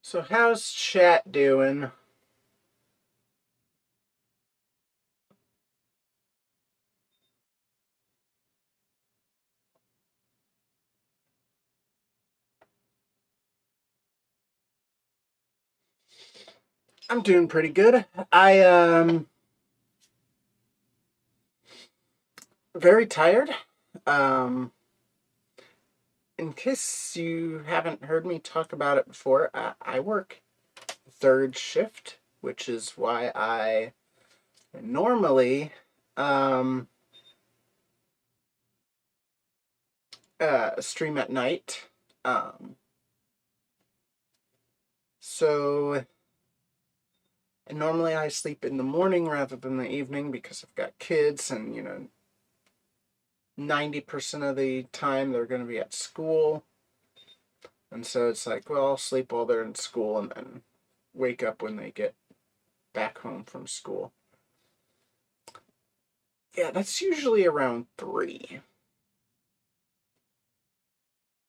So how's chat doing? I'm doing pretty good. I very tired. Um in case you haven't heard me talk about it before, I work third shift, which is why I normally um stream at night. Um so and normally I sleep in the morning rather than the evening because I've got kids and 90% of the time they're going to be at school. And so it's like, well, I'll sleep while they're in school and then wake up when they get back home from school. Yeah, that's usually around 3.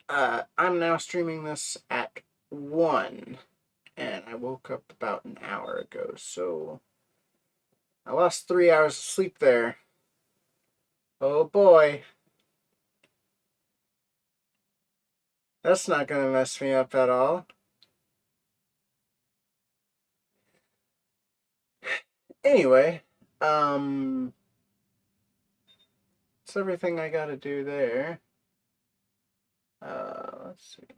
I'm now streaming this at 1, and I woke up about an hour ago, so I lost 3 hours of sleep there. Oh boy. That's not gonna mess me up at all. Anyway, um, that's everything I gotta do there. Let's see.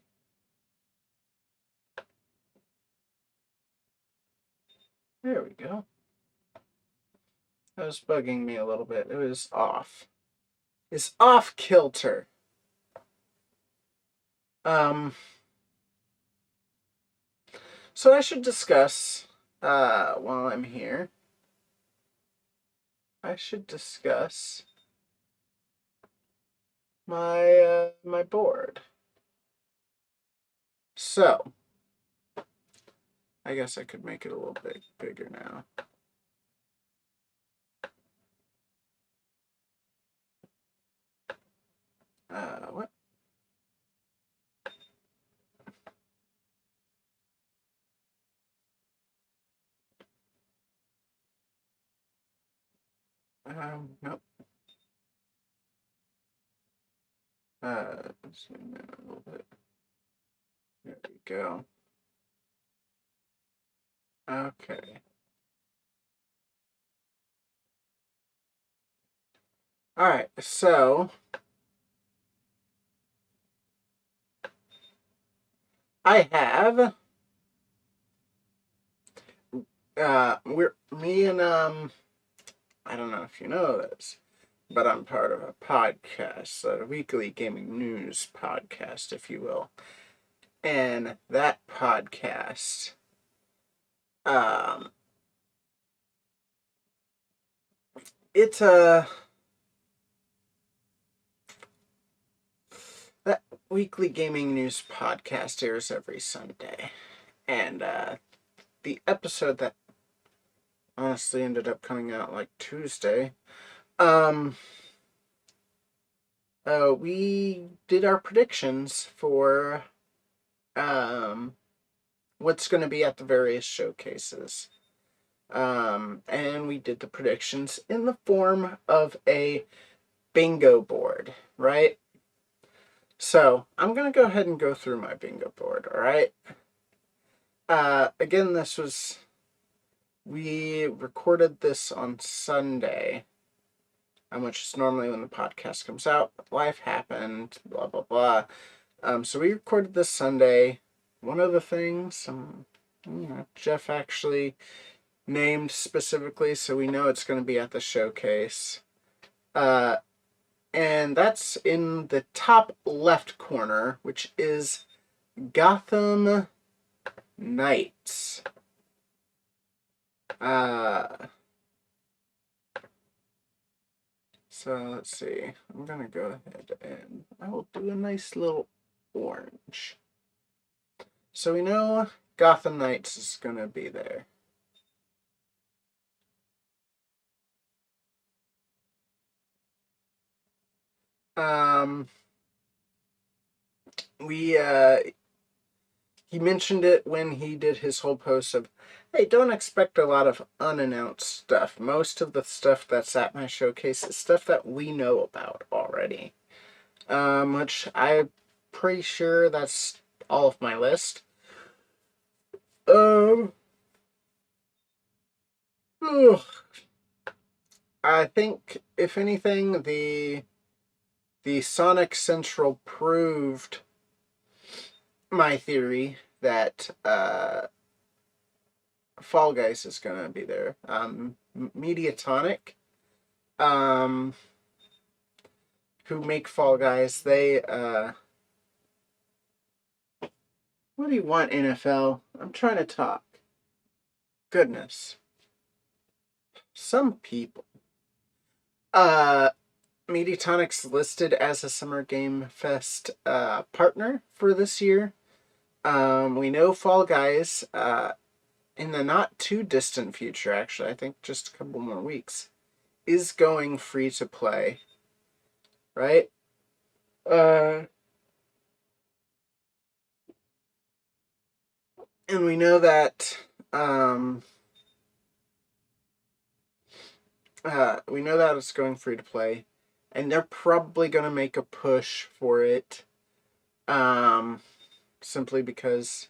There we go. That was bugging me a little bit. It was off. It's off kilter. Um, so I should discuss, while I'm here, I should discuss my board. So, I guess I could make it a little bit bigger now. What? Nope. Zoom in a little bit. There we go. Okay. All right. So I have we're me and I don't know if you know this, but I'm part of a podcast, a weekly gaming news podcast, if you will. And that podcast, um, it's a that weekly gaming news podcast airs every Sunday, and the episode that honestly ended up coming out like Tuesday, um, we did our predictions for um what's going to be at the various showcases. And we did the predictions in the form of a bingo board, right? So I'm going to go ahead and go through my bingo board, all right? Again, we recorded this on Sunday, which is normally when the podcast comes out. Life happened, blah, blah, blah. So we recorded this Sunday. One of the things, Jeff actually named specifically, so we know it's going to be at the showcase. And that's in the top left corner, which is Gotham Knights. So let's see. I'm going to go ahead and I will do a nice little orange. So we know Gotham Knights is going to be there. Um, we he mentioned it when he did his whole post of, hey, don't expect a lot of unannounced stuff. Most of the stuff that's at my showcase is stuff that we know about already. Which I'm pretty sure that's all of my list. Um, ugh. I think, if anything, the Sonic Central proved my theory that Fall Guys is going to be there. Mediatonic, um, who make Fall Guys, they what do you want, NFL? I'm trying to talk. Goodness. Some people. Uh, Mediatonic's listed as a Summer Game Fest partner for this year. We know Fall Guys, in the not too distant future, actually, I think just a couple more weeks, is going free to play. Right? And we know that it's going free to play, and they're probably going to make a push for it, simply because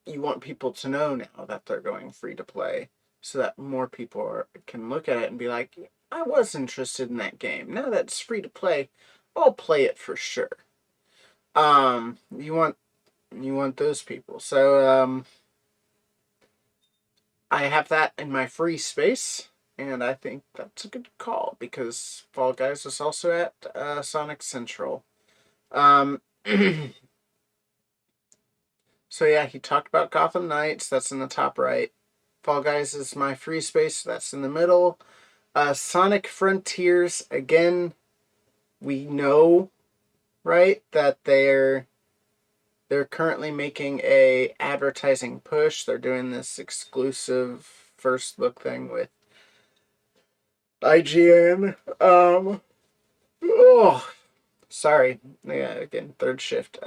you want people to know now that they're going free to play, so that more people can look at it and be like, I was interested in that game. Now that it's free to play, I'll play it for sure. You want those people. So I have that in my free space, and I think that's a good call because Fall Guys is also at Sonic Central. So yeah, he talked about Gotham Knights. That's in the top right. Fall Guys is my free space. That's in the middle. Sonic Frontiers, again, we know, right, that they're currently making a advertising push. They're doing this exclusive first look thing with IGN. Oh, sorry. Yeah, again, third shift.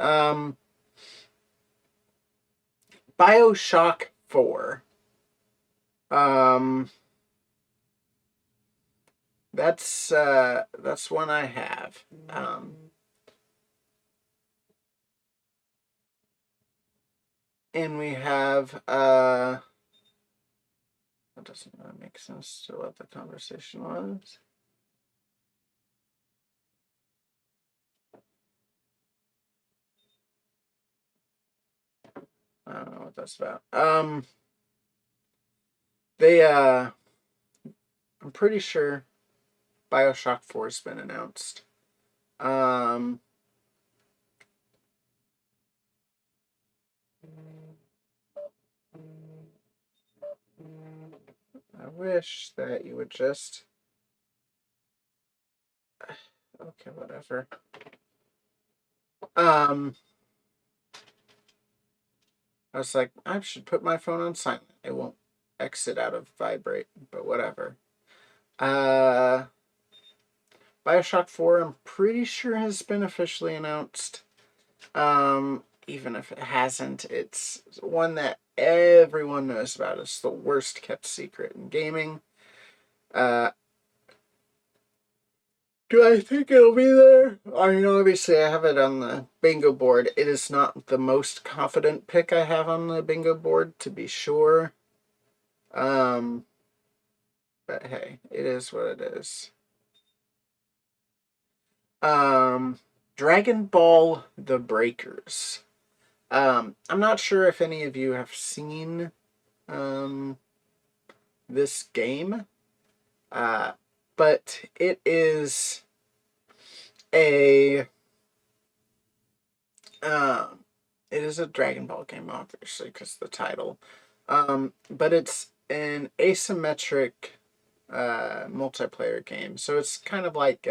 BioShock 4. That's one I have. And we have that doesn't really make sense to what the conversation was. I don't know what that's about. I'm pretty sure BioShock 4 has been announced. I wish that you would just... Okay, whatever. I was like, I should put my phone on silent. It won't exit out of vibrate, but whatever. BioShock 4, I'm pretty sure has been officially announced. Even if it hasn't, it's one that everyone knows about. It's the worst kept secret in gaming. Do I think it'll be there? I mean, obviously I have it on the bingo board. It is not the most confident pick I have on the bingo board, to be sure. But hey, it is what it is. Dragon Ball The Breakers. I'm not sure if any of you have seen this game, but it is a Dragon Ball game, obviously, because of the title. But it's an asymmetric multiplayer game, so it's kind of like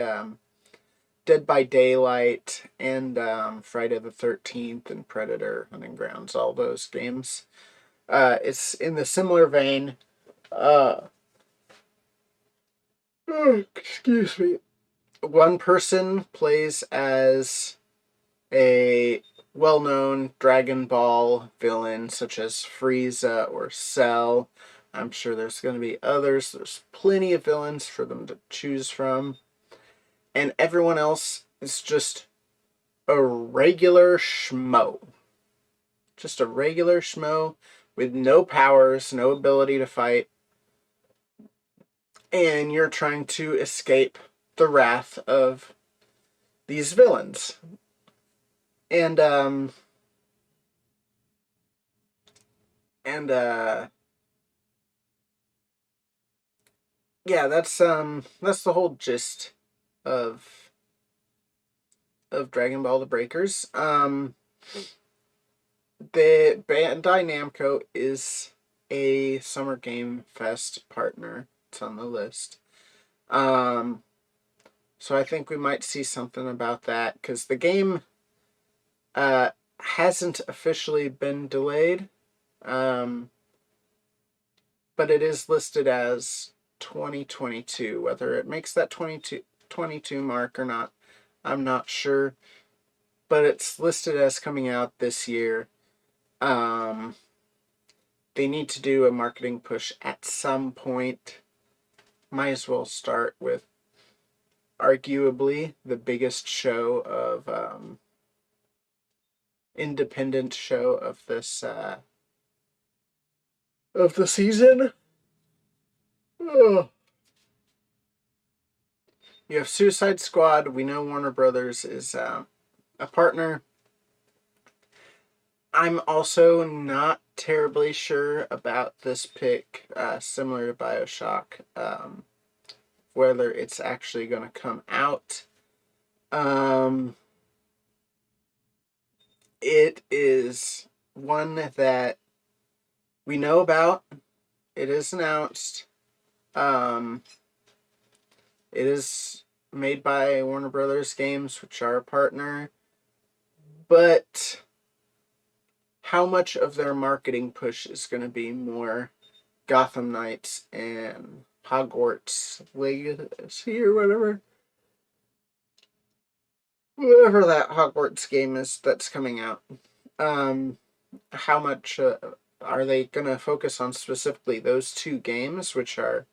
Dead by Daylight and Friday the 13th and Predator Hunting Grounds, all those games. It's in the similar vein. Excuse me. One person plays as a well-known Dragon Ball villains such as Frieza or Cell. I'm sure there's going to be others. There's plenty of villains for them to choose from. And everyone else is just a regular schmo. Just a regular schmo with no powers, no ability to fight. And you're trying to escape the wrath of these villains. And yeah, that's the whole gist of Dragon Ball: The Breakers. The Bandai Namco is a Summer Game Fest partner. It's on the list. So I think we might see something about that because the game hasn't officially been delayed, but it is listed as 2022. Whether it makes that 2022 mark or not, I'm not sure. But it's listed as coming out this year. They need to do a marketing push at some point. Might as well start with arguably the biggest show of independent show of this of the season. Oh. You have Suicide Squad. We know Warner Brothers is a partner. I'm also not terribly sure about this pick, similar to Bioshock, whether it's actually going to come out. It is one that we know about. It is announced. It is made by Warner Brothers Games, which are a partner. But how much of their marketing push is going to be more Gotham Knights and Hogwarts Legacy or whatever that Hogwarts game is that's coming out. How much are they going to focus on specifically those two games, which are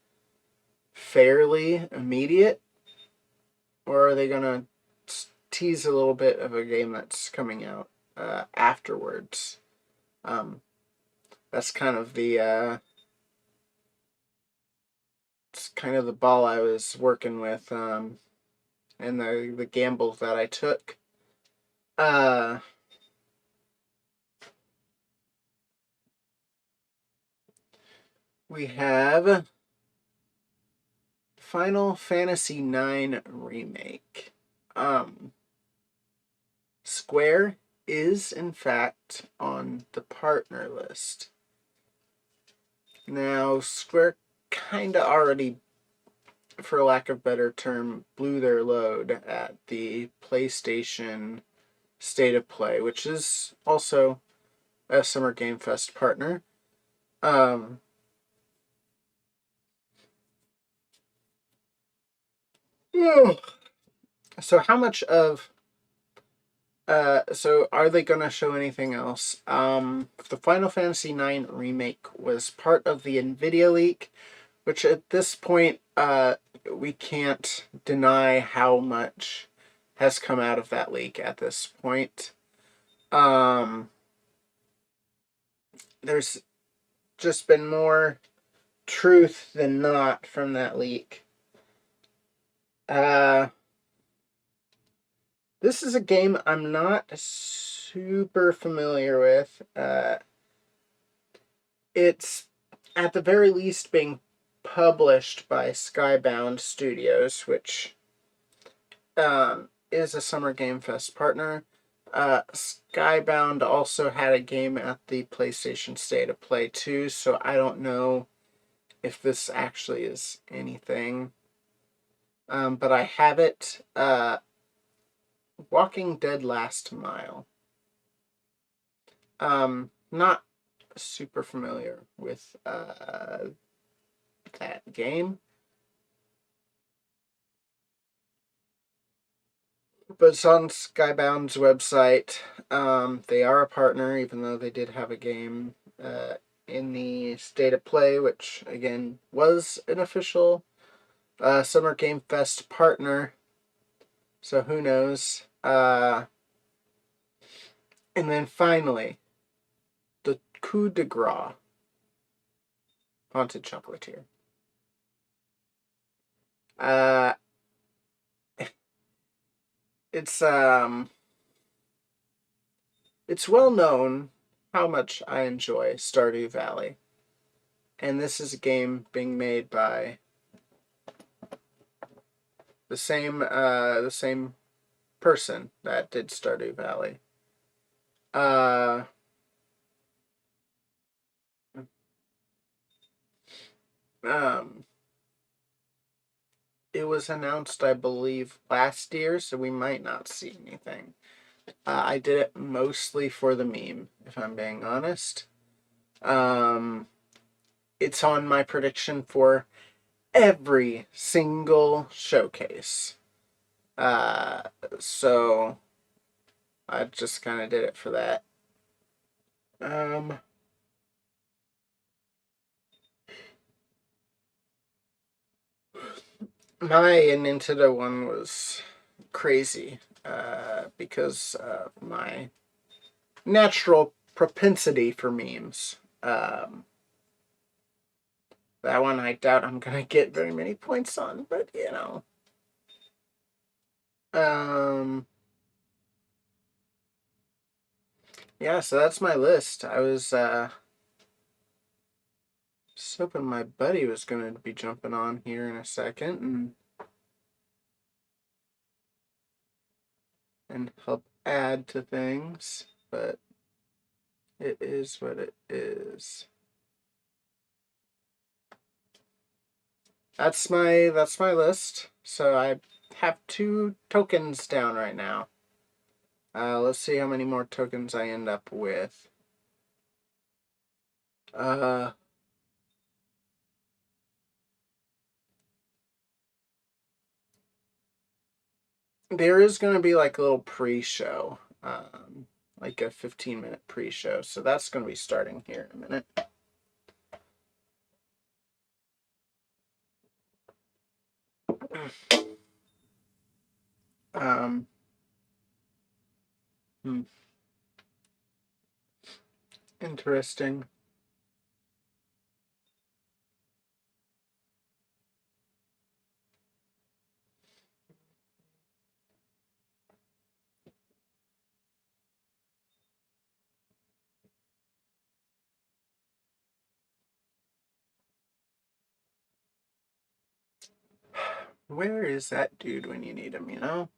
fairly immediate, or are they going to tease a little bit of a game that's coming out afterwards? That's kind of the it's kind of the ball I was working with, and the gamble that I took. We have Final Fantasy IX Remake. Square is, in fact, on the partner list. Now, Square kind of already, for lack of a better term, blew their load at the PlayStation State of Play, which is also a Summer Game Fest partner. So how much of so are they gonna show anything else? The Final Fantasy IX remake was part of the Nvidia leak, which at this point we can't deny how much has come out of that leak at this point. There's just been more truth than not from that leak. This is a game I'm not super familiar with. It's at the very least being published by Skybound Studios, which is a Summer Game Fest partner. Skybound also had a game at the PlayStation State of Play too, so I don't know if this actually is anything. But I have it. Walking Dead Last Mile. Not super familiar with that game. But it's on Skybound's website. They are a partner, even though they did have a game in the State of Play, which, again, was an official Summer Game Fest partner. So who knows? And then finally, the coup de grace, Haunted Chocolatier. Uh, it's it's well known how much I enjoy Stardew Valley, and this is a game being made by the same person that did Stardew Valley. Uh, um, it was announced, I believe, last year, so we might not see anything. I did it mostly for the meme, if I'm being honest. It's on my prediction for every single showcase. Uh, so I just kind of did it for that. Um, my Nintendo one was crazy because of my natural propensity for memes. That one I doubt I'm gonna get very many points on, but you know. Um, yeah, so that's my list. I was just hoping my buddy was gonna be jumping on here in a second and help add to things, but it is what it is. That's my list. So I have 2 tokens down right now. Let's see how many more tokens I end up with. There is going to be like a little pre-show, like a 15-minute pre-show. So that's going to be starting here in a minute. Um, Interesting. Where is that dude when you need him, you know?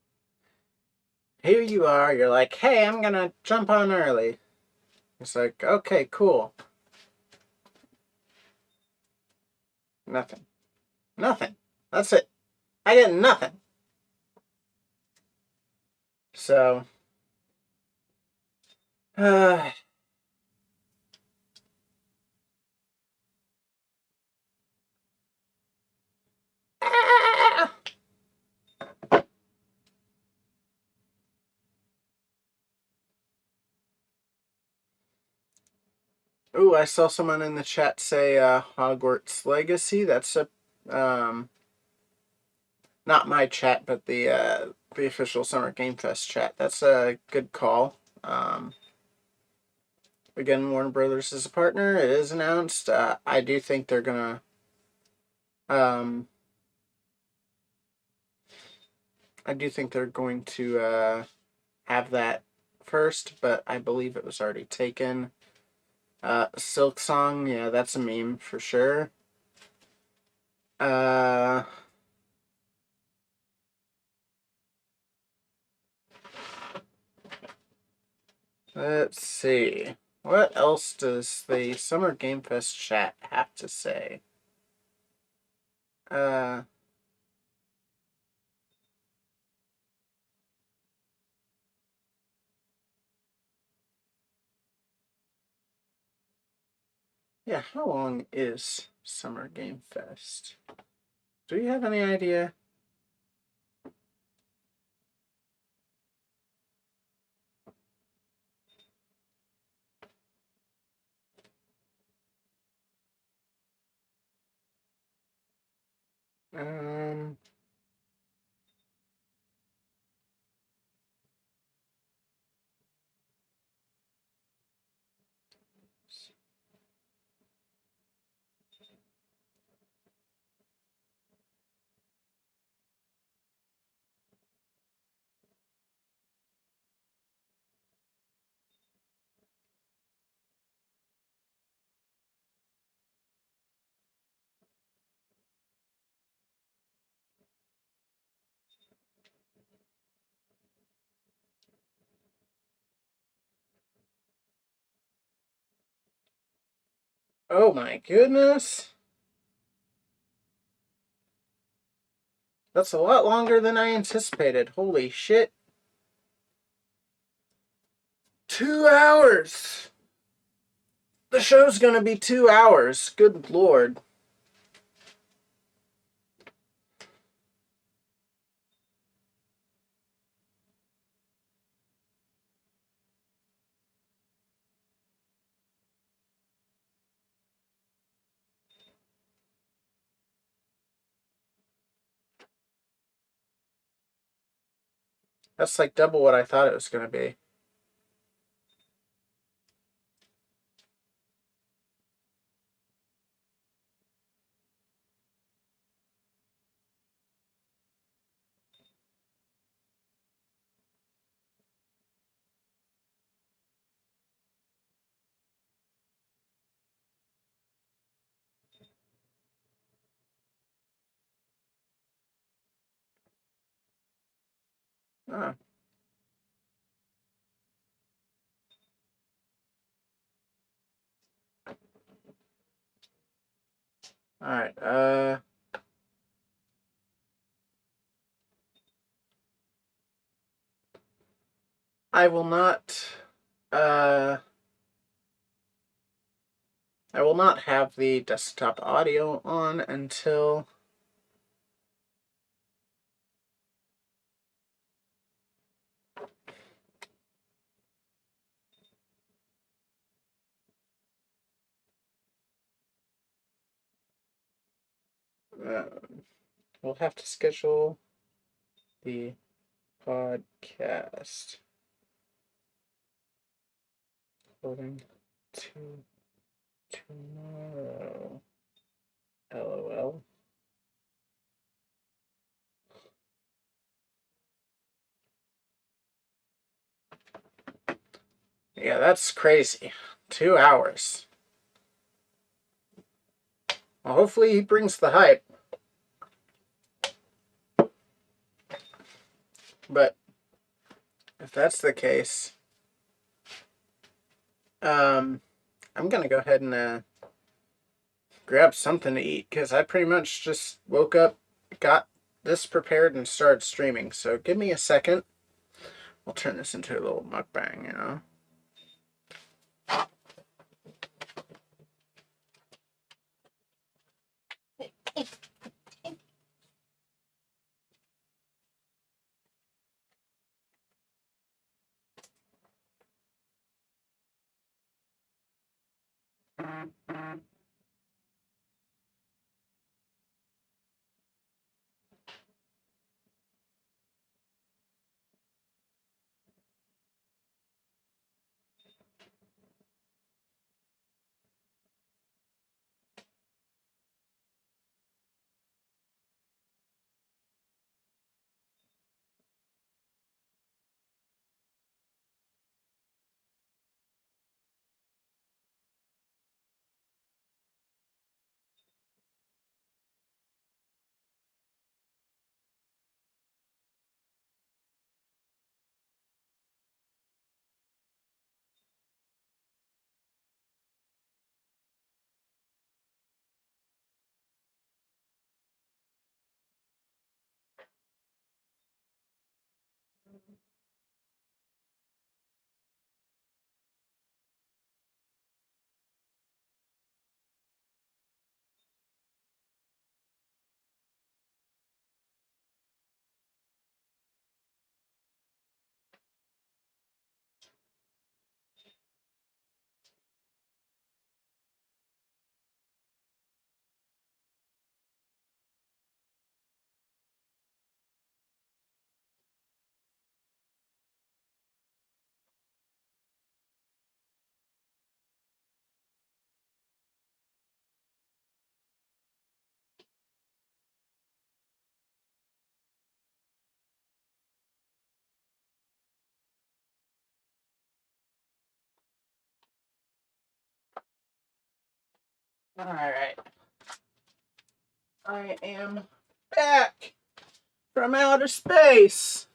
Here you are, you're like, hey, I'm gonna jump on early. It's like, okay, cool. Nothing. Nothing. That's it. I get nothing. So, uh, ooh, I saw someone in the chat say Hogwarts Legacy. That's a not my chat, but the official Summer Game Fest chat. That's a good call. Again, Warner Brothers is a partner. It is announced. I do think they're gonna I do think they're going to have that first, but I believe it was already taken. Silk Song, yeah, that's a meme for sure. Let's see. What else does the Summer Game Fest chat have to say? Yeah, how long is Summer Game Fest? Do you have any idea? Um. Oh my goodness. That's a lot longer than I anticipated. Holy shit. 2 hours. The show's gonna be 2 hours. Good lord. That's like double what I thought it was gonna be. Oh. Alright, I will not, uh, I will not have the desktop audio on until we'll have to schedule the podcast according to tomorrow. LOL. Yeah, that's crazy. 2 hours. Well, hopefully he brings the hype. But if that's the case, I'm gonna go ahead and grab something to eat because I pretty much just woke up, got this prepared, and started streaming. So give me a second. We'll turn this into a little mukbang, you know. Alright. I am back from outer space.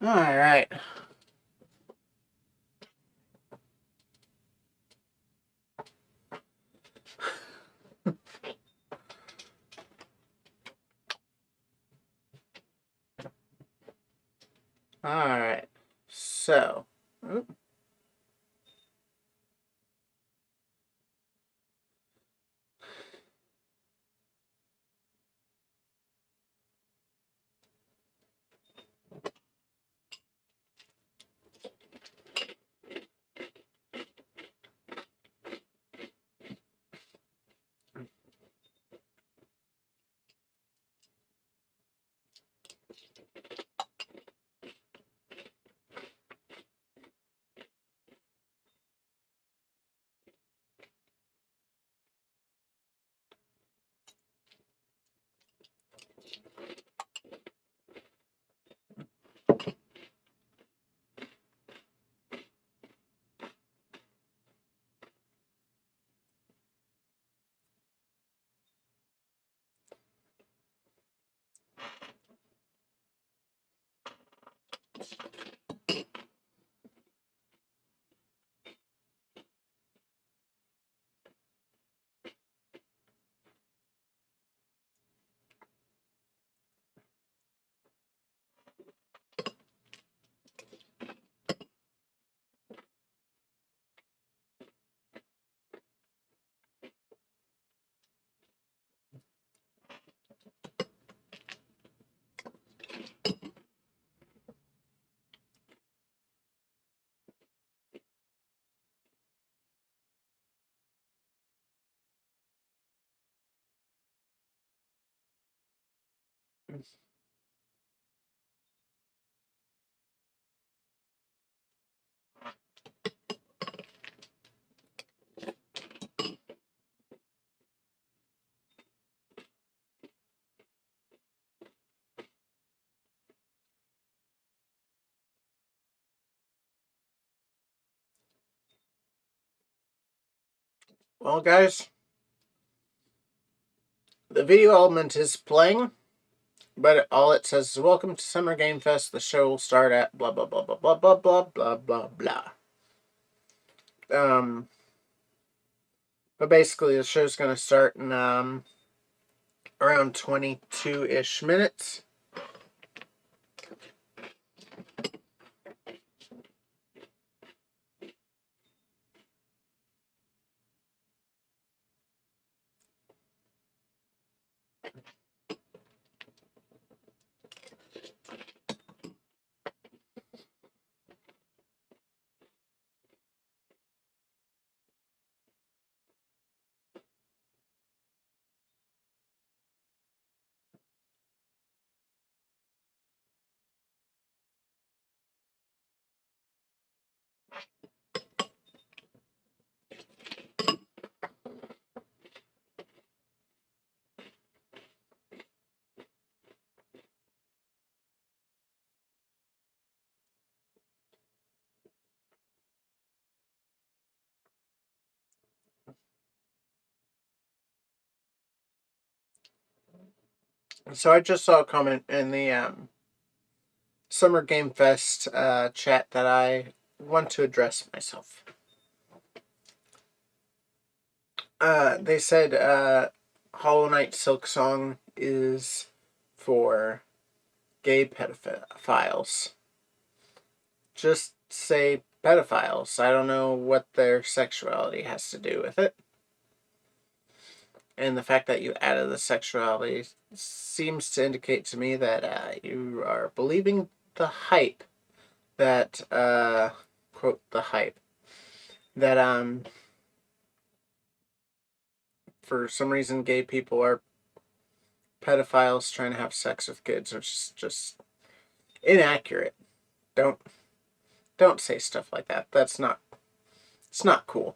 Alright. Alright. So. Oop. Well, guys, the video element is playing, but all it says is welcome to Summer Game Fest. The show will start at blah blah blah blah blah blah blah blah blah blah. But basically the show's gonna start in around 22-ish minutes. So I just saw a comment in the Summer Game Fest chat that I want to address myself. They said Hollow Knight Silksong is for gay pedophiles. Just say pedophiles. I don't know what their sexuality has to do with it. And the fact that you added the sexuality seems to indicate to me that you are believing the hype that, quote, the hype, that, for some reason gay people are pedophiles trying to have sex with kids, which is just inaccurate. Don't say stuff like that. It's not cool.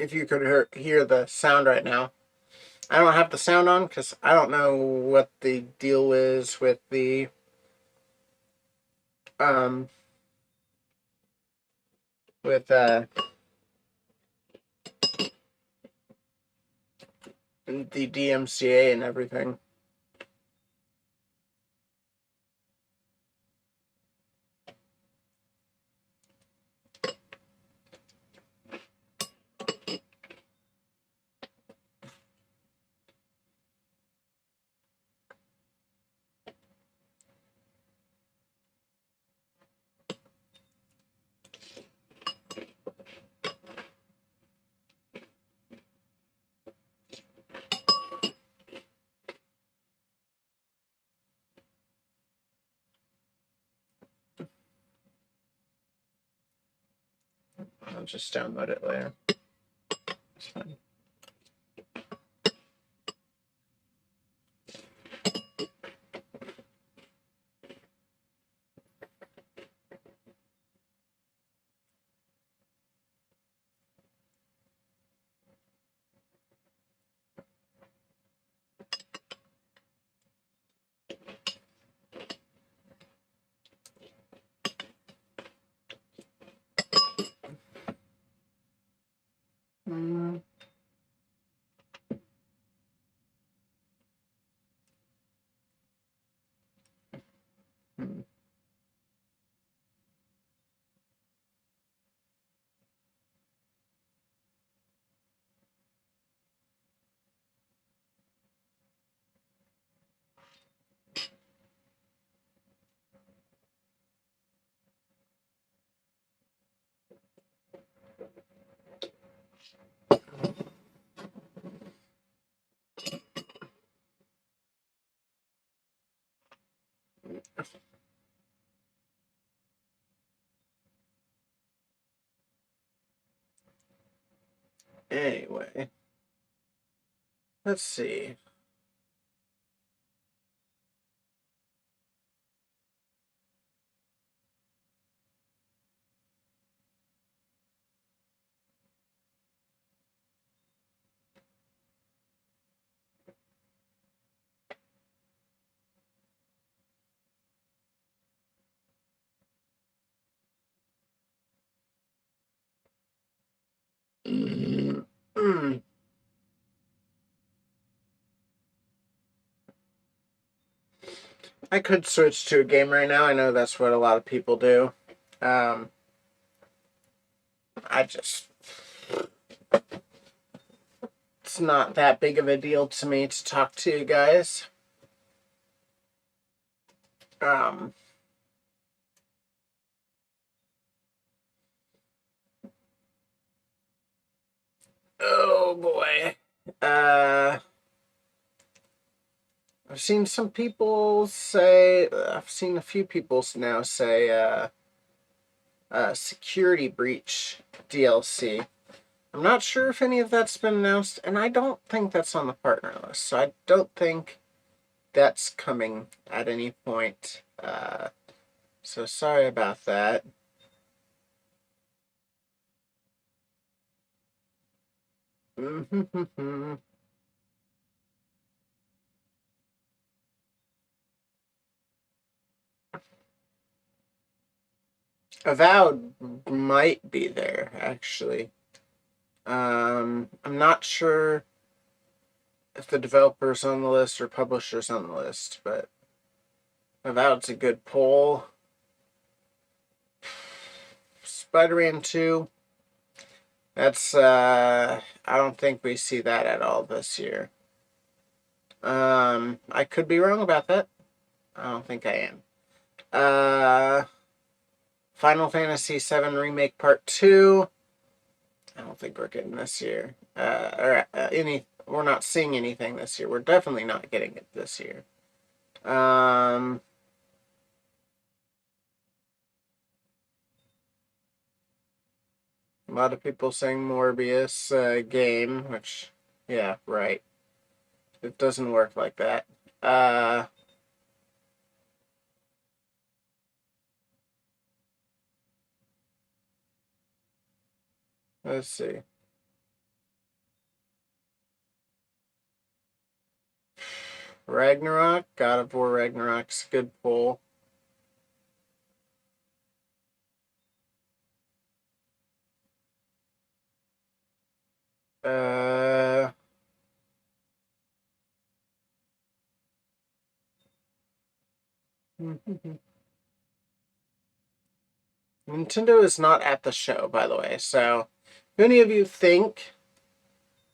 if you could hear the sound right now. I don't have the sound on because I don't know what the deal is with the um with the DMCA and everything. I'll just download it later. It's fine. Mm. Hmm. Anyway, let's see. Mm. I could switch to a game right now. I know that's what a lot of people do. Um, I just it's not that big of a deal to me to talk to you guys. Um, oh boy. I've seen some people say, I've seen a few people now say, security breach DLC. I'm not sure if any of that's been announced, and I don't think that's on the partner list, so I don't think that's coming at any point. So sorry about that. Avowed might be there, actually. I'm not sure if the developer's on the list or publisher's on the list, but Avowed's a good poll. Spider-Man 2, that's, I don't think we see that at all this year. I could be wrong about that. I don't think I am. Final Fantasy VII Remake Part 2, I don't think we're getting this year. We're not seeing anything this year. We're definitely not getting it this year. A lot of people saying Morbius game, which, yeah, right. It doesn't work like that. Let's see. Ragnarok. God of War Ragnarok's a good pull. Uh, Nintendo is not at the show, by the way. So, if any of you think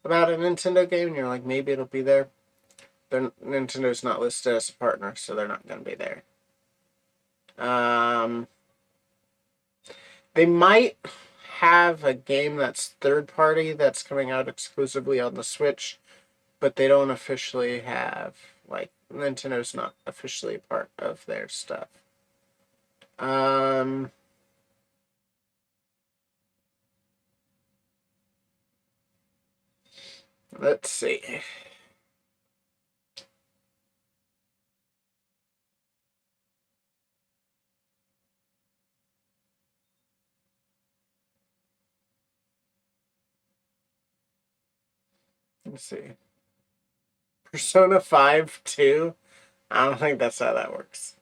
about a Nintendo game and you're like, maybe it'll be there, Nintendo's not listed as a partner, so they're not going to be there. They might have a game that's third party that's coming out exclusively on the Switch, but they don't officially have, like, Nintendo's not officially a part of their stuff. Let's see. Let's see. Persona 5 2? I don't think that's how that works.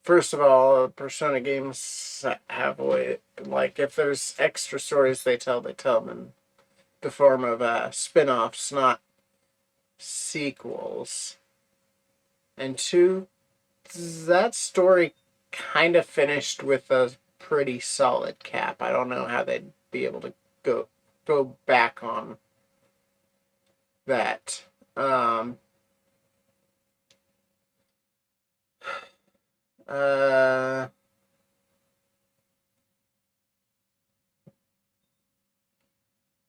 First of all, Persona games have a way, like, if there's extra stories they tell them in the form of spin-offs, not sequels. And two, that story kind of finished with a pretty solid cap. I don't know how they'd be able to go back on that.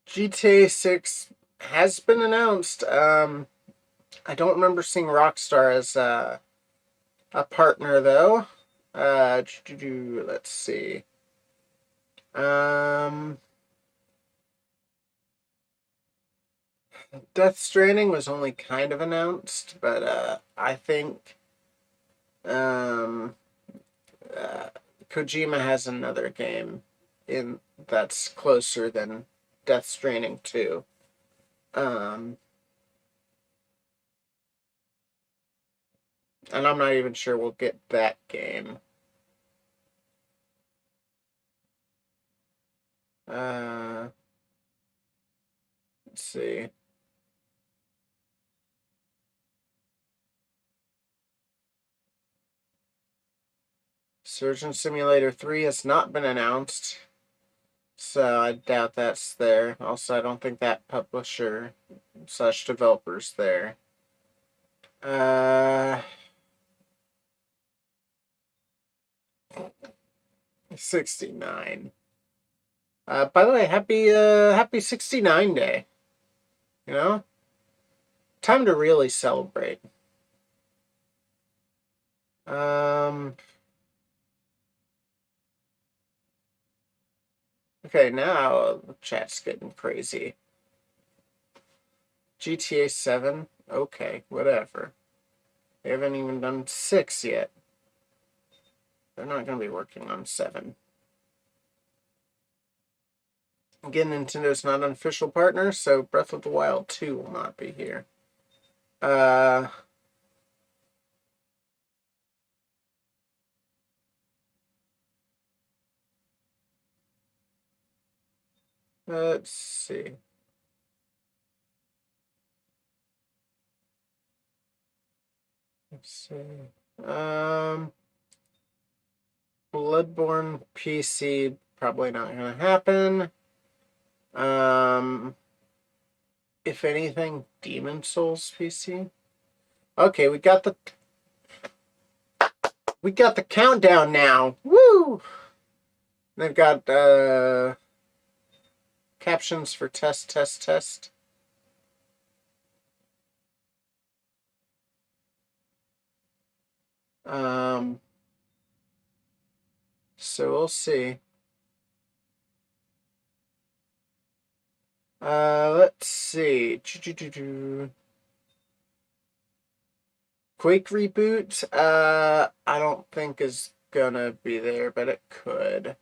GTA 6 has been announced. I don't remember seeing Rockstar as a partner, though. Let's see. Death Stranding was only kind of announced, but I think Kojima has another game in that's closer than Death Stranding 2. And I'm not even sure we'll get that game. Let's see. Surgeon Simulator 3 has not been announced, so I doubt that's there. Also, I don't think that publisher / developer's there. 69. By the way, happy 69 day. You know? Time to really celebrate. Okay, now the chat's getting crazy. GTA 7? Okay, whatever. They haven't even done 6 yet. They're not going to be working on 7. Again, Nintendo's not an official partner, so Breath of the Wild 2 will not be here. Let's see. Let's see. Bloodborne PC, probably not going to happen. If anything, Demon Souls PC. Okay, we got the countdown now. Woo! They've got captions for test. So we'll see. Let's see. Quake reboot, I don't think is gonna be there, but it could.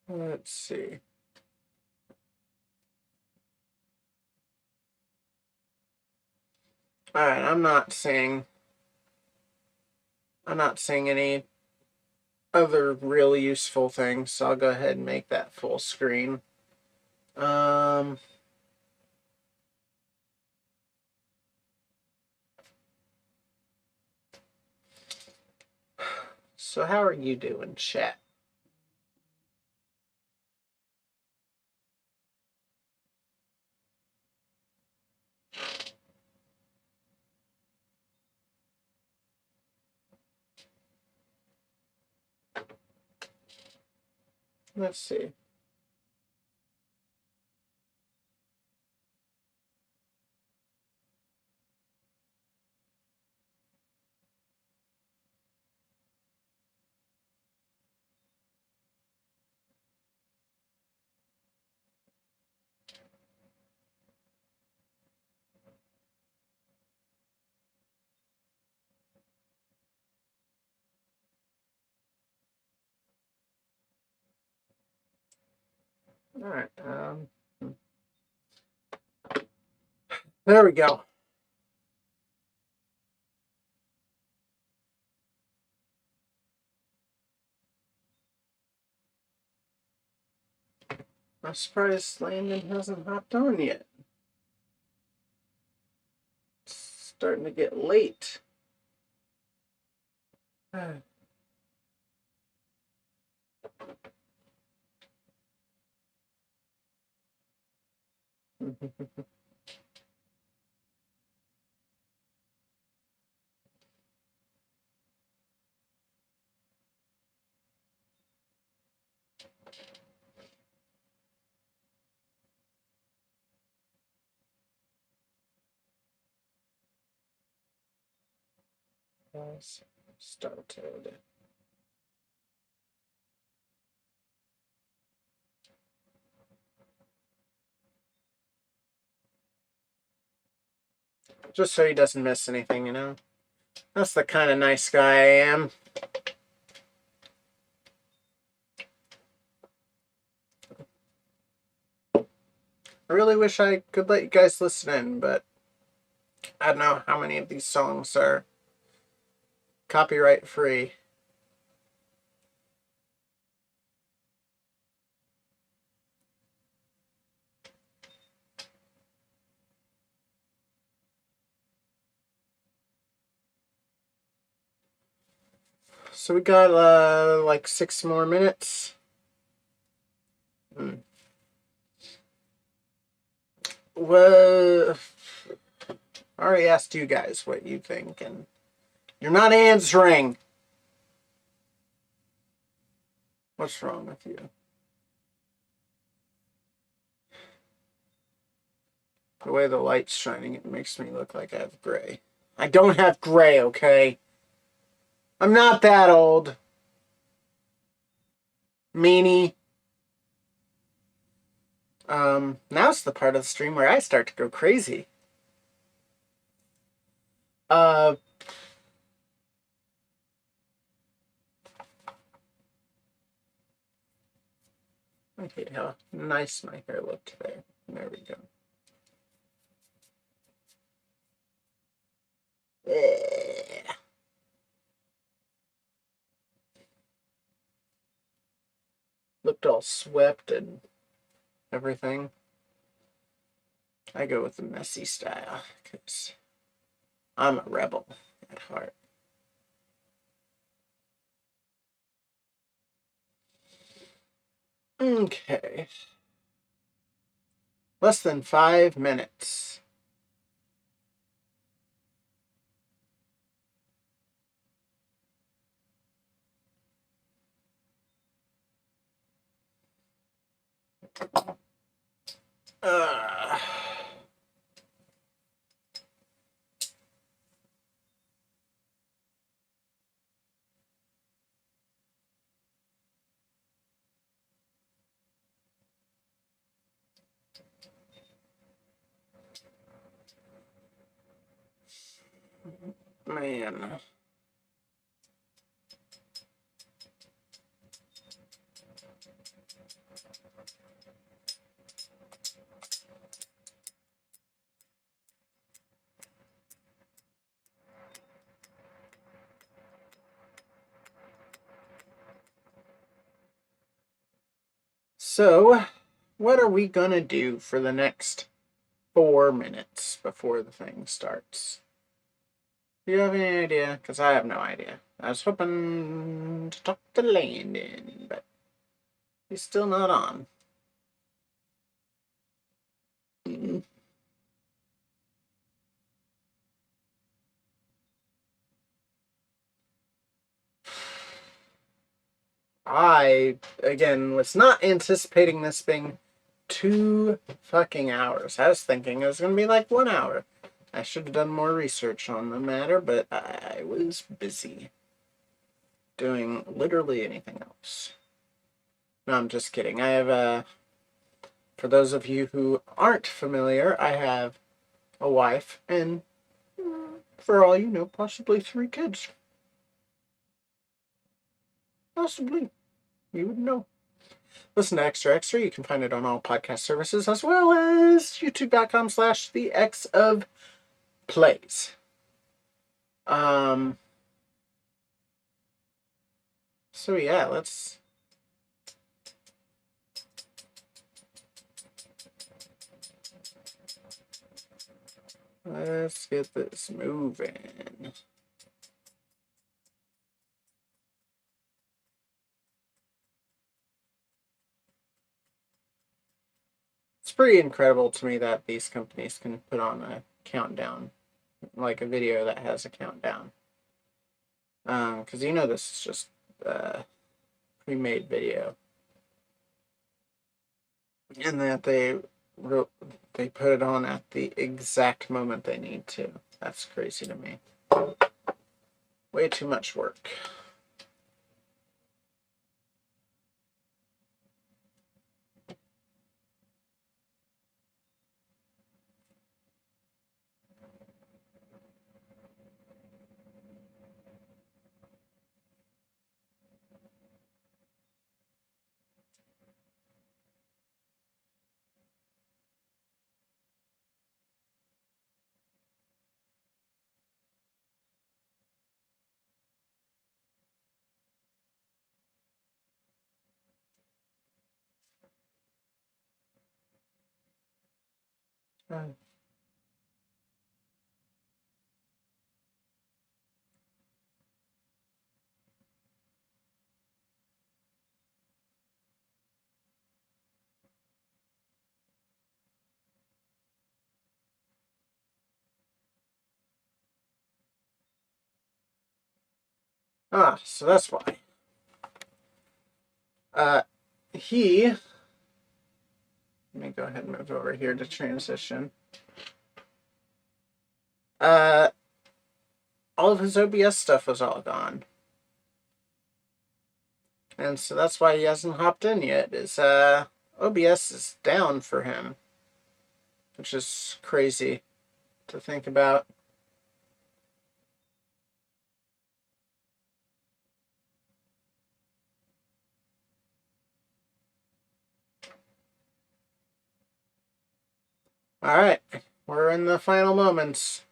Let's see. All right, I'm not seeing any other really useful things, so I'll go ahead and make that full screen. So how are you doing, chat? Let's see. All right. There we go. I'm surprised Landon hasn't hopped on yet. It's starting to get late. Started. Just so he doesn't miss anything, you know? That's the kind of nice guy I am. I really wish I could let you guys listen in, but I don't know how many of these songs are copyright free. So we got like 6 more minutes. Well, I already asked you guys what you think, and you're not answering. What's wrong with you? The way the light's shining, it makes me look like I have gray. I don't have gray, okay? I'm not that old. Meanie. Now's the part of the stream where I start to go crazy. Okay, how nice my hair looked there. There we go. Looked all swept and everything. I go with the messy style because I'm a rebel at heart. Okay. Less than 5 minutes. Uh, man. So, what are we gonna do for the next 4 minutes before the thing starts? Do you have any idea? Because I have no idea. I was hoping to talk to Landon, but he's still not on. I, again, was not anticipating this being 2 fucking hours. I was thinking it was going to be like 1 hour. I should have done more research on the matter, but I was busy doing literally anything else. No, I'm just kidding. I have, for those of you who aren't familiar, I have a wife and, for all you know, possibly 3 kids. Possibly. You would know. Listen to Extra Extra. You can find it on all podcast services as well as youtube.com/the X of Plays. So yeah, let's get this moving. It's pretty incredible to me that these companies can put on a countdown, like a video that has a countdown. Because you know this is just a pre-made video, and that they put it on at the exact moment they need to. That's crazy to me. Way too much work. So that's why. Let me go ahead and move over here to transition. All of his OBS stuff was all gone. And so that's why he hasn't hopped in yet. OBS is down for him. Which is crazy to think about. Alright, we're in the final moments.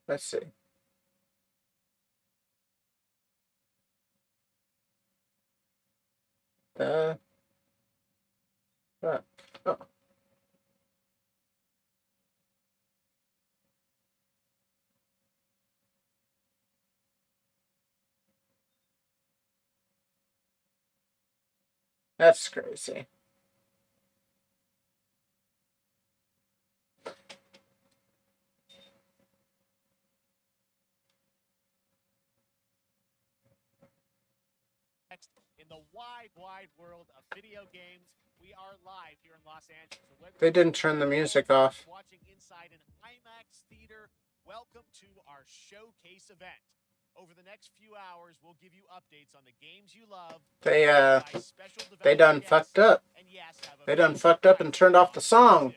Let's see. Oh. That's crazy. In the wide world of video games, we are live here in Los Angeles. So they didn't turn the music off. Watching inside an IMAX theater, welcome to our showcase event. Over the next few hours, we'll give you updates on the games you love. They done fucked up. They done fucked up and turned off the song.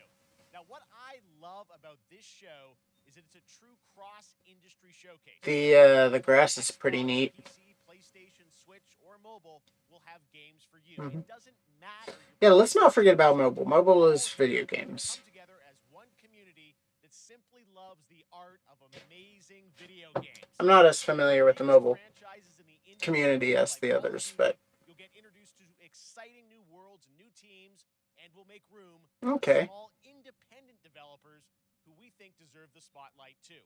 Now, what I love about this show is is that it's a true cross-industry showcase. The grass is pretty neat. PC, PlayStation, Switch, or mobile will have games for you. Mhm. It doesn't matter. Yeah, let's not forget about mobile. Mobile is video games. Come together as one community that simply loves the art of amazing video games. I'm not as familiar with the mobile Franchises in the indie community as like the Call of others, Duty, but you'll get introduced to exciting new worlds, new teams, and will make room okay. for small independent developers who we think deserve the spotlight too.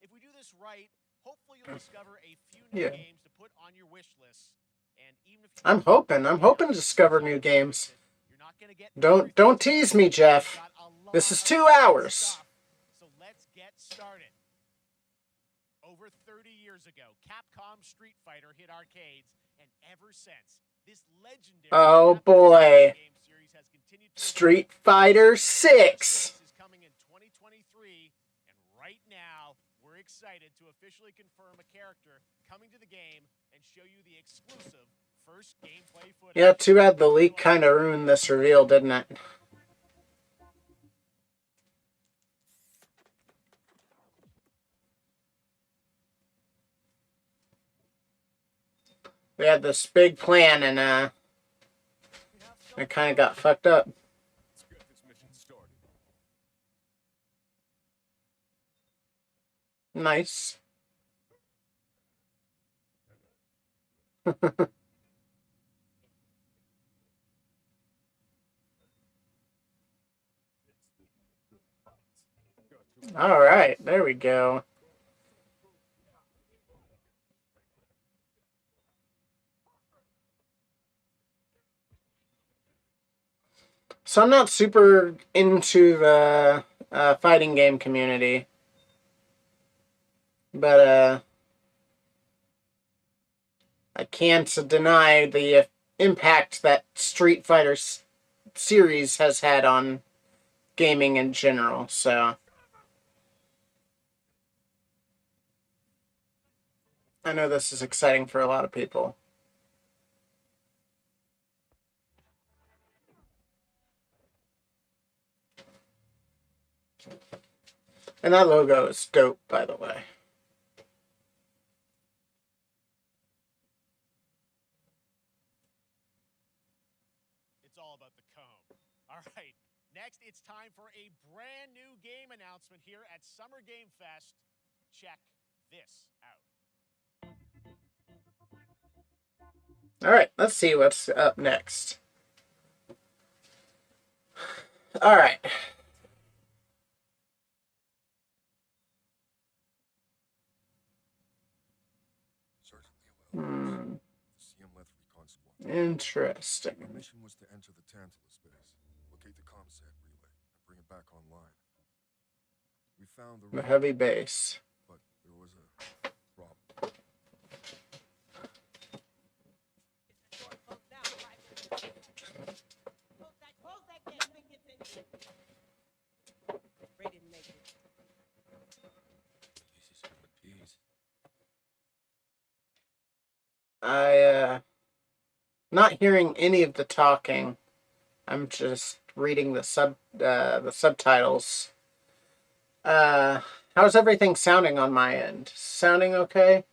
If we do this right, hopefully you'll discover a few new games to put on your wish list. And even if I'm hoping to discover new games. you're not gonna get Don't tease me, Jeff. This is 2 hours. So let's get started. Over 30 years ago, Capcom Street Fighter hit arcades, and ever since, this legendary game series has continued to Street Fighter 6 is coming in 2023, and right now, we're excited to officially confirm a character coming to the game and show you the exclusive first gameplay footage. Yeah, too bad the leak kind of ruined this reveal, didn't it? We had this big plan, and it kind of got fucked up. Let's get this mission started. Nice. All right, there we go. So I'm not super into the fighting game community, but I can't deny the impact that Street Fighter series has had on gaming in general. So I know this is exciting for a lot of people. And that logo is dope, by the way. It's all about the comb. All right, next it's time for a brand new game announcement here at Summer Game Fest. Check this out. All right, let's see what's up next. All right. Interesting. My mission was to enter the Tantalus base, locate the ComSat relay, and bring it back online. We found The heavy base. But there was a problem. Not hearing any of the talking. I'm just reading the subtitles. How's everything sounding on my end? Sounding okay?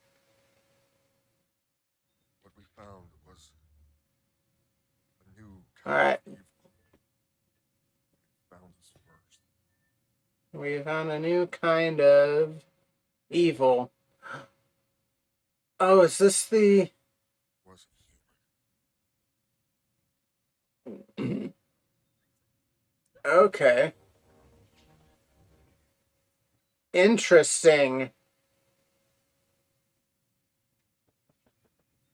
What we found was a new All right. evil. Found us first. We found a new kind of evil. Oh, is this the... Was Okay. Interesting.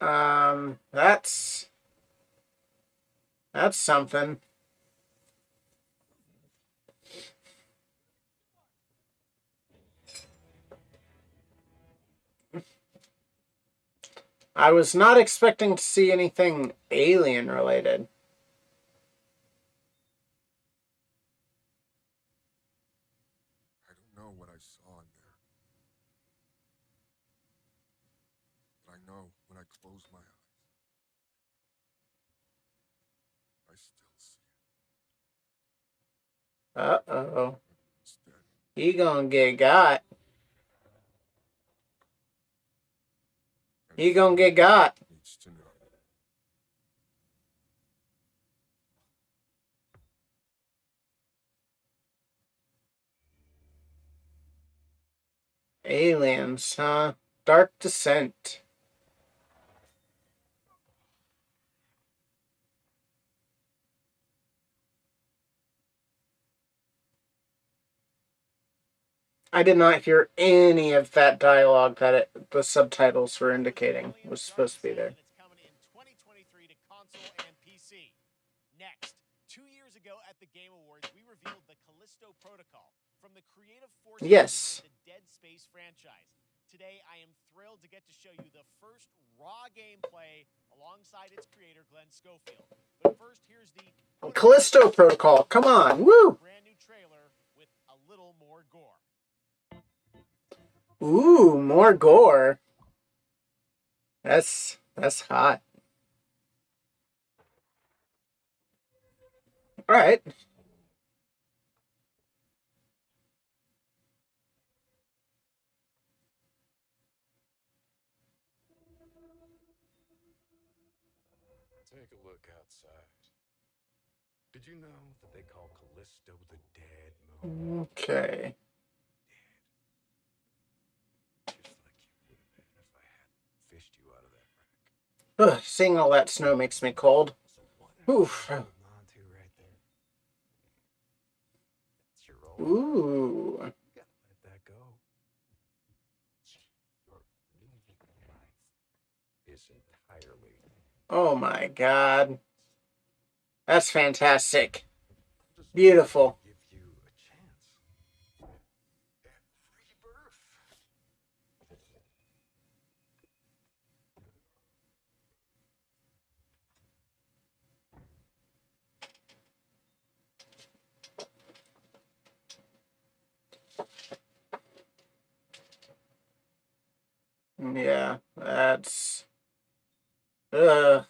That's something. I was not expecting to see anything alien related. I don't know what I saw in there. But I know when I close my eyes, I still see it. Uh-oh. It's dead. He gonna get got. He gonna get got. Needs to know. Aliens, huh? Dark Descent. I did not hear any of that dialogue that the subtitles were indicating was supposed to be there. It's coming in 2023 to console and PC. Next, 2 years ago at the Game Awards, we revealed the Callisto Protocol from the creative forces Yes. behind the Dead Space franchise. Today, I am thrilled to get to show you the first raw gameplay alongside its creator, Glenn Schofield. But first, here's the Callisto Protocol. Come on, woo! brand new trailer with a little more gore. Ooh, more gore. That's hot. All right. Take a look outside. Did you know that they call Callisto the dead moon? Okay. Just like you would have been if I hadn't fished you out of that wreck. Ugh, seeing all that snow makes me cold. So what are Oof. you holding on to right there? It's your old Ooh. You gotta let that go. Your new life is entirely. Oh my god. That's fantastic. Just Beautiful. give you a chance at rebirth. Yeah, that's... Ugh.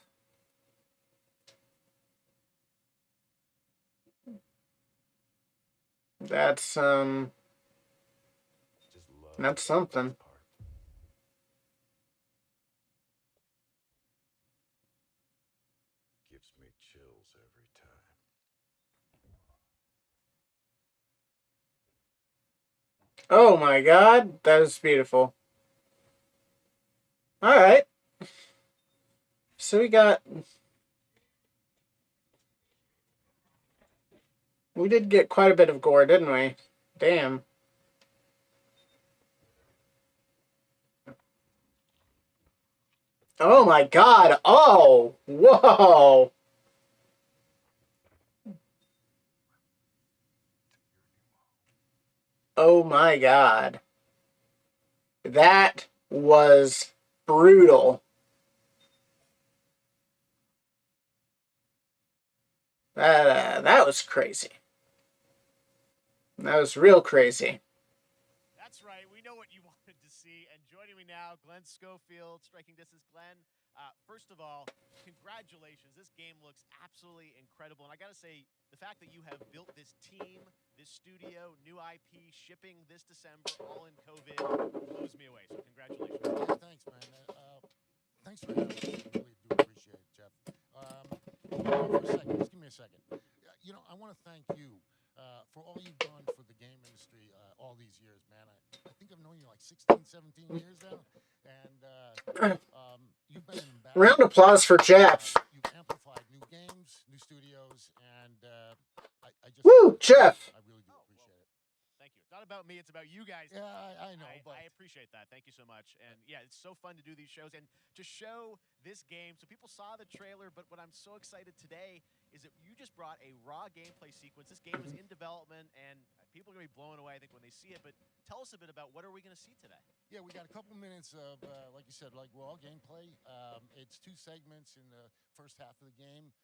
That's, Just love that's something. part. Gives me chills every time. Oh my god, that is beautiful. All right. So we did get quite a bit of gore, didn't we? Damn. Oh my god. Oh, whoa. Oh my god. That was brutal. That was crazy. That was real crazy. That's right. We know what you wanted to see. And joining me now, Glenn Schofield, Striking Distance. Glenn, first of all, congratulations. This game looks absolutely incredible. And I got to say, the fact that you have built this team, this studio, new IP, shipping this December, all in COVID, blows me away. So congratulations. Yeah, thanks, man. Thanks for having me. I really do appreciate it, Jeff. For a second, just give me a second. I want to thank you for all you've done for the game industry all these years, man. I think I've known you like 16, 17 years now. And you've been an ambassador. Round of applause for Jeff. You've amplified new games, new studios, and I just... Woo, Jeff. I really do appreciate it. Thank you. It's not about me. It's about you guys. Yeah, I know, but... I appreciate that. Thank you so much. And yeah, it's so fun to do these shows and to show this game. So people saw the trailer, but what I'm so excited today is that you just brought a raw gameplay sequence. This game is in development, and people are going to be blown away, I think, when they see it. But tell us a bit about what are we going to see today? Yeah, we got a couple minutes of, like you said, like raw gameplay. It's 2 segments in the first half of the game.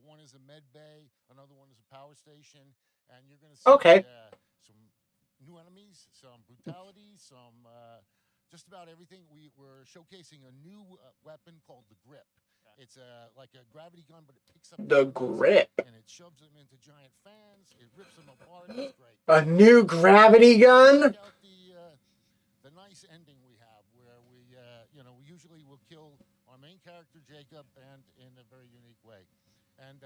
One is a med bay, another one is a power station, and you're going to see some new enemies, some brutality, some just about everything. We're showcasing a new weapon called the Grip. It's like a gravity gun, but it picks up The the grip. and it shoves them into giant fans. It rips them apart. It's great. A new gravity gun? Check out the nice ending we have, where we we usually will kill our main character Jacob, and in a very unique way. And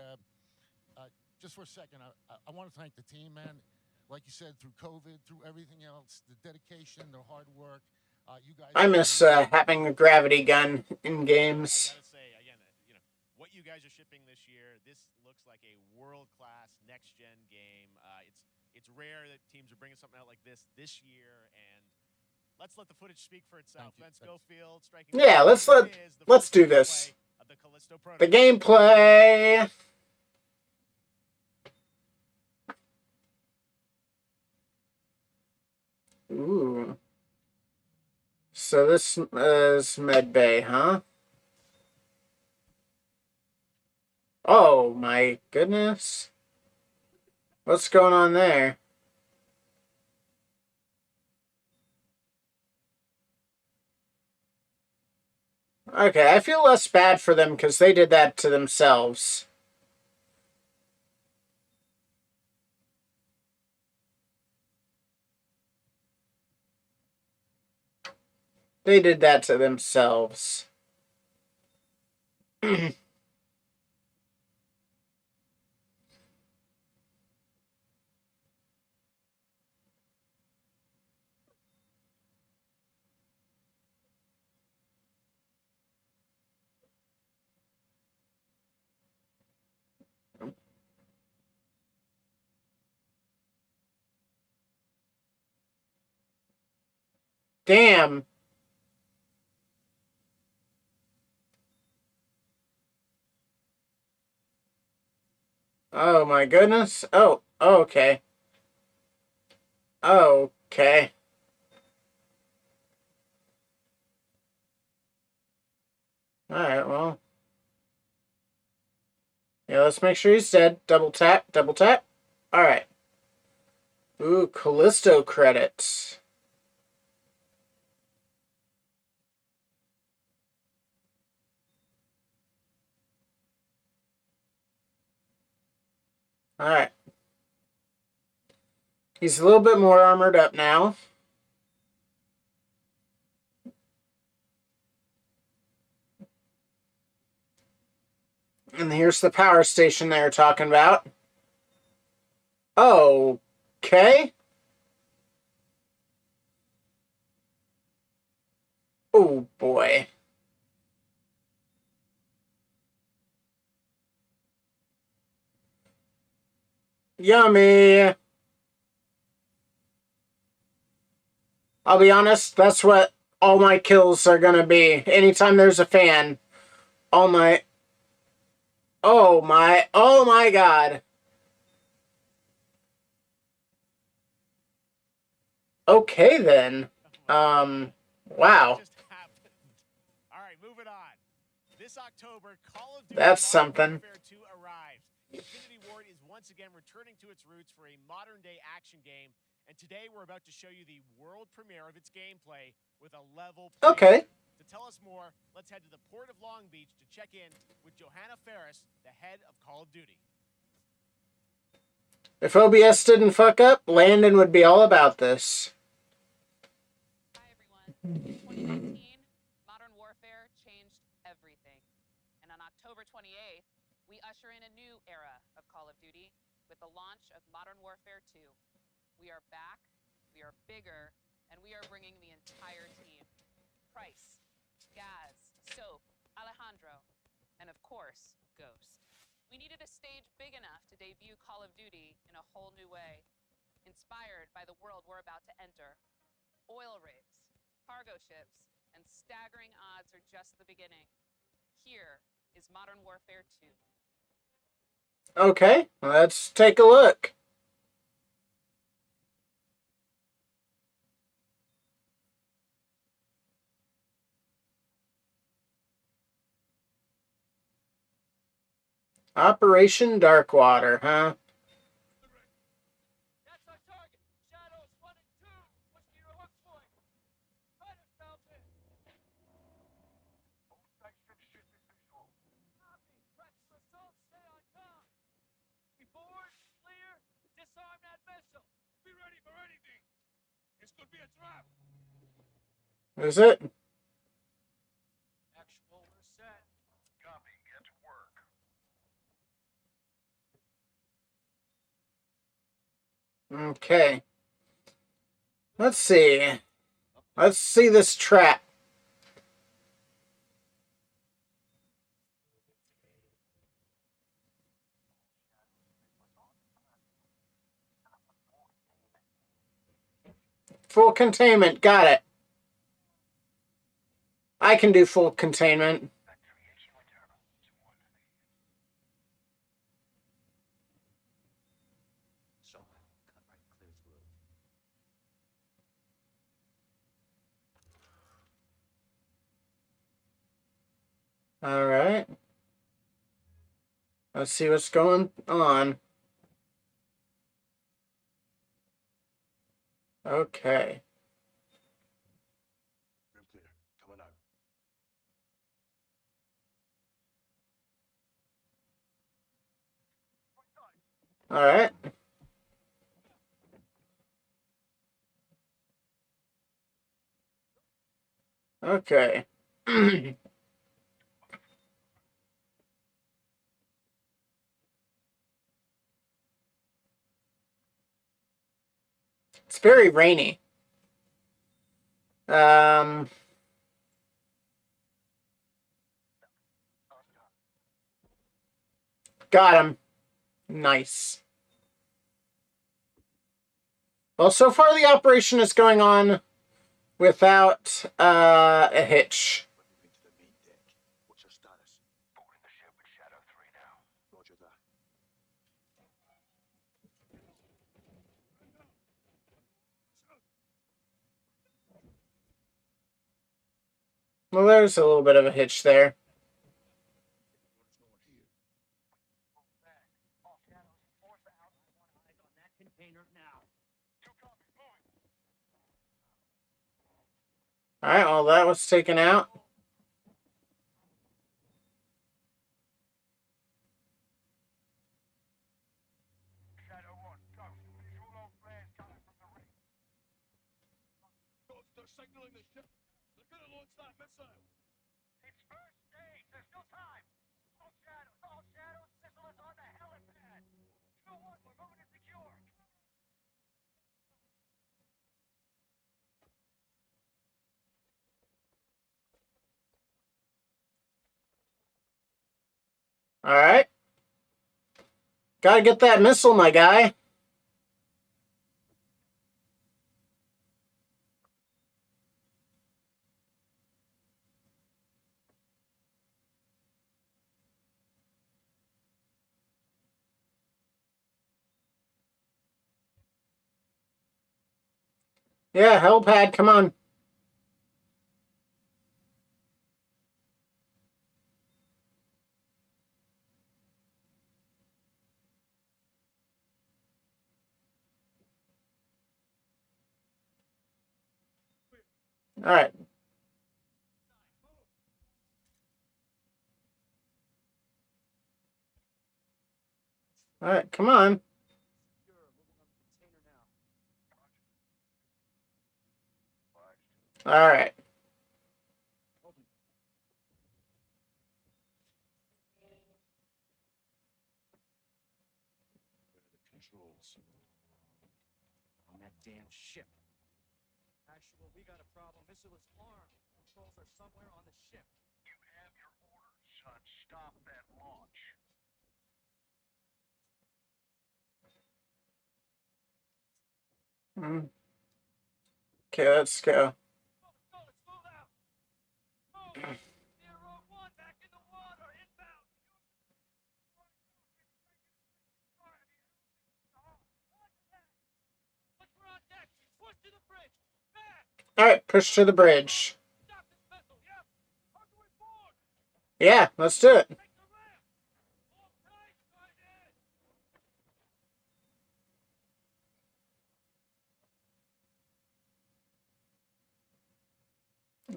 just for a second, I want to thank the team, man. Like you said, through COVID, through everything else, the dedication, their hard work. You guys. I miss having a gravity gun in games. I gotta say again, what you guys are shipping this year. This looks like a world-class next-gen game. It's rare that teams are bringing something out like this year, and let's let the footage speak for itself. Ben Schofield striking. Yeah, let's do this. Of the Callisto The prototype. gameplay. Ooh. So this is Med Bay, huh? Oh my goodness. What's going on there? Okay, I feel less bad for them because they did that to themselves. They did that to themselves. Damn. Oh my goodness. Oh, okay. Okay. Alright, well. Yeah, let's make sure he's dead. Double tap, double tap. Alright. Ooh, Callisto credits. Alright. He's a little bit more armored up now. And here's the power station they were talking about. Okay. Oh boy. Yummy. I'll be honest, that's what all my kills are gonna be. Anytime there's a fan, all my... Oh my god. Okay then. Wow. Just happened. All right, moving on. This October, Call of Duty That's Modern something. Warfare 2 arrives. Infinity Ward is once again returning to its roots for a modern-day action game, and today we're about to show you the world premiere of its gameplay with a level playing Okay. field. To tell us more, let's head to the port of Long Beach to check in with Johanna Ferris, the head of Call of Duty. If OBS didn't fuck up, Landon would be all about this. Hi, everyone. In 2019, Modern Warfare changed everything. And on October 28th, we usher in a new era of Call of Duty with the launch of Modern Warfare 2. We are back, we are bigger, and we are bringing the entire team. Price, Gaz, Soap, Alejandro, and of course, Ghost. We needed a stage big enough to debut Call of Duty in a whole new way, inspired by the world we're about to enter. Oil rigs, cargo ships, and staggering odds are just the beginning. Here is Modern Warfare 2. Okay, let's take a look. Operation Darkwater, huh? That's our target. Shadows 1 and 2. What's your hook point? Fight ourselves in. All stations should be visual. could be a trap. Is it? Actual, we're set. Copy. Get to work. Okay. Let's see. Let's see this trap. Full containment. Got it. I can do full containment. All right. Let's see what's going on. Okay. Room clear. Coming out. All right. Okay. It's very rainy. Um, got him. Nice. Well, so far the operation is going on without a hitch. Moving to the main deck. What's your status? Boarding the ship with Shadow 3 now. Roger that. Well, there's a little bit of a hitch there. All Shadows, force out. I want eyes on that container now. Two copies, moving. All right, well, that was taken out. Shadow 1, go. Visual on flares coming from the ring. They're signaling the ship. They're gonna launch that missile. It's first stage. There's still time. All Shadows, all Shadows. Missile is on the helipad. You know what? We're moving to secure. All right. Gotta get that missile, my guy. Yeah, helipad, come on. All right. All right, come on. All right. Where are the controls? On that damn ship. Actual, we got a problem. Missile is armed. Controls are somewhere on the ship. You have your orders, son. Stop that launch. Okay, let's go. Go, let's move out. Move. Near Rogue One, back in the water. Inbound. Once we're on deck, push to the bridge. Back. All right, push to the bridge. Stop this missile. Yep. How do we board? Yeah, let's do it. Take the ramp. Hold tight, Sergeant.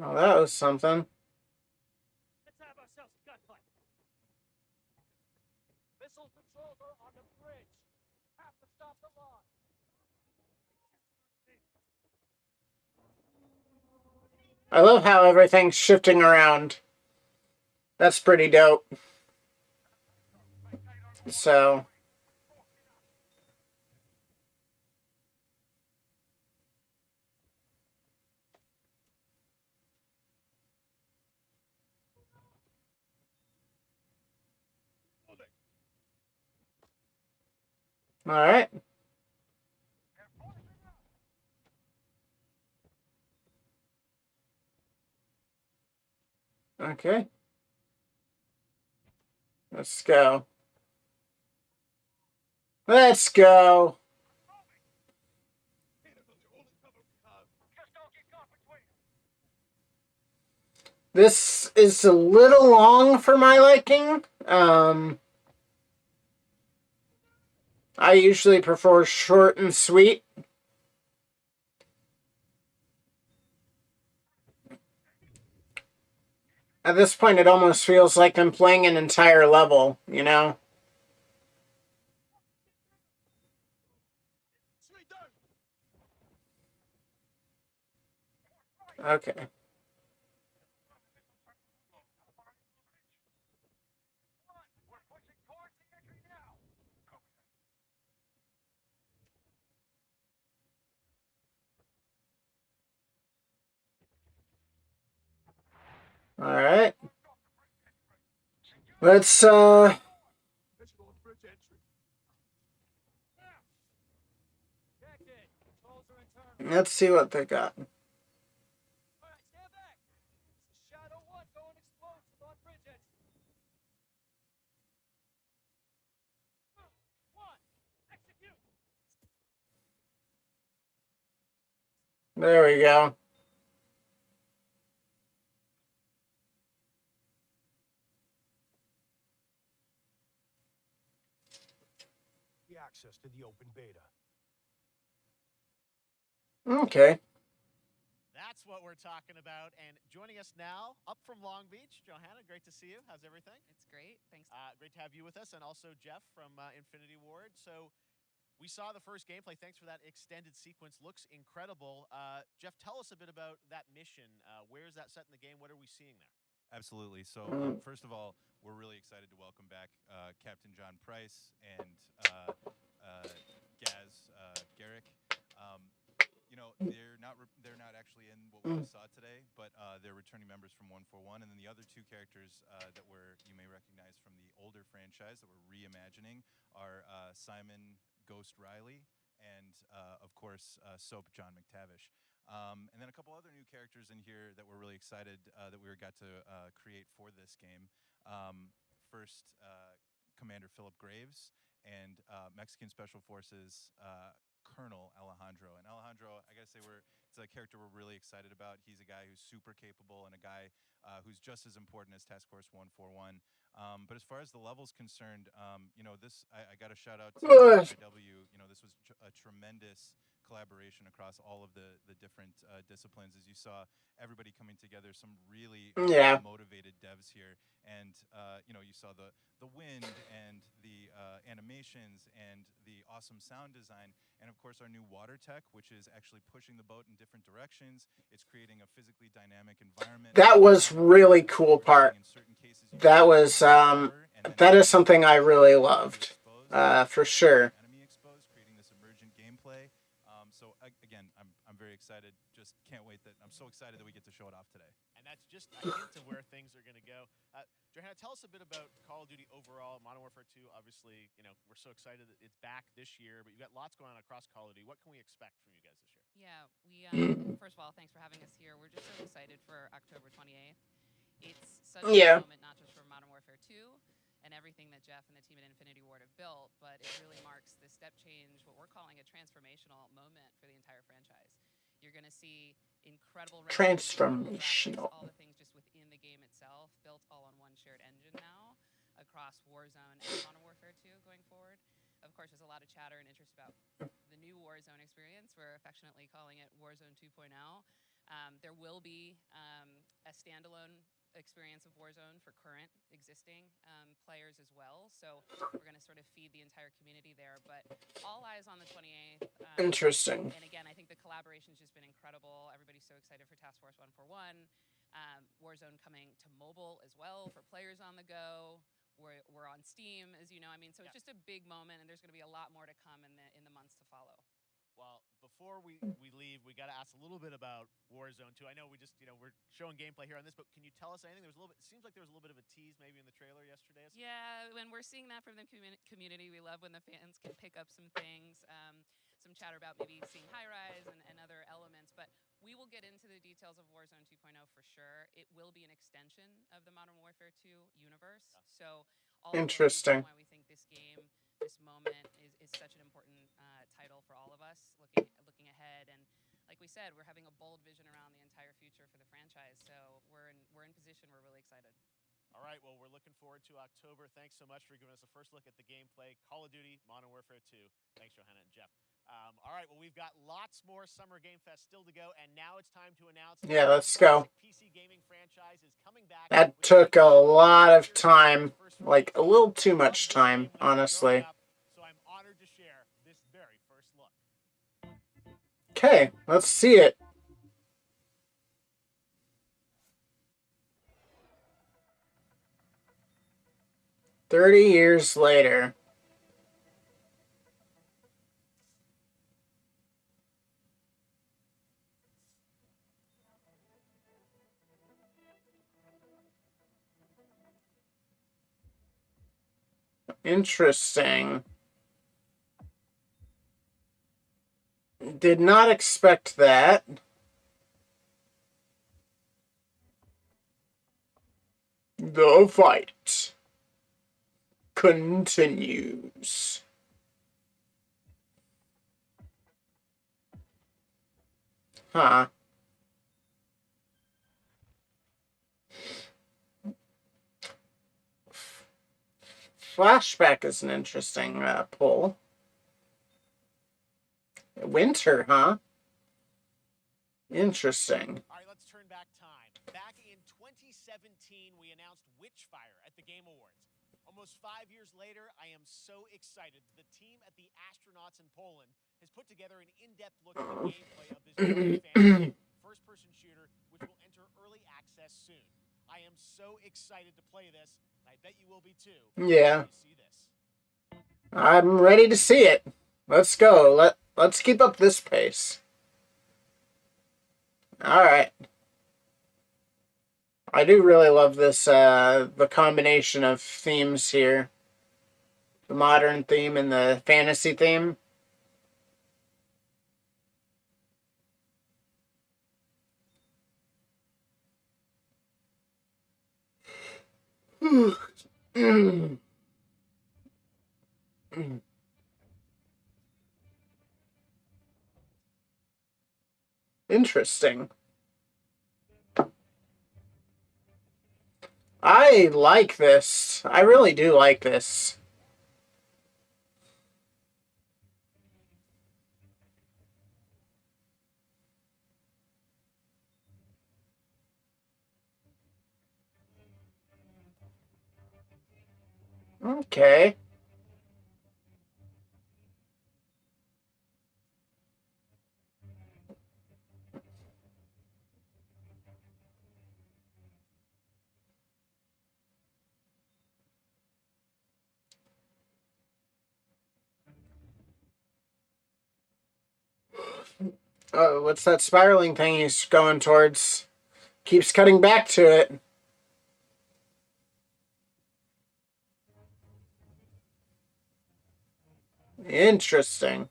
Oh, that was something. Let's have ourselves a gunfight. Missile controls are on the bridge. Have to stop the launch. I love how everything's shifting around. That's pretty dope. So, all right. Okay. Let's go. Let's go. This is a little long for my liking. I usually prefer short and sweet. At this point, it almost feels like I'm playing an entire level, you know? Okay. All right. Let's let's see what they got. All right, stand back. Shadow 1 going explosive on bridge entry. 1, execute. There we go. The access to the open beta. Okay. That's what we're talking about. And joining us now, up from Long Beach, Johanna, great to see you. How's everything? It's great. Thanks. Great to have you with us, and also Jeff from Infinity Ward. So we saw the first gameplay. Thanks for that extended sequence. Looks incredible. Jeff, tell us a bit about that mission. Where is that set in the game? What are we seeing there? Absolutely. So, first of all, we're really excited to welcome back Captain John Price and Gaz Garrick. They're not actually in what we just saw today, but they're returning members from 141, and then the other two characters that you may recognize from the older franchise that we're reimagining are Simon Ghost Riley and, of course, Soap John McTavish. And then a couple other new characters in here that we're really excited that we got to create for this game. First, Commander Philip Graves and Mexican Special Forces Colonel Alejandro. And Alejandro, I gotta say, it's a character we're really excited about. He's a guy who's super capable and a guy who's just as important as Task Force 141. But as far as the level's concerned, I got a shout out to IW. This was a tremendous collaboration across all of the different disciplines. As you saw, everybody coming together, some really motivated devs here. And, you saw the wind and the animations and the awesome sound design. And, of course, our new water tech, which is actually pushing the boat in different directions. It's creating a physically dynamic environment. That was really cool part. That was that is something I really loved. For sure. Enemy exposed, creating this emergent gameplay. So again, I'm very excited. Just can't wait I'm so excited that we get to show it off today. And that's just a hint of where things are going to go. Johanna, tell us a bit about Call of Duty overall. Modern Warfare 2, obviously, we're so excited that it's back this year, but you've got lots going on across Call of Duty. What can we expect from you guys this year? Yeah, we first of all, thanks for having us here. We're just so excited for October 28th. It's such a moment, not just for Modern Warfare 2 and everything that Jeff and the team at Infinity Ward have built, but it really marks the step change, what we're calling a transformational moment for the entire franchise. You're going to see incredible transformational, all the things just within the game itself, built all on one shared engine now across Warzone and Modern Warfare 2 going forward. Of course, there's a lot of chatter and interest about the new Warzone experience. We're affectionately calling it Warzone 2.0. There will be a standalone experience of Warzone for current existing players as well. So we're going to sort of feed the entire community there. But all eyes on the 28th. Interesting. And again, I think the collaboration's just been incredible. Everybody's so excited for Task Force 141. Warzone coming to mobile as well for players on the go. We're on Steam, as you know. I mean, so it's just a big moment, and there's going to be a lot more to come in the months to follow. Well, before we leave, we got to ask a little bit about Warzone 2. I know we just, we're showing gameplay here on this, but can you tell us anything? There was a little bit. It seems like there was a little bit of a tease maybe in the trailer yesterday. Yeah, when we're seeing that from the community, we love when the fans can pick up some things, some chatter about maybe seeing high rise and other elements. But we will get into the details of Warzone 2.0 for sure. It will be an extension of the Modern Warfare 2 universe. Yeah. So all interesting. Why we think this game, this moment is such an important title for all of us looking ahead. And like we said, we're having a bold vision around the entire future for the franchise. So we're in position. We're really excited. All right, well, we're looking forward to October. Thanks so much for giving us a first look at the gameplay. Call of Duty, Modern Warfare 2. Thanks, Johanna and Jeff. All right, well, we've got lots more Summer Game Fest still to go, and now it's time to announce... Yeah, let's go. PC gaming franchise is coming back. That took a lot of time, like a little too much time, honestly. So I'm honored to share this very first look. Okay, let's see it. "30 years later." Interesting. Did not expect that. The fight continues. Huh. Flashback is an interesting pull. Winter, huh? Interesting. All right, let's turn back time. Back in 2017, we announced Witchfire at the Game Awards. Almost 5 years later, I am so excited. The team at the Astronauts in Poland has put together an in-depth look at the gameplay of this fantasy first-person shooter, which will enter early access soon. I am so excited to play this, and I bet you will be too. Yeah. See this. I'm ready to see it. Let's go. Let's keep up this pace. All right. I do really love this, the combination of themes here. The modern theme and the fantasy theme. Interesting. I like this. I really do like this. Okay. Oh, what's that spiraling thing he's going towards? Keeps cutting back to it. Interesting.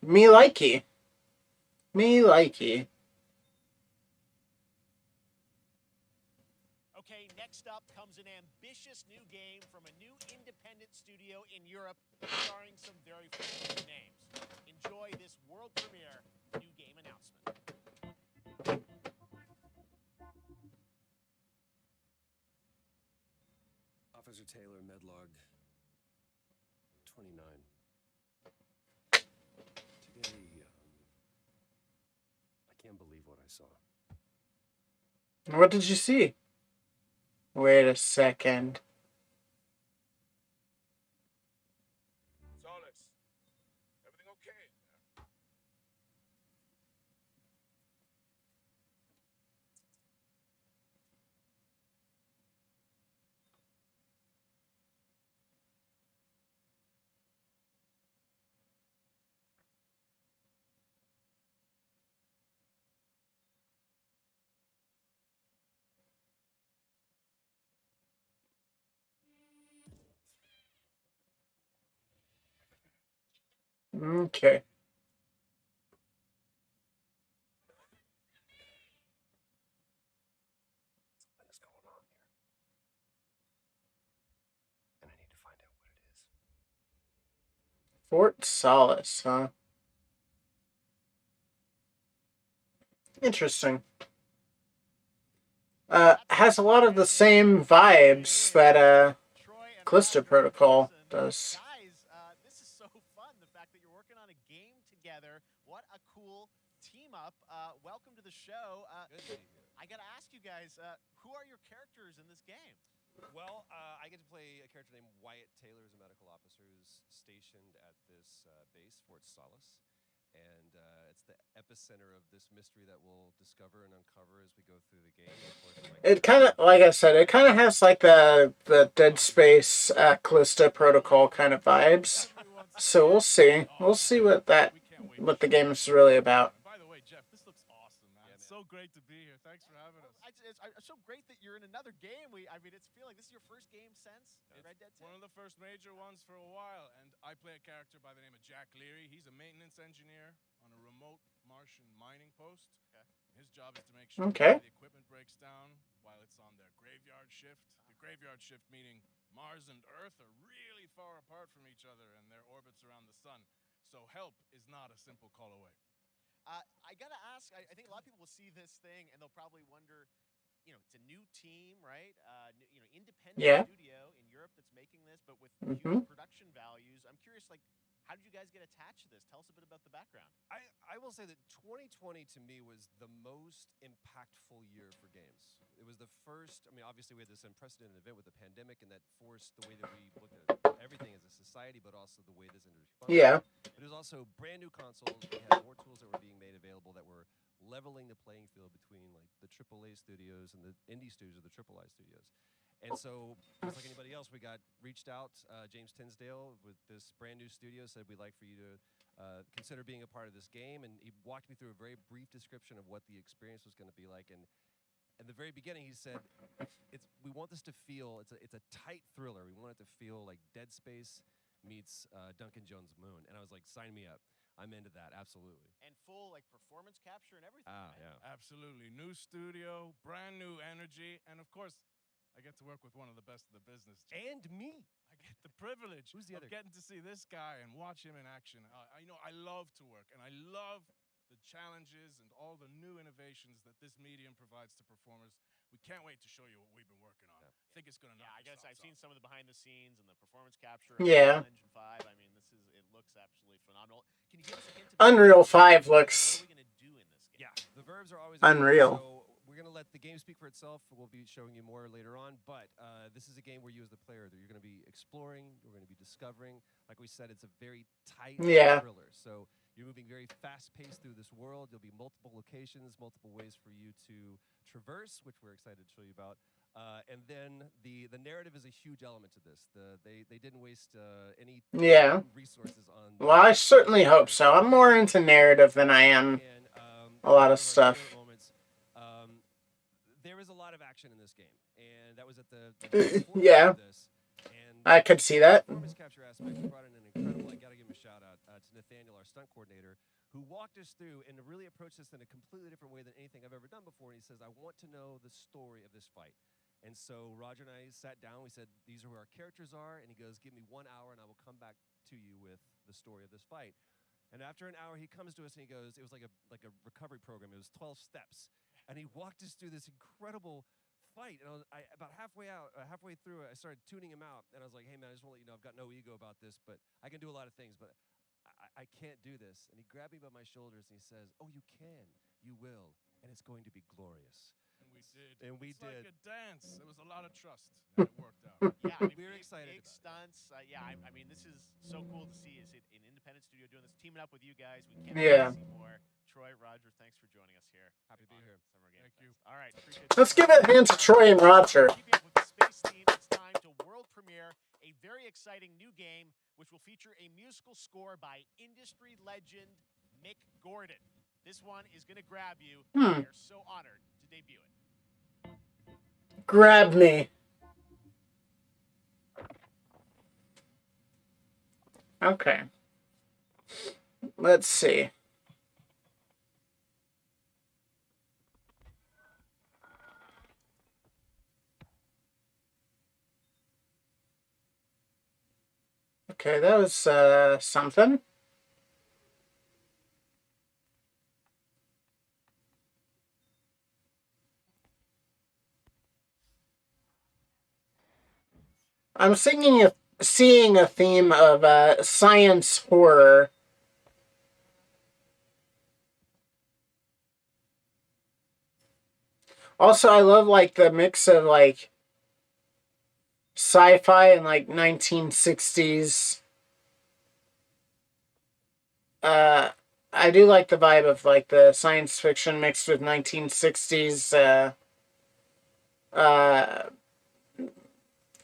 Me likey. Me likey. Okay, next up comes an ambitious new game from a new independent studio in Europe, starring some very familiar names. Enjoy this world premiere new game announcement. Officer Taylor, Medlog 29. Today, can't believe what I saw. What did you see? Wait a second. Solace, everything okay? Okay. Something's going on here. And I need to find out what it is. Fort Solace, huh? Interesting. Has a lot of the same vibes that Callisto Protocol does. Guys, this is so fun. The fact that you're working on a game together. What a cool team up. Welcome to the show. Good to be here. I got to ask you guys, who are your characters in this game? Well, I get to play a character named Wyatt Taylor, who's a medical officer who's stationed at this base, Fort Solace. And it's the epicenter of this mystery that we'll discover and uncover as we go through the game. Of course, It kind of, like I said, it kind of has like the Dead Space Callisto Protocol kind of vibes. So we'll see. We'll see what the game is really about. By the way, Jeff, this looks awesome, man. Yeah, It's so great to be here. Thanks for having us. It's so great that you're in another game. It's feeling like this is your first game since Red Dead 2. One of the first major ones for a while, and I play a character by the name of Jack Leary. He's a maintenance engineer on a remote Martian mining post. Okay. His job is to make sure Okay. the equipment breaks down while it's on their graveyard shift. The graveyard shift meaning Mars and Earth are really far apart from each other and their orbits around the sun. So help is not a simple call away. I got to ask, I think a lot of people will see this thing and they'll probably wonder, it's a new team, right? Independent Yeah. studio in Europe that's making this, but with Mhm. huge production values. I'm curious, how did you guys get attached to this? Tell us a bit about the background. I will say that 2020 to me was the most impactful year for games. It was the first, obviously we had this unprecedented event with the pandemic, and that forced the way that we looked at everything as a society, but also the way this industry functions. Yeah. But it was also brand new consoles. We had more tools that were being made available that were leveling the playing field between like the AAA studios and the indie studios or the AAA studios. And so, just like anybody else, we reached out. James Tinsdale with this brand new studio said, we'd like for you to consider being a part of this game. And he walked me through a very brief description of what the experience was going to be like. And in the very beginning, he said, we want this to feel, it's a tight thriller. We want it to feel like Dead Space meets Duncan Jones' Moon. And I was like, sign me up. I'm into that, absolutely. And full performance capture and everything. Ah, right? yeah. Absolutely. New studio, brand new energy, and of course, I get to work with one of the best of the business. And me. I get the privilege Who's the of other? getting to see this guy and watch him in action. I love to work, and I love the challenges and all the new innovations that this medium provides to performers. We can't wait to show you what we've been working on. Yeah. I think it's going to Yeah, knock I guess your I've socks seen off. some of the behind the scenes and the performance capture. of Yeah. Unreal Engine 5. It looks absolutely phenomenal. Can you give us a hint? about Unreal what 5 what looks are we gonna do in this game? Yeah, the verbs are always Unreal. So we're gonna let the game speak for itself. We'll be showing you more later on, but this is a game where you, as the player, that you're gonna be exploring. You're gonna be discovering. Like we said, it's a very tight Yeah. thriller. So you're moving very fast-paced through this world. There'll be multiple locations, multiple ways for you to traverse, which we're excited to show you about. And then the narrative is a huge element to this. They didn't waste any Yeah. resources on. Well, I certainly hope so. I'm more into narrative than I am And, a lot one of our stuff. favorite moments, there is a lot of action in this game, and that was at the Yeah. of this. And I could see that. the performance capture aspect brought in an incredible. I gotta give him a shout out to Nathaniel, our stunt coordinator, who walked us through and really approached this in a completely different way than anything I've ever done before. And he says, "I want to know the story of this fight." And so Roger and I sat down. We said, "These are who our characters are." And he goes, "Give me 1 hour, and I will come back to you with the story of this fight." And after an hour, he comes to us and he goes, it was like a recovery program. It was 12 steps. And he walked us through this incredible fight. And about halfway through, I started tuning him out. And I was like, "Hey, man, I just want to let you know I've got no ego about this, but I can do a lot of things. But I can't do this. And he grabbed me by my shoulders and he says, oh, you can. You will. And it's going to be glorious. And we did. And we it's did. like a dance. There was a lot of trust, and it worked out. Yeah, I mean, We're big, excited big about it. stunts. Yeah, I mean, this is so cool to see. Is it an independent studio doing this, teaming up with you guys? We can't wait Yeah. to see more. Troy, Roger, thanks for joining us here. Happy to be here. Summer Game Thank you. Fest. All right, appreciate Let's you. give it a hand to Troy and Roger. Keeping up with the space theme, it's time to world premiere a very exciting new game, which will feature a musical score by industry legend Mick Gordon. This one is going to grab you. We are so honored to debut it. Grab me. Okay. Let's see. Okay, that was something. I'm seeing a theme of science horror. Also, I love like the mix of like sci-fi and like 1960s. I do like the vibe of like the science fiction mixed with 1960s.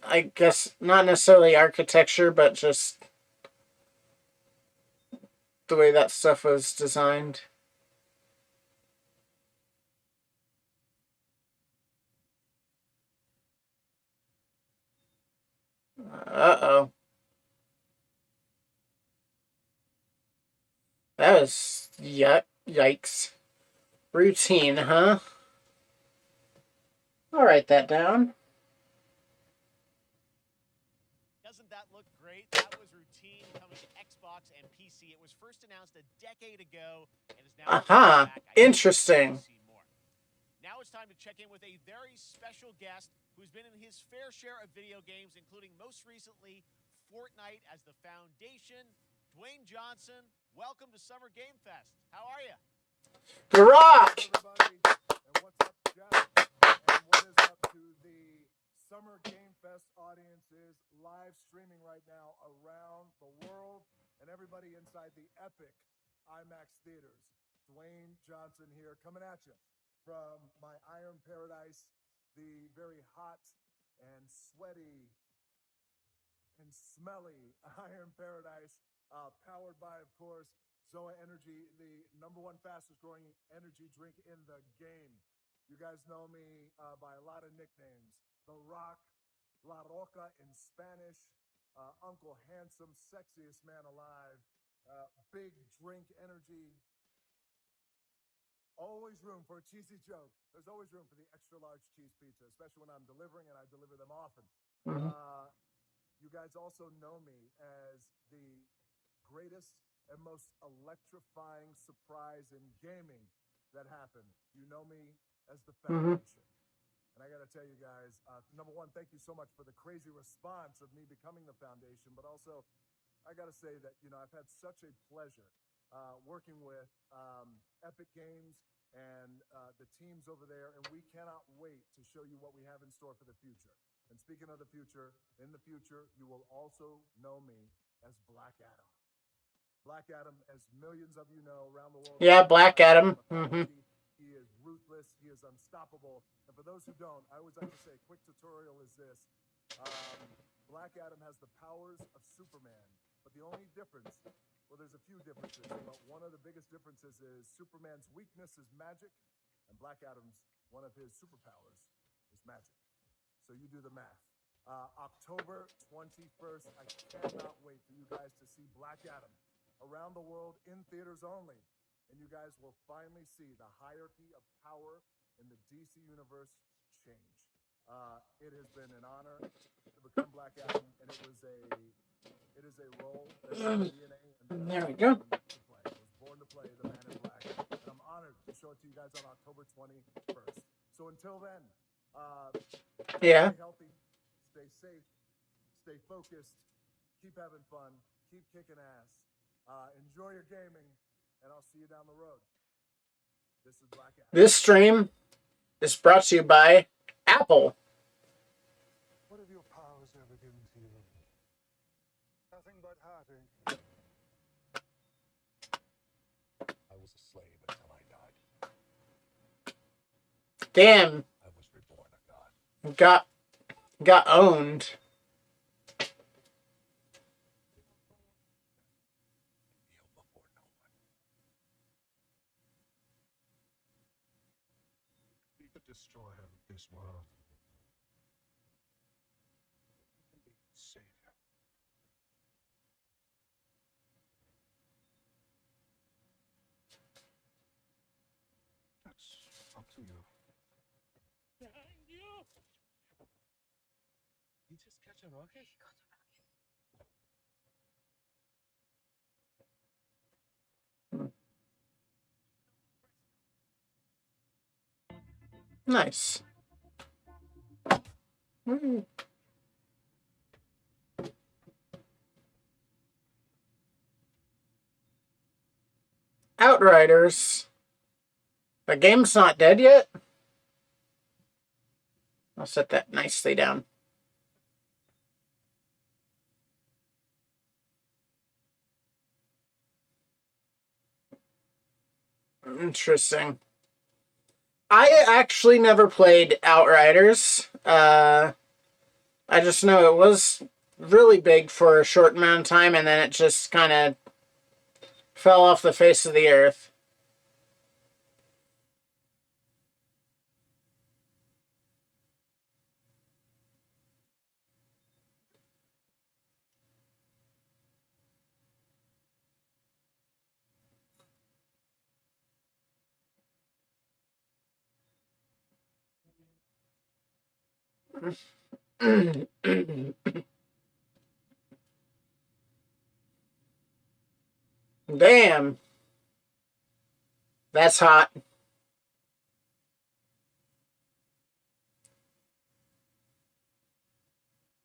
I guess not necessarily architecture, but just the way that stuff was designed. Uh-oh. That was yikes. Routine, huh? I'll write that down. Doesn't that look great? That was Routine coming to Xbox and PC. It was first announced a decade ago and is now Aha, back. I can't interesting. wait to see more. Now it's time to check in with a very special guest who's been in his fair share of video games, including most recently Fortnite as the Foundation. Dwayne Johnson, welcome to Summer Game Fest. How are you? The Rock! Everybody, and what's up, Jeff? And what is up to the Summer Game Fest audiences live streaming right now around the world and everybody inside the epic IMAX theaters. Dwayne Johnson here, coming at you from my Iron Paradise, the very hot and sweaty and smelly Iron Paradise, powered by, of course, Zoa Energy, the #1 fastest growing energy drink in the game. You guys know me by a lot of nicknames. The Rock, La Roca in Spanish, Uncle Handsome, sexiest man alive, big drink energy. Always room for a cheesy joke. There's always room for the extra large cheese pizza, especially when I'm delivering, and I deliver them often. You guys also know me as the greatest and most electrifying surprise in gaming that happened. You know me as the Foundation. And I got to tell you guys, #1, thank you so much for the crazy response of me becoming the Foundation. But also, I got to say that, I've had such a pleasure working with Epic Games and the teams over there. And we cannot wait to show you what we have in store for the future. And speaking of the future, in the future, you will also know me as Black Adam. Black Adam, as millions of you know around the world. Yeah, Black Adam. He is ruthless. He is unstoppable. And for those who don't, I always like to say a quick tutorial is this. Black Adam has the powers of Superman. But the only difference, well, there's a few differences. But one of the biggest differences is Superman's weakness is magic. And Black Adam's, one of his superpowers, is magic. So you do the math. October 21st, I cannot wait for you guys to see Black Adam around the world in theaters only. And you guys will finally see the hierarchy of power in the DC universe change. It has been an honor to become Black Adam, and it is a role that's in my DNA. And There we go. I was born to play the Man in Black, and I'm honored to show it to you guys on October 21st. So until then, Yeah. stay healthy, stay safe, stay focused, keep having fun, keep kicking ass, Enjoy your gaming, and I'll see you down the road. This is Black Ash. This stream is brought to you by Apple. What have your powers ever given to you? Nothing but heartache. I was a slave until I died. Damn. I was reborn a god. Got owned. Kneel before no one. Be the destroyer of this world. You can be savior. That's up to you. You just catch a rocket? Nice. Outriders. The game's not dead yet? I'll set that nicely down. Interesting. I actually never played Outriders. I just know it was really big for a short amount of time, and then it just kind of fell off the face of the earth. Damn. That's hot.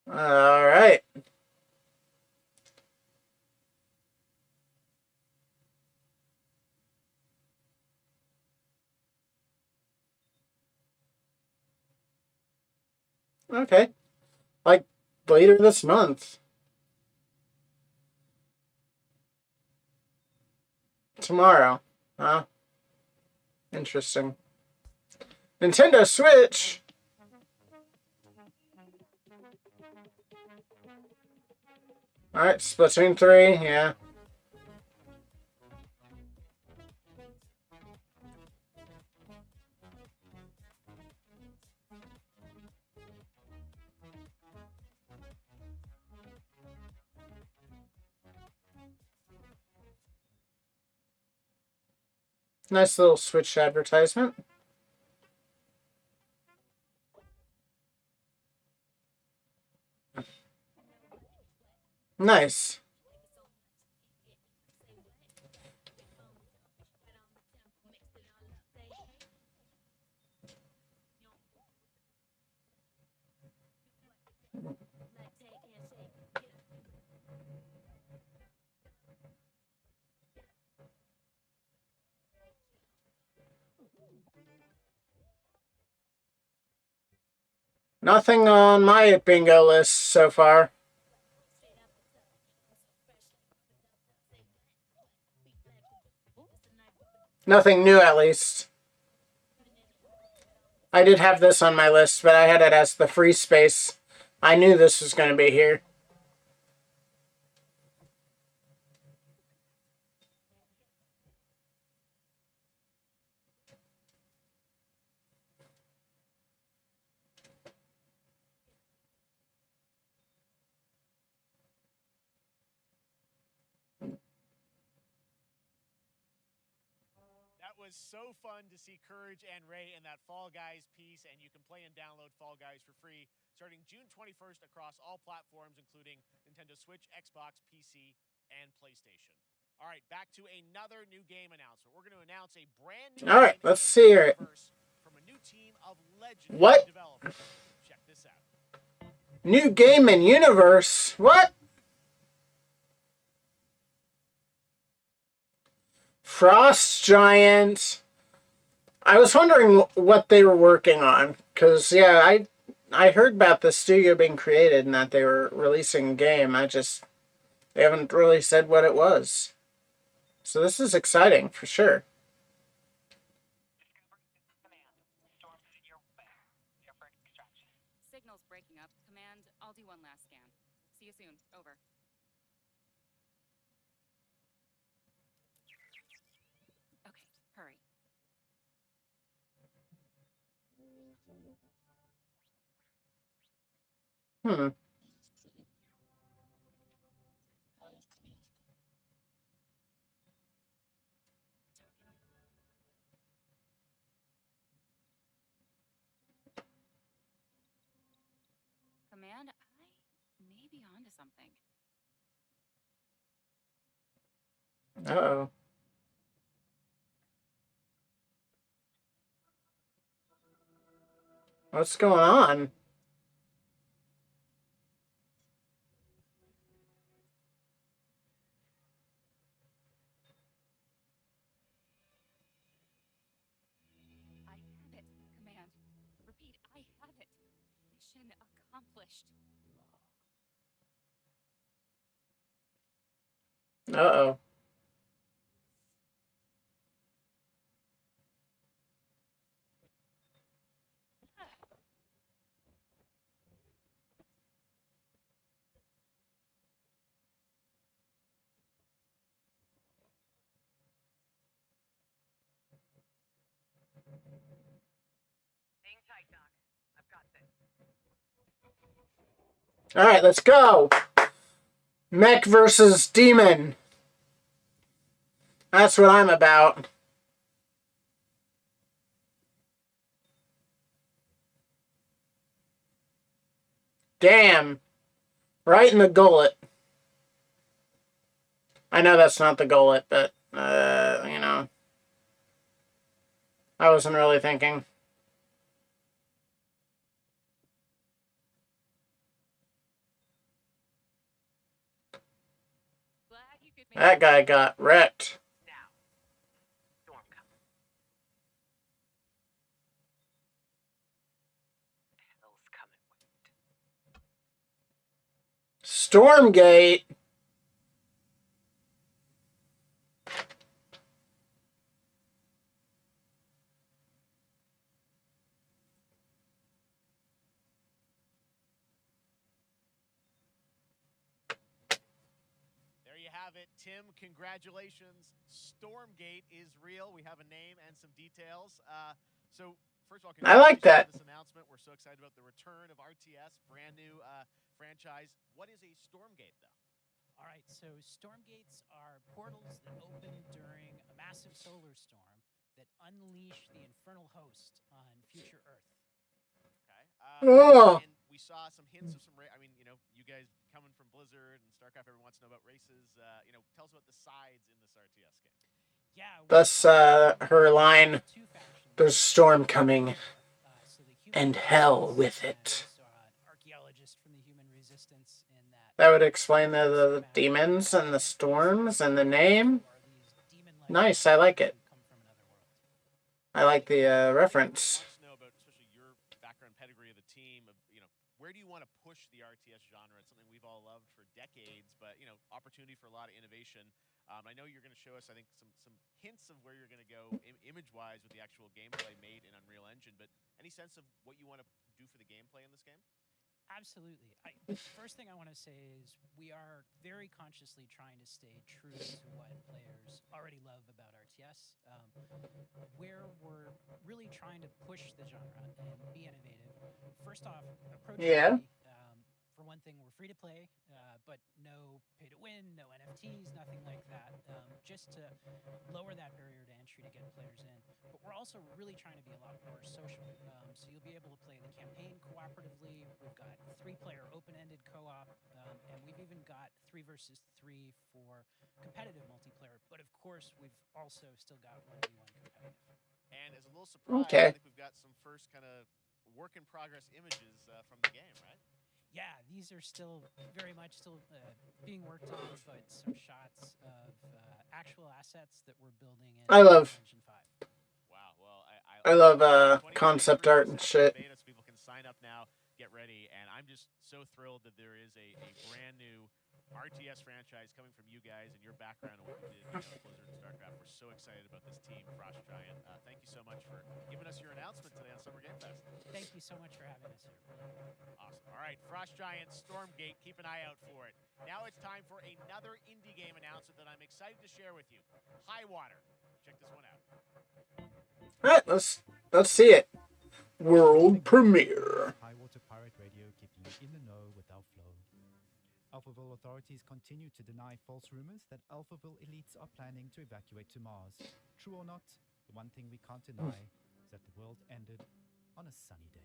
All right. Okay. Like later this month. Tomorrow. Huh? Interesting. Nintendo Switch. Alright, Splatoon 3, yeah. Nice little Switch advertisement. Nice. Nothing on my bingo list so far. Nothing new, at least. I did have this on my list, but I had it as the free space. I knew this was going to be here. That was so fun to see Courage and Ray in that Fall Guys piece, and you can play and download Fall Guys for free starting June 21st across all platforms, including Nintendo Switch, Xbox, PC, and PlayStation. All right, back to another new game announcement. We're going to announce a brand new All right, let's see it. From a new team of legendary What? developers. Check this out. New game and universe? What? Frost Giant. I was wondering what they were working on, because, yeah, I heard about the studio being created and that they were releasing a game. They haven't really said what it was. So this is exciting, for sure. Signal's breaking up. Command, I'll do one last scan. See you soon. Over. Okay, hurry. Hmm. Command, I may be onto something. Uh-oh. What's going on? I have it, Command. Repeat, I have it. Mission accomplished. Uh-oh. Hang tight, Doc. I've got this. All right, let's go. Mech versus demon. That's what I'm about. Damn. Right in the gullet. I know that's not the gullet, but, you know. I wasn't really thinking. That guy got wrecked. Now, storm coming. Hell's coming. Stormgate. There you have it, Tim. Congratulations. Stormgate is real. We have a name and some details. So first of all, I like that. This announcement. We're so excited about the return of RTS, brand new franchise. What is a Stormgate, though? All right, so Stormgates are portals that open during a massive solar storm that unleash the infernal host on future Earth. Okay. And we saw some hints of some. I mean, you know, you guys coming from Blizzard and StarCraft, everyone wants to know about races. You know, tell us about the sides in this RTS game. Yeah. Thus, her line, "There's a storm coming, and hell with it." Archaeologist from the human resistance in that. That would explain the demons and the storms and the name. Nice, I like it. I like the reference. Know about especially your background, pedigree of the team. You know, where do you want to push the RTS genre? It's something we've all loved for decades, but you know, opportunity for a lot of innovation. I know you're going to show us, I think, some hints of where you're going to go image-wise with the actual gameplay made in Unreal Engine. But any sense of what you want to do for the gameplay in this game? Absolutely. First thing I want to say is we are very consciously trying to stay true to what players already love about RTS, where we're really trying to push the genre and be innovative. First off, approach for one thing, we're free to play, but no pay to win, no NFTs, nothing like that, just to lower that barrier to entry to get players in. But we're also really trying to be a lot more social, so you'll be able to play the campaign cooperatively. We've got 3-player open-ended co-op, and we've even got 3 versus 3 for competitive multiplayer. But of course, we've also still got 1v1 competitive. And as a little surprise, I think we've got some first kind of work in progress images from the game, right? yeah, these are still very much still being worked on, but some shots of actual assets that we're building in I love Engine 5. Wow. Well, I love 2023 concept art and is shit. beta, so people can sign up now, get ready, and I'm just so thrilled that there is a brand new RTS franchise coming from you guys and your background and what you did, Blizzard and StarCraft. We're so excited about this team, Frost Giant. Thank you so much for giving us your announcement today on Summer Game Fest. Thank you so much for having us here. Awesome. All right, Frost Giant, Stormgate, keep an eye out for it. Now it's time for another indie game announcement that I'm excited to share with you. High Water. Check this one out. All right, let's see it. World premiere. High Water Pirate Radio, keeping you in the know with our flow. Alphaville authorities continue to deny false rumors that Alphaville elites are planning to evacuate to Mars. True or not, the one thing we can't deny is that the world ended on a sunny day.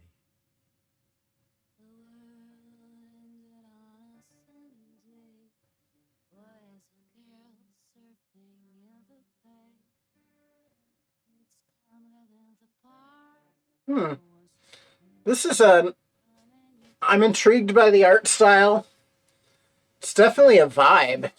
This is I'm intrigued by the art style. It's definitely a vibe.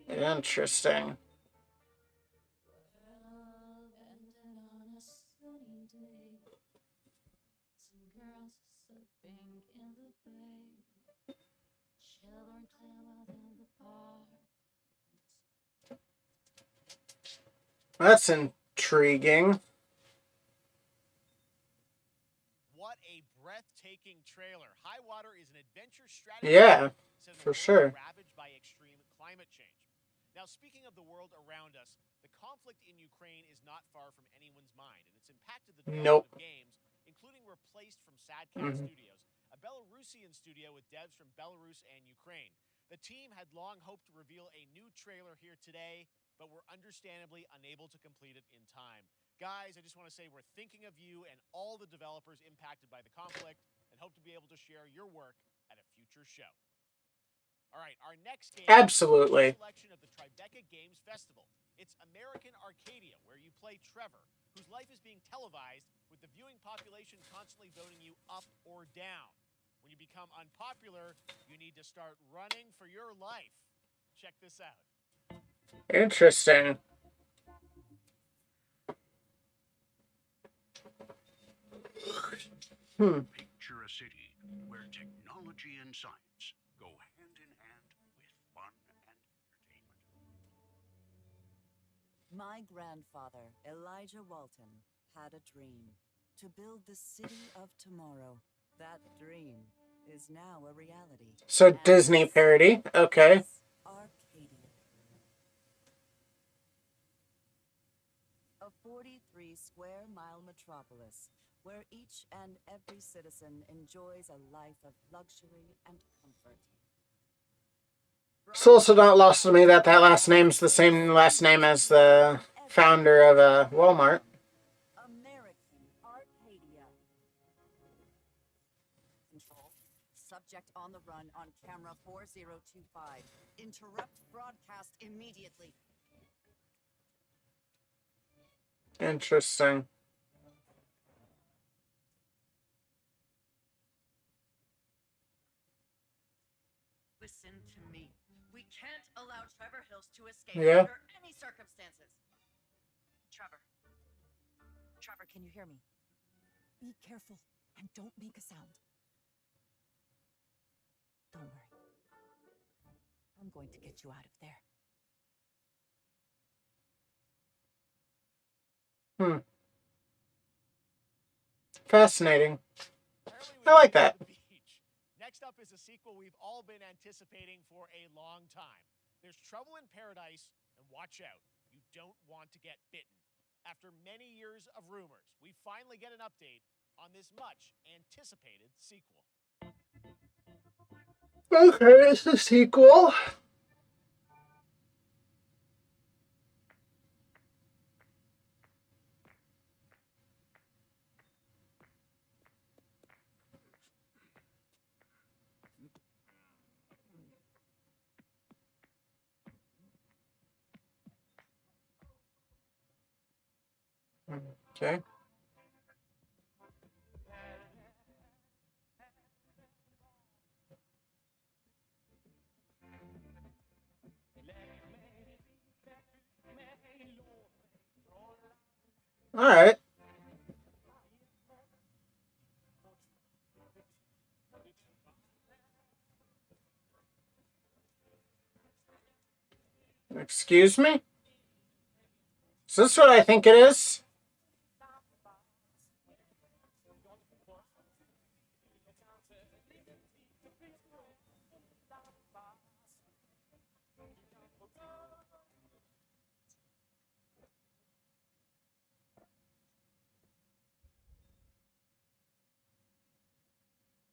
Interesting. That's intriguing. What a breathtaking trailer. High Water is an adventure strategy. Yeah, set in a for world sure. ravaged by extreme climate change. Now, speaking of the world around us, the conflict in Ukraine is not far from anyone's mind, and it's impacted the development of games, including Replaced from Sadcat Studios, a Belarusian studio with devs from Belarus and Ukraine. The team had long hoped to reveal a new trailer here today, but were understandably unable to complete it in time. Guys, I just want to say we're thinking of you and all the developers impacted by the conflict and hope to be able to share your work at a future show. All right, our next game Absolutely. is a selection of the Tribeca Games Festival. It's American Arcadia, where you play Trevor, whose life is being televised with the viewing population constantly voting you up or down. When you become unpopular, you need to start running for your life. Check this out. Interesting. Picture a city where technology and science go hand in hand with fun and entertainment. My grandfather, Elijah Walton, had a dream to build the city of tomorrow. That dream is now a reality. So Disney parody. Okay. Arcadia. A 43 square mile metropolis where each and every citizen enjoys a life of luxury and comfort. It's also not lost to me that last name's the same last name as the founder of Walmart. American Arcadia. Control. Subject on the run on camera 4025. Interrupt broadcast immediately. Interesting. Listen to me. We can't allow Trevor Hills to escape Yeah. under any circumstances. Trevor. Trevor, can you hear me? Be careful and don't make a sound. Don't worry. I'm going to get you out of there. Fascinating. I like that. Next up is a sequel we've all been anticipating for a long time. There's Trouble in Paradise, and watch out, you don't want to get bitten. After many years of rumors, we finally get an update on this much anticipated sequel. Okay, it's a sequel. Okay. All right. Excuse me? Is this what I think it is?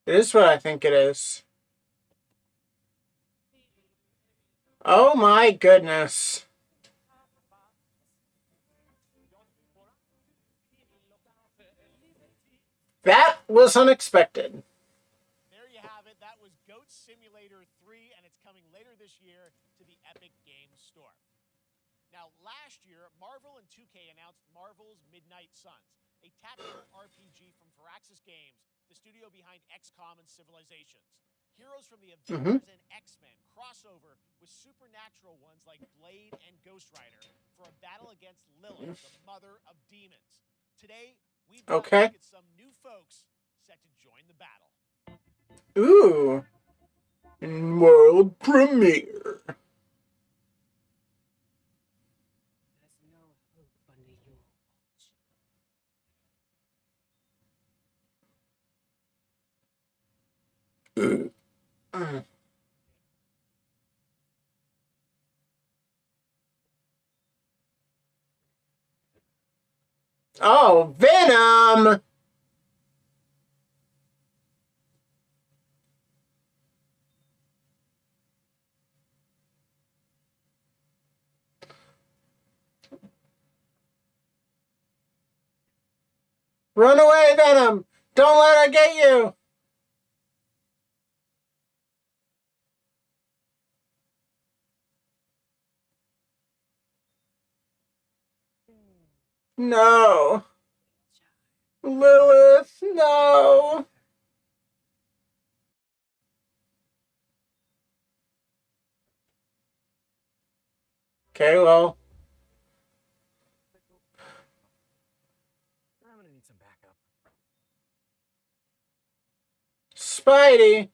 It is what I think it is. Oh my goodness. That was unexpected. There you have it. That was Goat Simulator 3, and it's coming later this year to the Epic Games Store. Now, last year, Marvel and 2K announced Marvel's Midnight Suns, a tactical RPG from Firaxis Games, the studio behind XCOM and Civilizations. Heroes from the Avengers and X-Men crossover with supernatural ones like Blade and Ghost Rider for a battle against Lilith, the mother of demons. Today, we've got a look at some new folks set to join the battle. Ooh. World premiere. Oh, Venom! Run away, Venom! Don't let her get you! No! Lilith, no! Okay, well. I'm gonna need some backup. Spidey!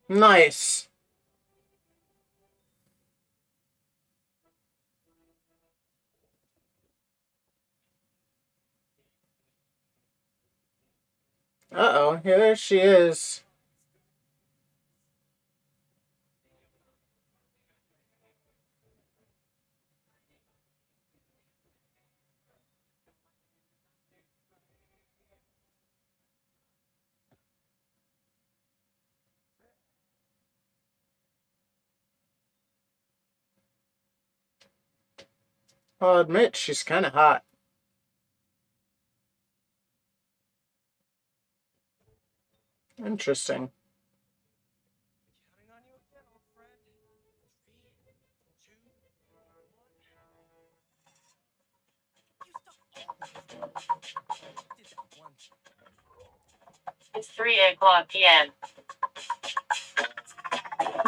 Nice. Uh-oh, here there she is. I'll admit, she's kind of hot. Interesting. Counting on you again, old friend. 3, 2, 1. Did that once. It's 3:00 p.m.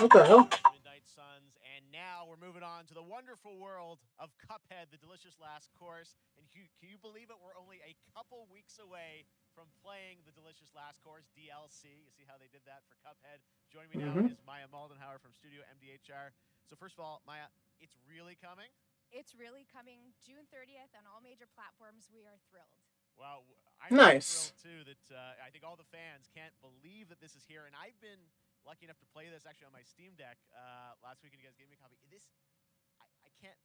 What the hell? Midnight Suns, and now we're moving on to the wonderful world of Cuphead, the delicious last course. And can you believe it? We're only a couple weeks away from playing the delicious last course DLC. You see how they did that for Cuphead? Joining me now is Maya Moldenhauer from Studio MDHR. So first of all, Maya, it's really coming? It's really coming June 30th on all major platforms. We are thrilled. Wow, I'm nice. thrilled too that I think all the fans can't believe that this is here, and I've been lucky enough to play this actually on my Steam Deck last week, and you guys gave me a copy. I can't.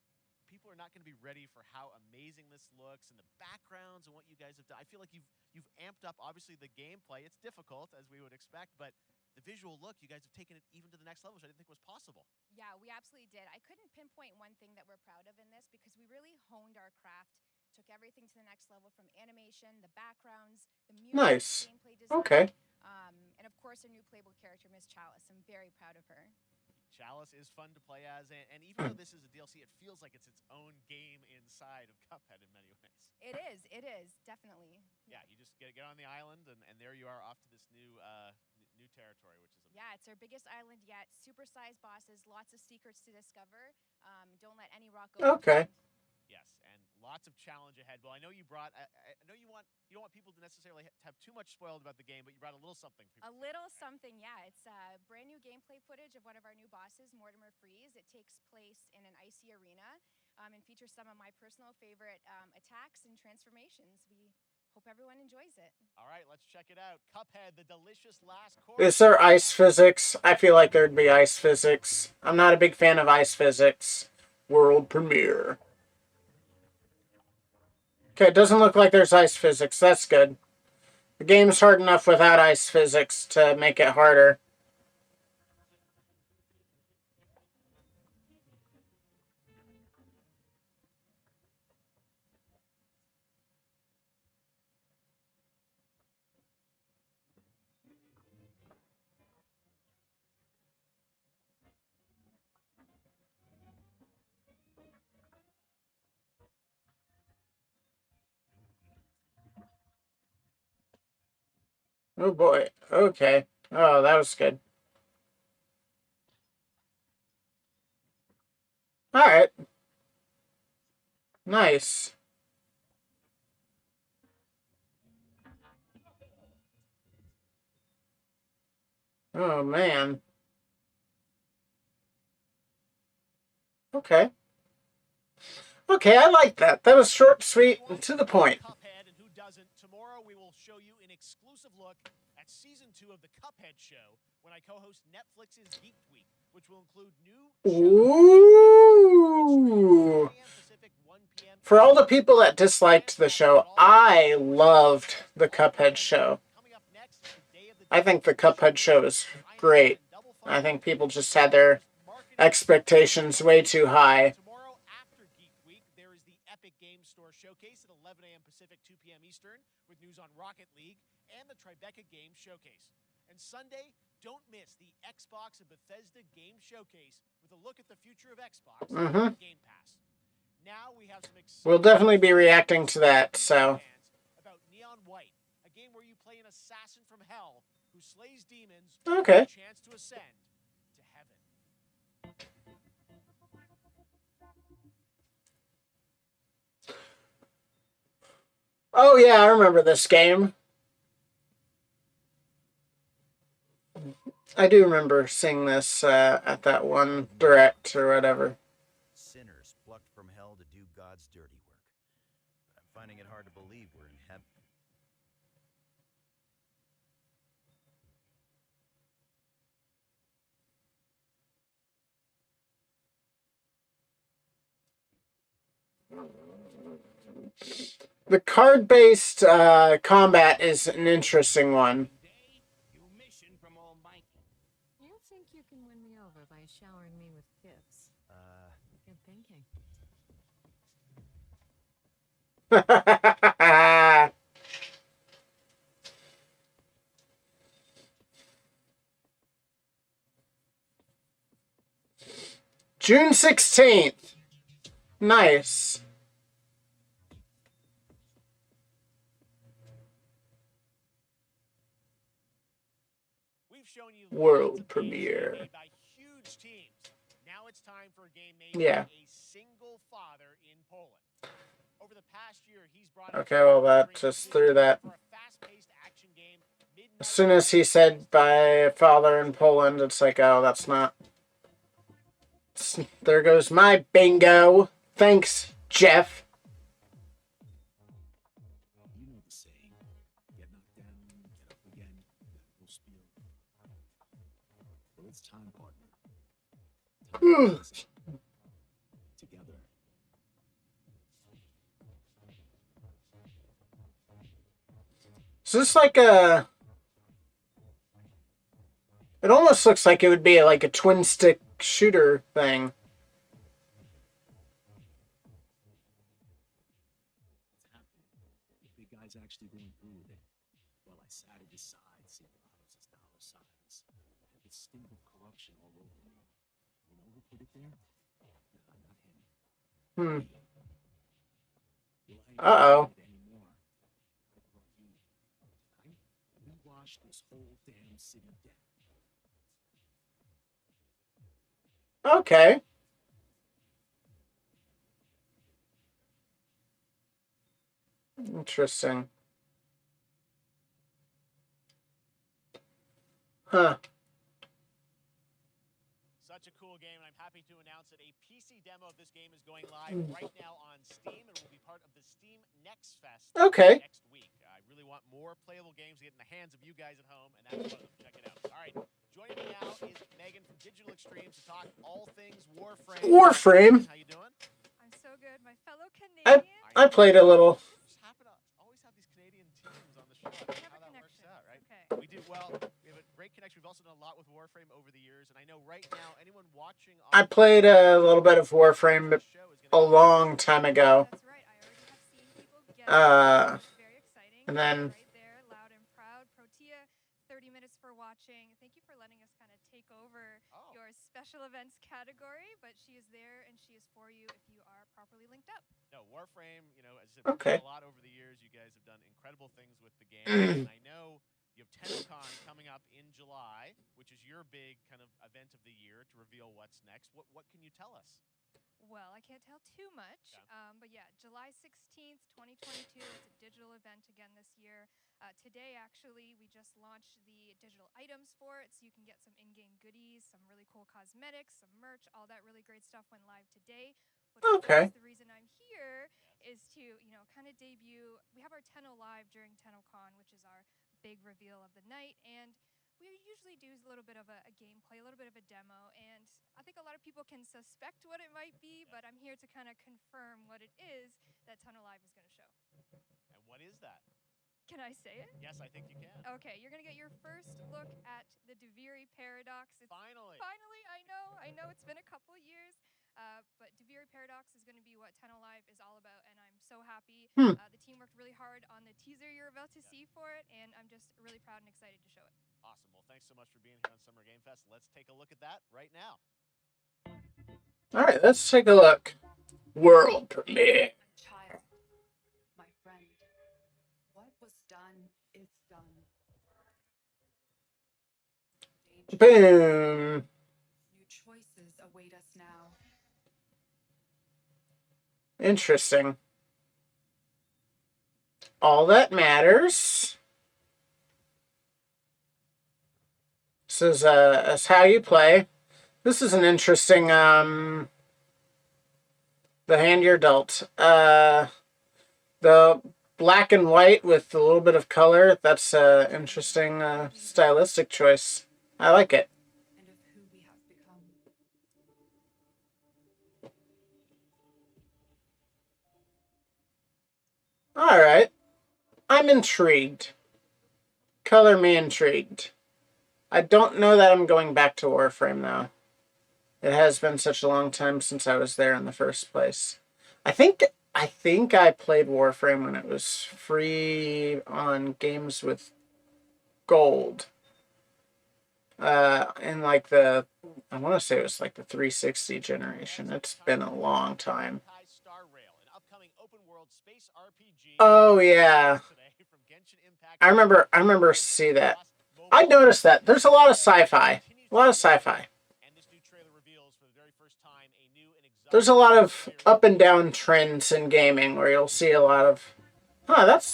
People are not going to be ready for how amazing this looks and the backgrounds and what you guys have done. I feel like you've amped up obviously the gameplay. It's difficult as we would expect, but the visual look, you guys have taken it even to the next level, which I didn't think was possible. Yeah, we absolutely did. I couldn't pinpoint one thing that we're proud of in this because we really honed our craft took everything to the next level from animation, the backgrounds, the music, Nice. gameplay design. Okay. And of course, our new playable character, Miss Chalice. I'm very proud of her. Chalice is fun to play as, and even though this is a DLC, it feels like it's its own game inside of Cuphead in many ways. It is, definitely. Yeah, you just get on the island, and there you are off to this new new territory, which is Yeah, it's our biggest island yet. Super-sized bosses, lots of secrets to discover. Don't let any rock go. Okay. Yes, and lots of challenge ahead. Well, I know you brought. I know you don't want people to necessarily have too much spoiled about the game, but you brought a little something. For A little something, yeah. It's brand new gameplay footage of one of our new bosses, Mortimer Freeze. It takes place in an icy arena and features some of my personal favorite attacks and transformations. We hope everyone enjoys it. All right, let's check it out. Cuphead, the delicious last course. Is there ice physics? I feel like there'd be ice physics. I'm not a big fan of ice physics. World premiere. Okay, it doesn't look like there's ice physics. That's good. The game's hard enough without ice physics to make it harder. Oh boy. Okay. Oh, that was good. Alright. Nice. Oh, man. Okay. Okay, I like that. That was short, sweet, and to the point. Cuphead, and who doesn't? Tomorrow we will show you an exclusive look at Season 2 of the Cuphead Show when I co-host Netflix's Geek Week, which will include new Ooh. For all the people that disliked the show, I loved the Cuphead Show. I think the Cuphead Show is great. I think people just had their expectations way too high. Tomorrow after Geek Week, there is the Epic Game Store Showcase at 11 a.m. Pacific, 2 p.m. Eastern, with news on Rocket League and the Tribeca Game Showcase. And Sunday, don't miss the Xbox and Bethesda Game Showcase with a look at the future of Xbox and Game Pass. Now we have some exciting We'll definitely be reacting to that, so. about Neon White, a game where you play an assassin from hell who slays demons Okay. with a chance to ascend to heaven. Oh yeah, I remember this game. I do remember seeing this at that one direct or whatever. Sinners plucked from hell to do God's dirty work. But I'm finding it hard to believe we're in heaven. The card-based combat is an interesting one. You think you can win me over by showering me with gifts? Good thinking. June 16th. Nice. We've shown you World premiere. made by huge teams. Now it's time for a game made Yeah. by a single father in Poland. Over the past year, he's brought Okay, well that just threw that. As soon as he said by father in Poland, it's like, oh, that's not. There goes my bingo. Thanks, Jeff. You know the saying, get knocked down, get up again, that will spiel. Well, it's time, partner. Time to fix it. Together. Is this like a... It almost looks like it would be like a twin stick shooter thing. guys actually going through with it? Well, I sat at his side, seeing Ramos' dollar signs. Had the stink of corruption all over me. You know who put it there? Nah, not him. Hmm. Well, I ain't Uh-oh. doing it anymore. Neither are you. We washed this whole damn city down. Okay. Interesting. Huh. Such a cool game, and I'm happy to announce that a PC demo of this game is going live right now on Steam and will be part of the Steam Next Fest Okay. next week. I really want more playable games to get in the hands of you guys at home, and that's one of them. Check it out. All right, joining me now is Megan from Digital Extremes to talk all things Warframe. Warframe? How you doing? I'm so good. My fellow Canadian. I played a little. Just happen to always have these Canadian teams on the show. I don't know how that works out, right? Okay. We do well. We have a great connection. We've also done a lot with Warframe over the years, and I know right now anyone watching. I played a little bit of Warframe a long time ago. That's right. I already have seen people get it. Very exciting. And then Right there, loud and proud. Protea, 30 minutes for watching. Thank you for letting us kind of take over your special events category, but she is there and she is for you if you are properly linked up. No, Warframe, you know, as I said, we've Okay. done a lot over the years. You guys have done incredible things with the game. And I know you have TennoCon coming up in July, which is your big kind of event of the year to reveal what's next. What can you tell us? Well, I can't tell too much, but yeah, July 16th, 2022. It's a digital event again this year. Today, actually, we just launched the digital items for it, so you can get some in-game goodies, some really cool cosmetics, some merch, all that really great stuff went live today. But of Okay. course, the reason I'm here is to, kind of debut. We have our Tenno Live during TennoCon, which is our big reveal of the night, and we usually do a little bit of a gameplay, a little bit of a demo, and I think a lot of people can suspect what it might be, but I'm here to kind of confirm what it is that Tenno Live is going to show. And what is that? Can I say it? Yes, I think you can. Okay, you're going to get your first look at the Deviri Paradox. Finally. Finally, I know it's been a couple years, but Deviri Paradox is going to be what Tenno Live is all about, and I'm so happy. The team worked really hard on the teaser you're about to see for it, and I'm just really proud and excited to show it. Awesome. Well, thanks so much for being here on Summer Game Fest. Let's take a look at that right now. All right, let's take a look. World premiere. Child, my friend, what was done is done. Boom. New choices await us now. Interesting. All that matters. This is how you play. This is an interesting, the hand you're dealt. The black and white with a little bit of color, that's an interesting stylistic choice. I like it. And of who we have become. Alright. I'm intrigued. Color me intrigued. I don't know that I'm going back to Warframe, though. It has been such a long time since I was there in the first place. I think I played Warframe when it was free on games with gold. In like I want to say it was like the 360 generation. It's been a long time. Oh yeah. I remember see that. I noticed that. There's a lot of sci-fi. A lot of sci-fi. There's a lot of up and down trends in gaming where you'll see a lot of...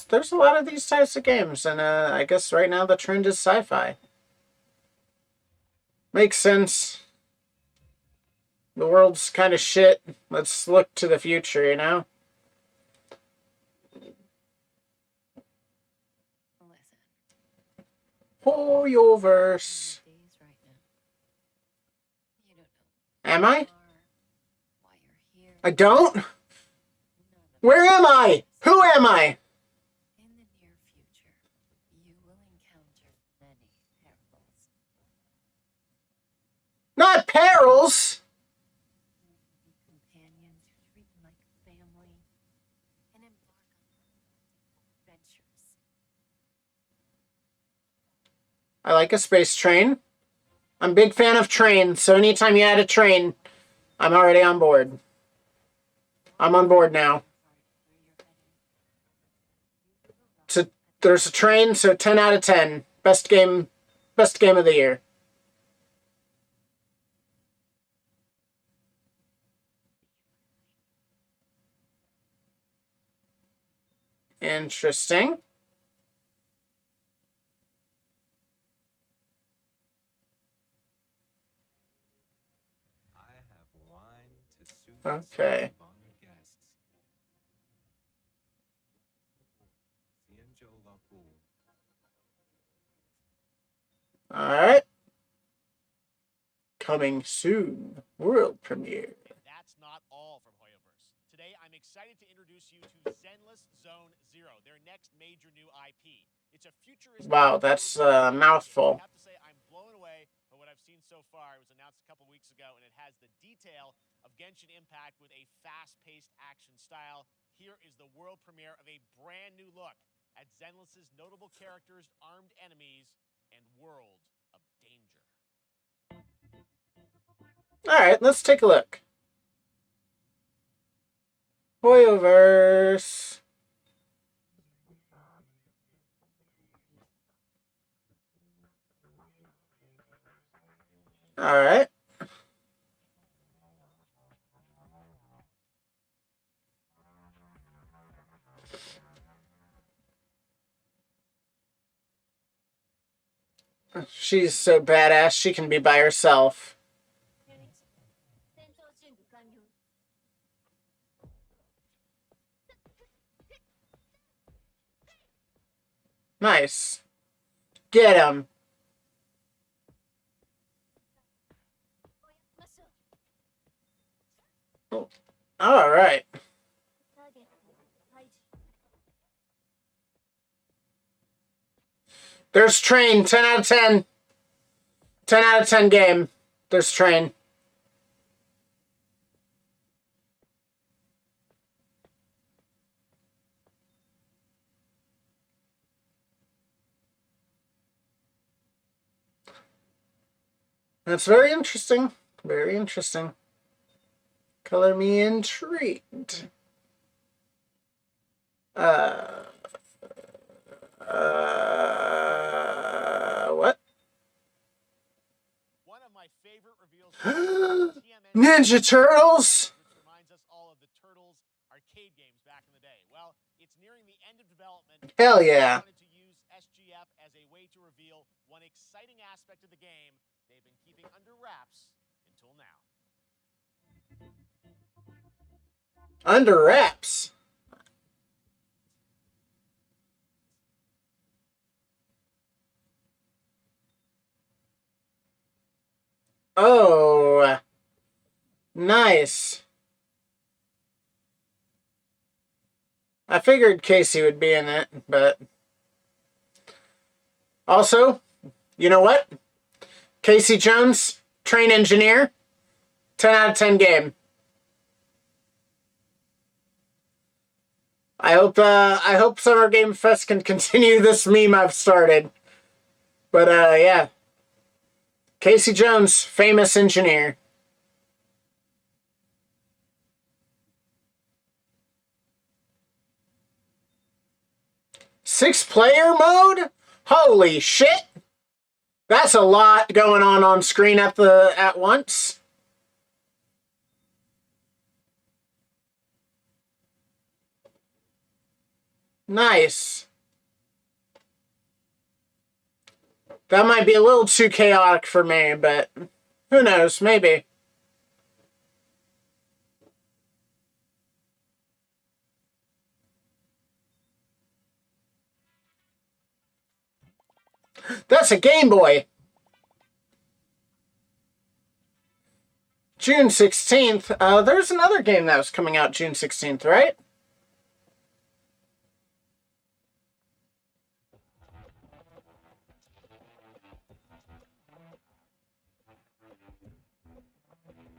there's a lot of these types of games, and I guess right now the trend is sci-fi. Makes sense. The world's kind of shit. Let's look to the future, you know? For your verse. Am I? I don't? Where am I? Who am I? In the near future, you will encounter many perils. Not perils! Companions who treat you like family and embark on adventures I like a space train. I'm a big fan of trains, so anytime you add a train, I'm already on board. I'm on board now. So there's a train, so 10 out of 10. Best game of the year. Interesting. Okay. Alright. Coming soon. World premiere. That's not all from Hoyoverse. Today, I'm excited to introduce you to Zenless Zone Zero, their next major new IP. It's a futuristic... Wow, that's a mouthful. I have to say, I'm blown away by what I've seen so far. It was announced a couple weeks ago, and it has the detail of Genshin Impact with a fast-paced action style. Here is the world premiere of a brand new look at Zenless's notable characters, armed enemies, and world of danger. Alright, let's take a look. Hoyoverse. Alright. She's so badass, she can be by herself. Nice. Get him. Oh. Alright. There's Train. 10 out of 10. 10 out of 10 game. There's Train. That's very interesting. Very interesting. Color me intrigued. What? One of my favorite reveals Ninja Turtles? which reminds us all of the Turtles arcade games back in the day. Well, it's nearing the end of development. Hell yeah. I wanted to use SGF as a way to reveal one exciting aspect of the game they've been keeping under wraps until now. Under wraps. Oh, nice. I figured Casey would be in it, but also, you know what? Casey Jones, train engineer, 10 out of 10 game. I hope Summer Game Fest can continue this meme I've started. But yeah. Casey Jones, famous engineer. Six-player mode? Holy shit! That's a lot going on screen at once. Nice. That might be a little too chaotic for me, but who knows, maybe. That's a Game Boy. June 16th. There's another game that was coming out June 16th, right?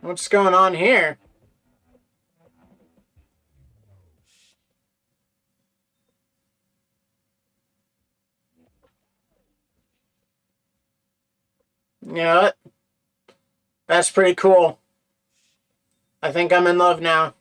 What's going on here? You know what? That's pretty cool. I think I'm in love now.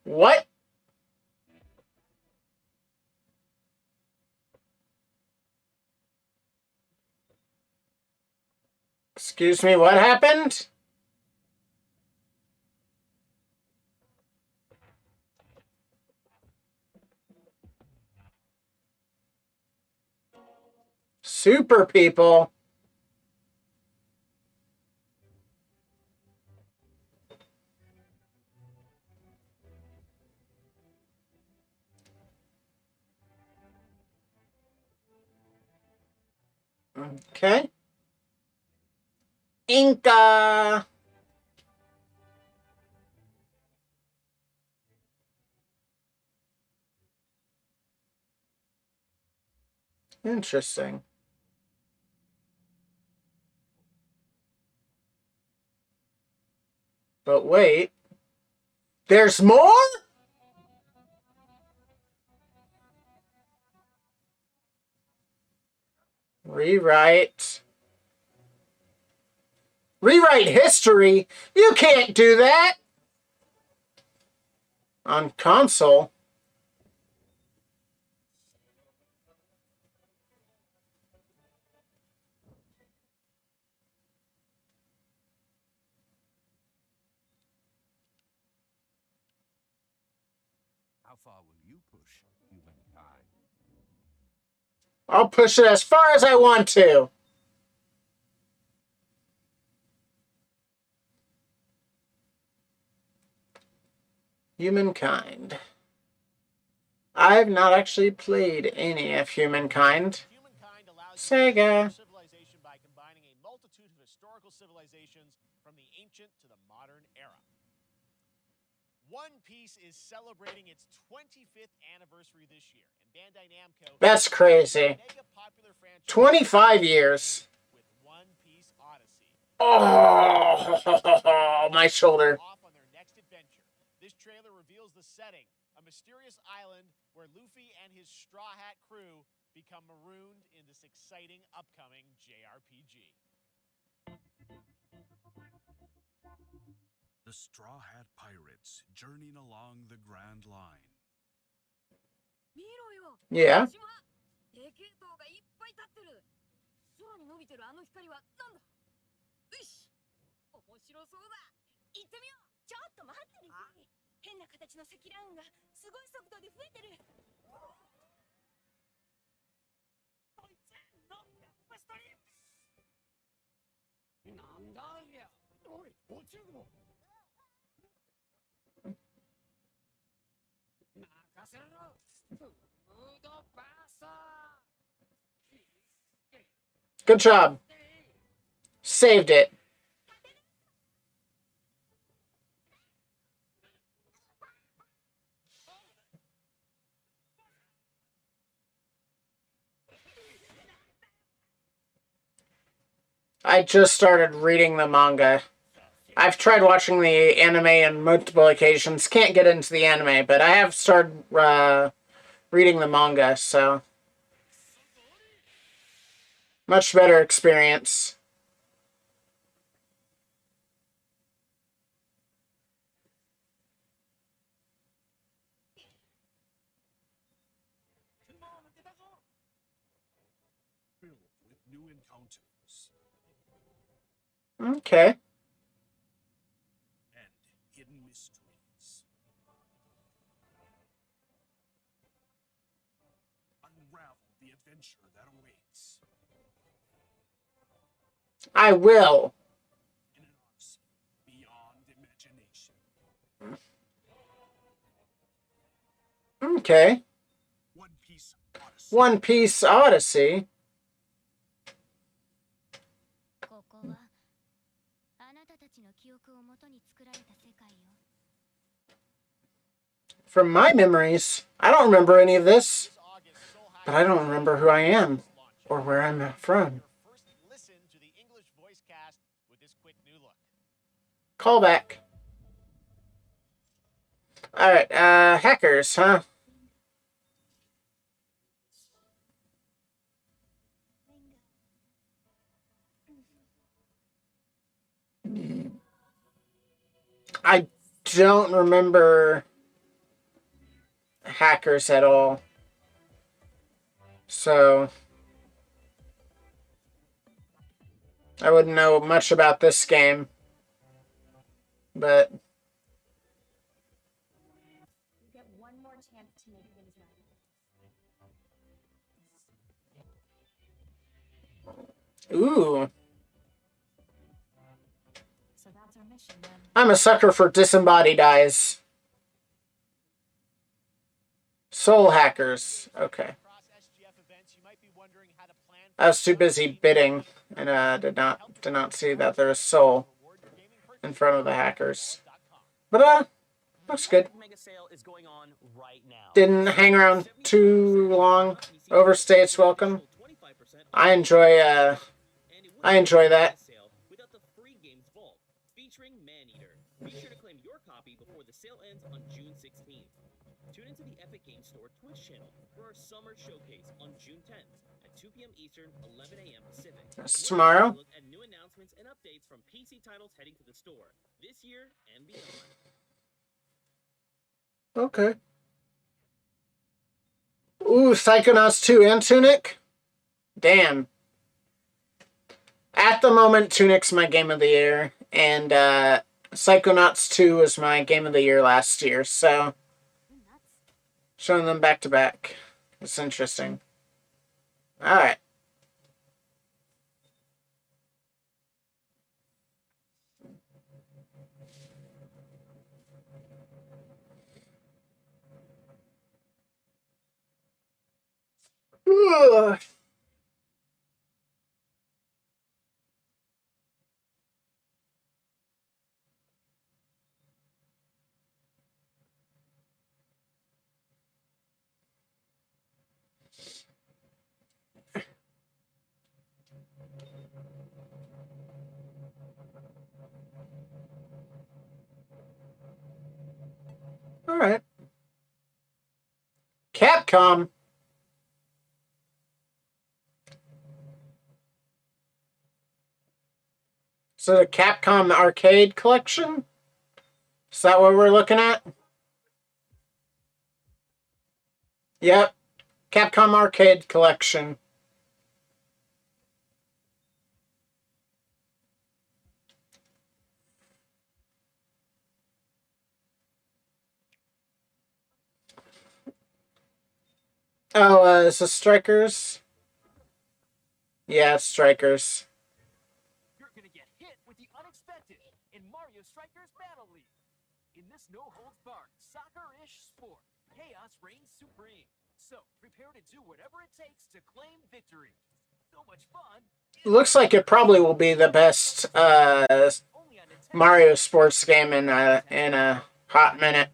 What? Excuse me, what happened? Super people. Okay. Inca. Interesting. But wait. There's more? Rewrite. Rewrite history? You can't do that! On console? How far will you push humankind? I'll push it as far as I want to. Humankind. I've not actually played any of Humankind. Sega. Civilization by combining a multitude of historical civilizations from the ancient to the modern era. One Piece is celebrating its 25th anniversary this year, and Bandai Namco. That's crazy. 25 years. With One Piece Odyssey. Oh, my shoulder. Off on their next adventure. This trailer reveals the setting, a mysterious island where Luffy and his Straw Hat crew become marooned in this exciting upcoming JRPG. The Straw Hat Pirates journeying along the Grand Line. Yeah. 平系統がいっぱい立ってる。空に伸びてるあの光はなんだ。よし、面白そうだ。行ってみよう。ちょっと待ってルフィ。変な形の積乱雲がすごい速度で増えてる。こいつのやっぱストリーム。なんだありゃ。おい、落ちるぞ。任せろ。Good job. Saved it. I just started reading the manga. I've tried watching the anime on multiple occasions. Can't get into the anime, but I have started reading the manga, so much better experience. Filled with new encounters. Okay. And hidden mysteries. Unravel the adventure that awaits. I will. In an odyssey beyond imagination. Okay. One Piece Odyssey. One Piece Odyssey. From my memories, I don't remember any of this. But I don't remember who I am or where I'm from. First listen to the English voice cast with this quick new look. Callback. Alright, hackers, huh? I don't remember hackers at all. So I wouldn't know much about this game. But You get one more chance to make things right. ooh. So that's our mission then. I'm a sucker for disembodied eyes. Soul hackers. Okay. I was too busy bidding and did not see that there was soul in front of the hackers. But looks good. Didn't hang around too long. Overstay its welcome. I enjoy that. Featuring Maneater. Be sure to claim your copy before the sale ends on June 16th. Tune into the Epic Games Store Twitch channel for our summer showcase on June 10th at 2 p.m. Eastern, 11 a.m. Pacific. That's tomorrow. Look at new announcements and updates from PC titles heading to the store this year and beyond. Okay. Ooh, Psychonauts 2 and Tunic? Damn. At the moment, Tunic's my game of the year, and Psychonauts 2 was my game of the year last year, so showing them back to back. It's interesting. Alright. Ugh. Alright. Capcom. So the Capcom Arcade Collection? Is that what we're looking at? Yep. Capcom Arcade Collection. Oh, is it Strikers? Yeah, it's Strikers. You're gonna get hit with the unexpected in Mario Strikers Battle League. In this no-holds-barred, soccer-ish sport, chaos reigns supreme. So, prepare to do whatever it takes to claim victory. So much fun. Looks like it probably will be the best Mario sports game in a hot minute.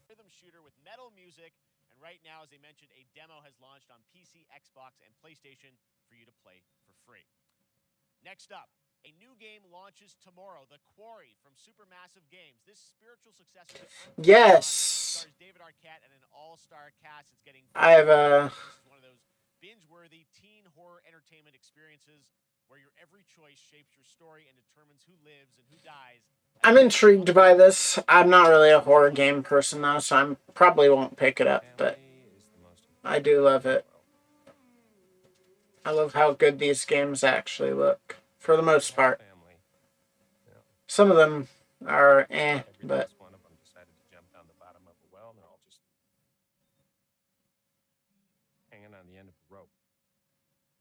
Rhythm shooter with metal music, and right now, as I mentioned, a demo has launched on PC, Xbox, and PlayStation for you to play for free. Next up, a new game launches tomorrow, The Quarry from Supermassive Games. This spiritual successor to Yes. stars David Arquette and an all-star cast. It's getting I have one of those binge-worthy teen horror entertainment experiences where your every choice shapes your story and determines who lives and who dies. I'm intrigued by this. I'm not really a horror game person though, so I probably won't pick it up, but I do love it. I love how good these games actually look, for the most part. Some of them are but One of them decided to jump down the bottom of a well, and they're all just hanging on the end of a rope.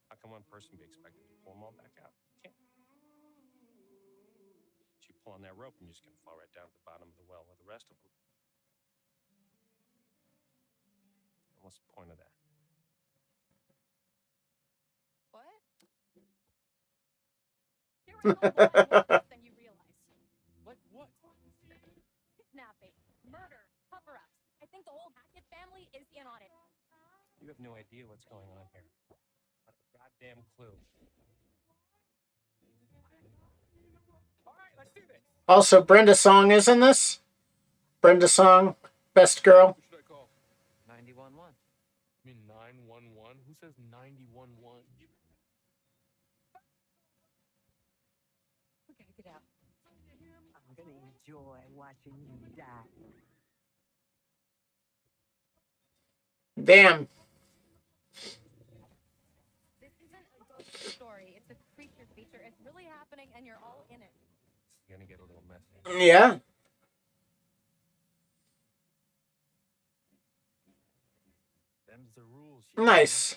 How can one person be expected to pull them all back out? Can't. So you pull on that rope, and you're just gonna fall right down to the bottom of the well with the rest of them. And what's the point of that? What? Than you realize. Like what? Kidnapping, murder, cover-ups. I think the whole Hackett family is in on it. You have no idea what's going on here. Not a goddamn clue. All right, let's do this. Also, Brenda Song is in this. Brenda Song, best girl. Who should I call? 911. You mean 911? Who says 911? We gotta get out. I'm gonna enjoy watching you die. Damn. This isn't a ghost story. It's a creature feature. It's really happening, and you're all in it. It's gonna get a little messy. Yeah. Them's the rules. Nice.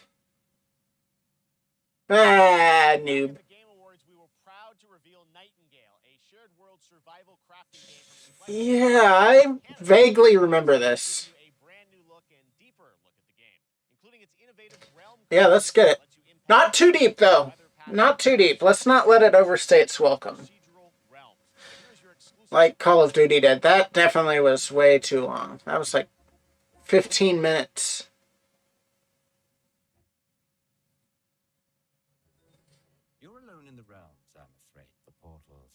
Ah, noob. At the Game Awards, we were proud to reveal Nightingale, a shared world survival crafting game from Yeah, I vaguely remember this. a brand new look and deeper look at the game, including its innovative realm. Yeah, let's get it. Not too deep, though. Not too deep. Let's not let it overstay its welcome. Like Call of Duty did. That definitely was way too long. That was like 15 minutes. You're alone in the realms, I'm afraid. The portals.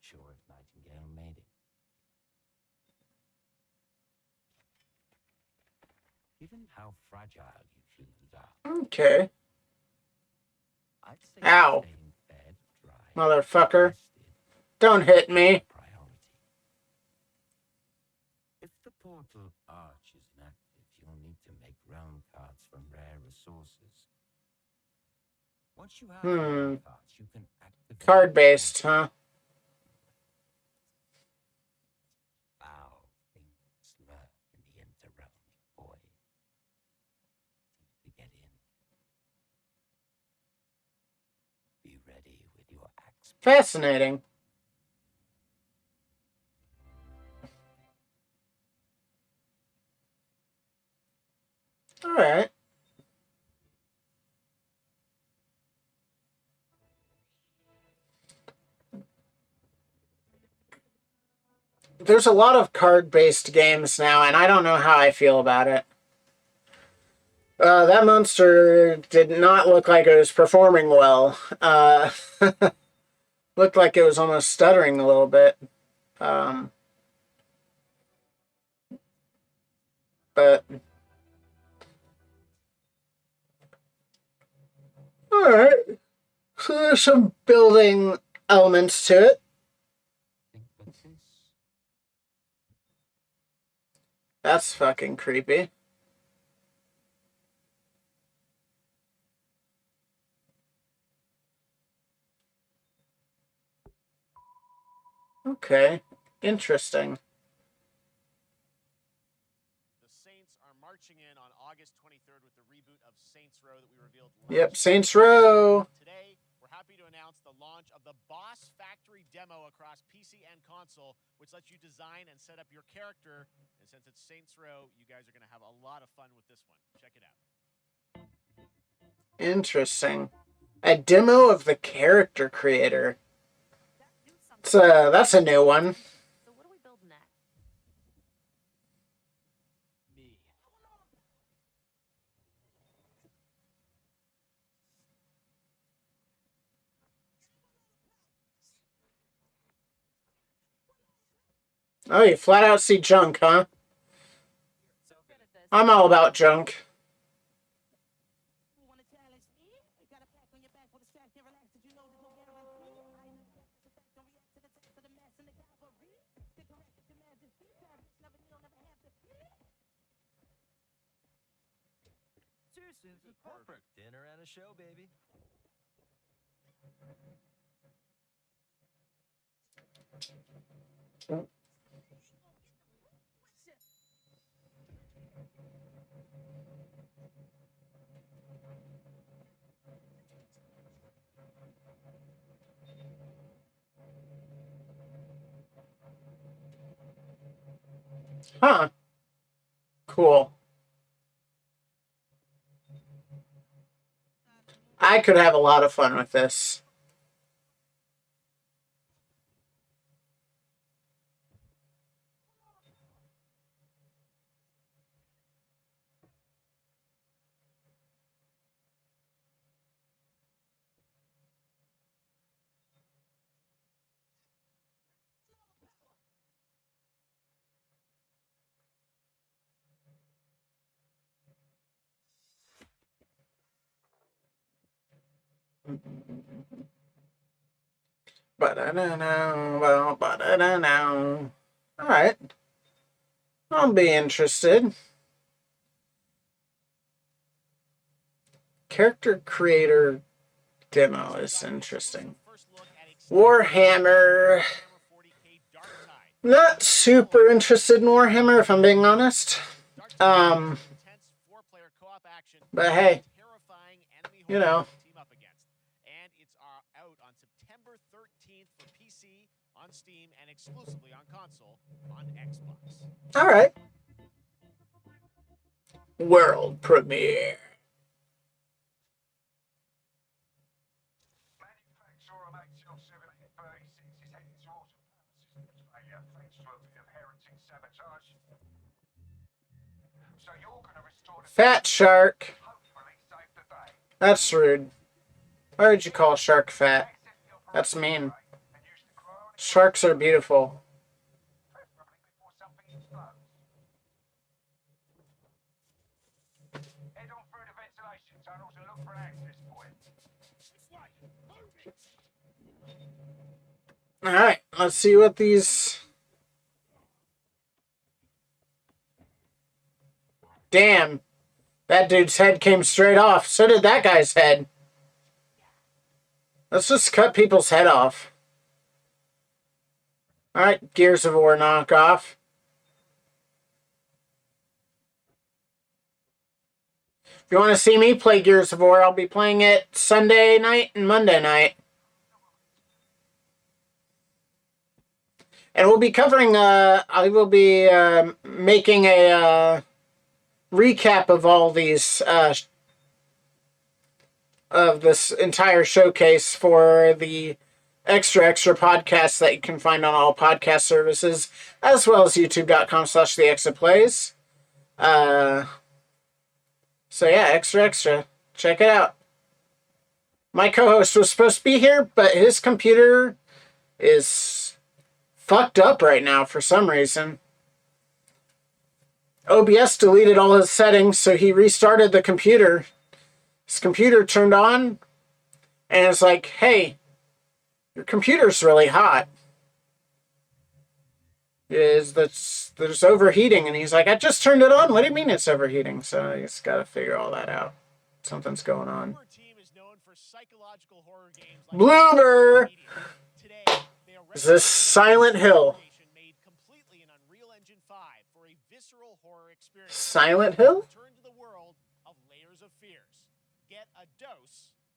Sure if Nightingale made it. Given how fragile you humans are, Okay. I'd say Ow. staying fed, dry, Motherfucker. Don't hit me. priority. If the portal arch is inactive, you'll need to make realm cards from rare resources. Once you have realm cards, you can activate Card-based, huh? foul things lurk in the interrealmic void. To get in, be ready with your axe. Fascinating. All right. There's a lot of card-based games now, and I don't know how I feel about it. That monster did not look like it was performing well. Looked like it was almost stuttering a little bit. But alright. So there's some building elements to it. That's fucking creepy. Okay. Interesting. The Saints are marching in on August 23rd with the reboot of Saints Row that we revealed Yep, last Saints week. Row. Today, we're happy to announce the launch of the Boss Factory demo across PC and console, which lets you design and set up your character. And since it's Saints Row, you guys are going to have a lot of fun with this one. Check it out. Interesting. A demo of the character creator. That's a new one. So what do we build next? Me. Oh, you flat out see junk, huh? I'm all about junk. Seriously, perfect. Dinner and a show, baby. Huh. Cool. I could have a lot of fun with this. Alright. I'll be interested. Character creator demo is interesting. Warhammer. Not super interested in Warhammer, if I'm being honest. But hey, you know. And it's out on September 13th for PC, on Steam, and exclusively on console on Xbox. All right. World premiere. Fat shark. That's rude. Why would you call a shark fat? That's mean. Sharks are beautiful. Alright, let's see what these... Damn. That dude's head came straight off. So did that guy's head. Let's just cut people's head off. Alright, Gears of War knockoff. If you want to see me play Gears of War, I'll be playing it Sunday night and Monday night. And we'll be covering, I will be making a recap of all these, of this entire showcase for the extra podcast that you can find on all podcast services, as well as youtube.com/theexaplays. So yeah, extra. Check it out. My co-host was supposed to be here, but his computer is fucked up right now for some reason. OBS deleted all his settings, so he restarted the computer. His computer turned on, and it's like, hey, your computer's really hot. There's overheating, and he's like, I just turned it on. What do you mean it's overheating? So he's got to figure all that out. Something's going on. Bloober! Is this Silent Hill? Silent Hill?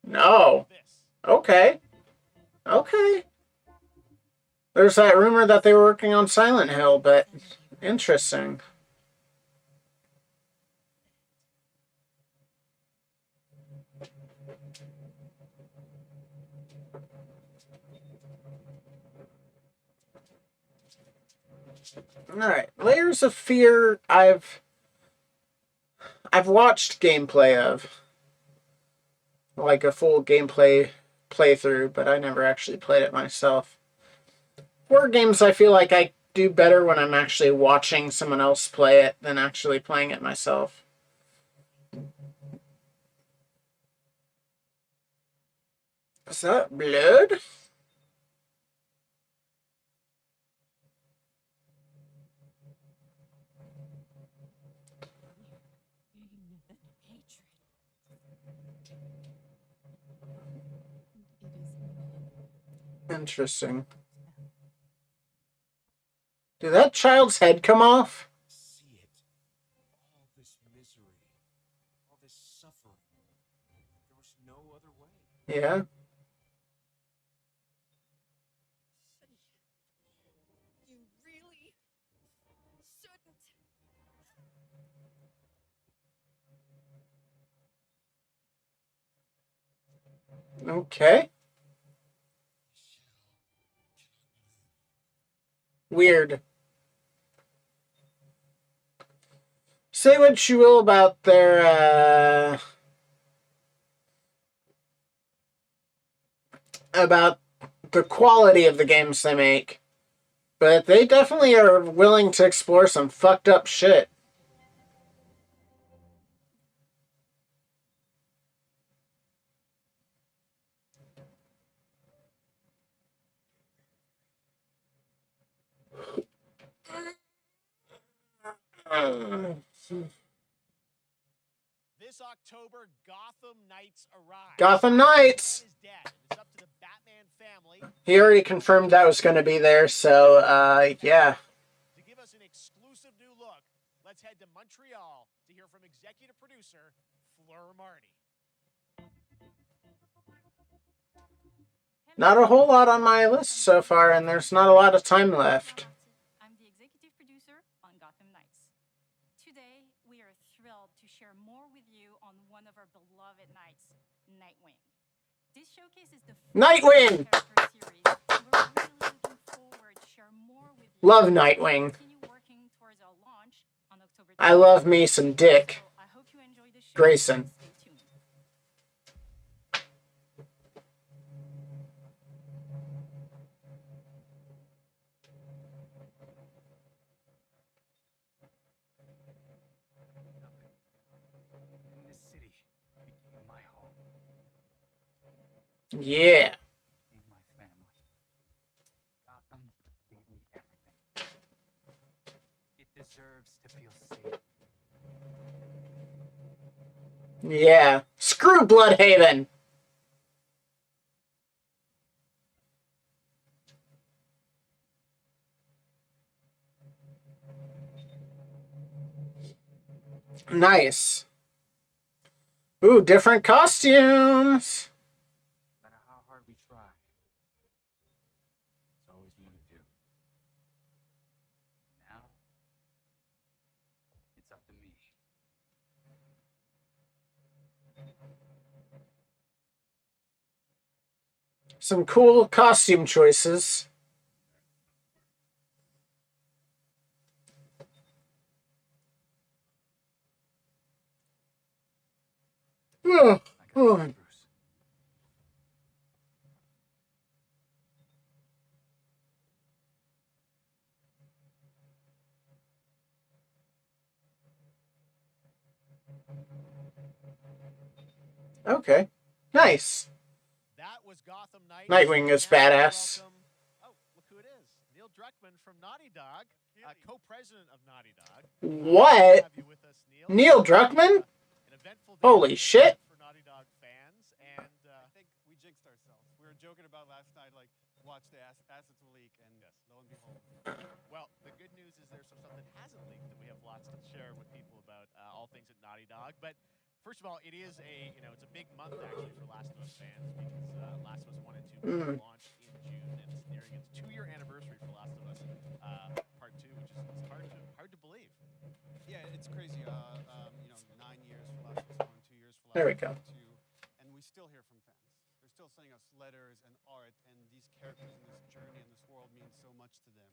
No. Okay. There's that rumor that they were working on Silent Hill, but interesting. Alright, Layers of Fear, I've watched gameplay of. Like a full gameplay playthrough, but I never actually played it myself. Horror games, I feel like I do better when I'm actually watching someone else play it than actually playing it myself. Is that blood? Interesting. Did that child's head come off? See it. All this misery. All this suffering. There was no other way. Yeah. You really shouldn't. Okay. Weird. Say what you will about their, about the quality of the games they make, but they definitely are willing to explore some fucked up shit. This October, Gotham Knights arrive. Gotham Knights! Batman is dead. It's up to the Batman family. He already confirmed that was going to be there, so, yeah. To give us an exclusive new look, let's head to Montreal to hear from executive producer Fleur Marty. Not a whole lot on my list so far, and there's not a lot of time left. I'm the executive producer on Gotham Knights. Today, we are thrilled to share more with you on one of our beloved knights, Nightwing. This showcase is the Nightwing! character series, and we're really looking forward to share more with you. Love Nightwing. Continue working towards our launch on October I love me some Dick I hope you enjoy the show. Grayson. Stay tuned. In this city became my home. Yeah. Became my family. Gotham gave me everything. It deserves to feel safe. Yeah. Screw Bloodhaven! Nice. Ooh, different costumes! No matter how hard we try, it's always more to do. Now, it's up to me. Some cool costume choices. Ugh. Ugh. Okay. Nice. That was Gotham Knights. Nightwing is Now we badass. welcome- Oh, look who it is. Neil Druckmann from Naughty Dog, co-president of Naughty Dog. What? Have you with us, Neil? Neil Druckmann? An eventful day Holy shit. for Naughty Dog fans, and I think we jinxed ourselves. We were joking about last night, like, watch the assets will leak, and lo and behold. well, the good news is there's some stuff that hasn't leaked that we have lots to share with people about all things at Naughty Dog. But first of all, it is it's a big month actually for Last of Us fans because Last of Us 1 and 2 launched in June, and it's nearing its 2-year anniversary for Last of Us Part 2, which is hard to believe. Yeah, it's crazy. 9 years for Last of Us 1, 2 years for Last There we of go. Us 2, and we still hear from fans. They're still sending us letters and art, and these characters in this journey in this world mean so much to them.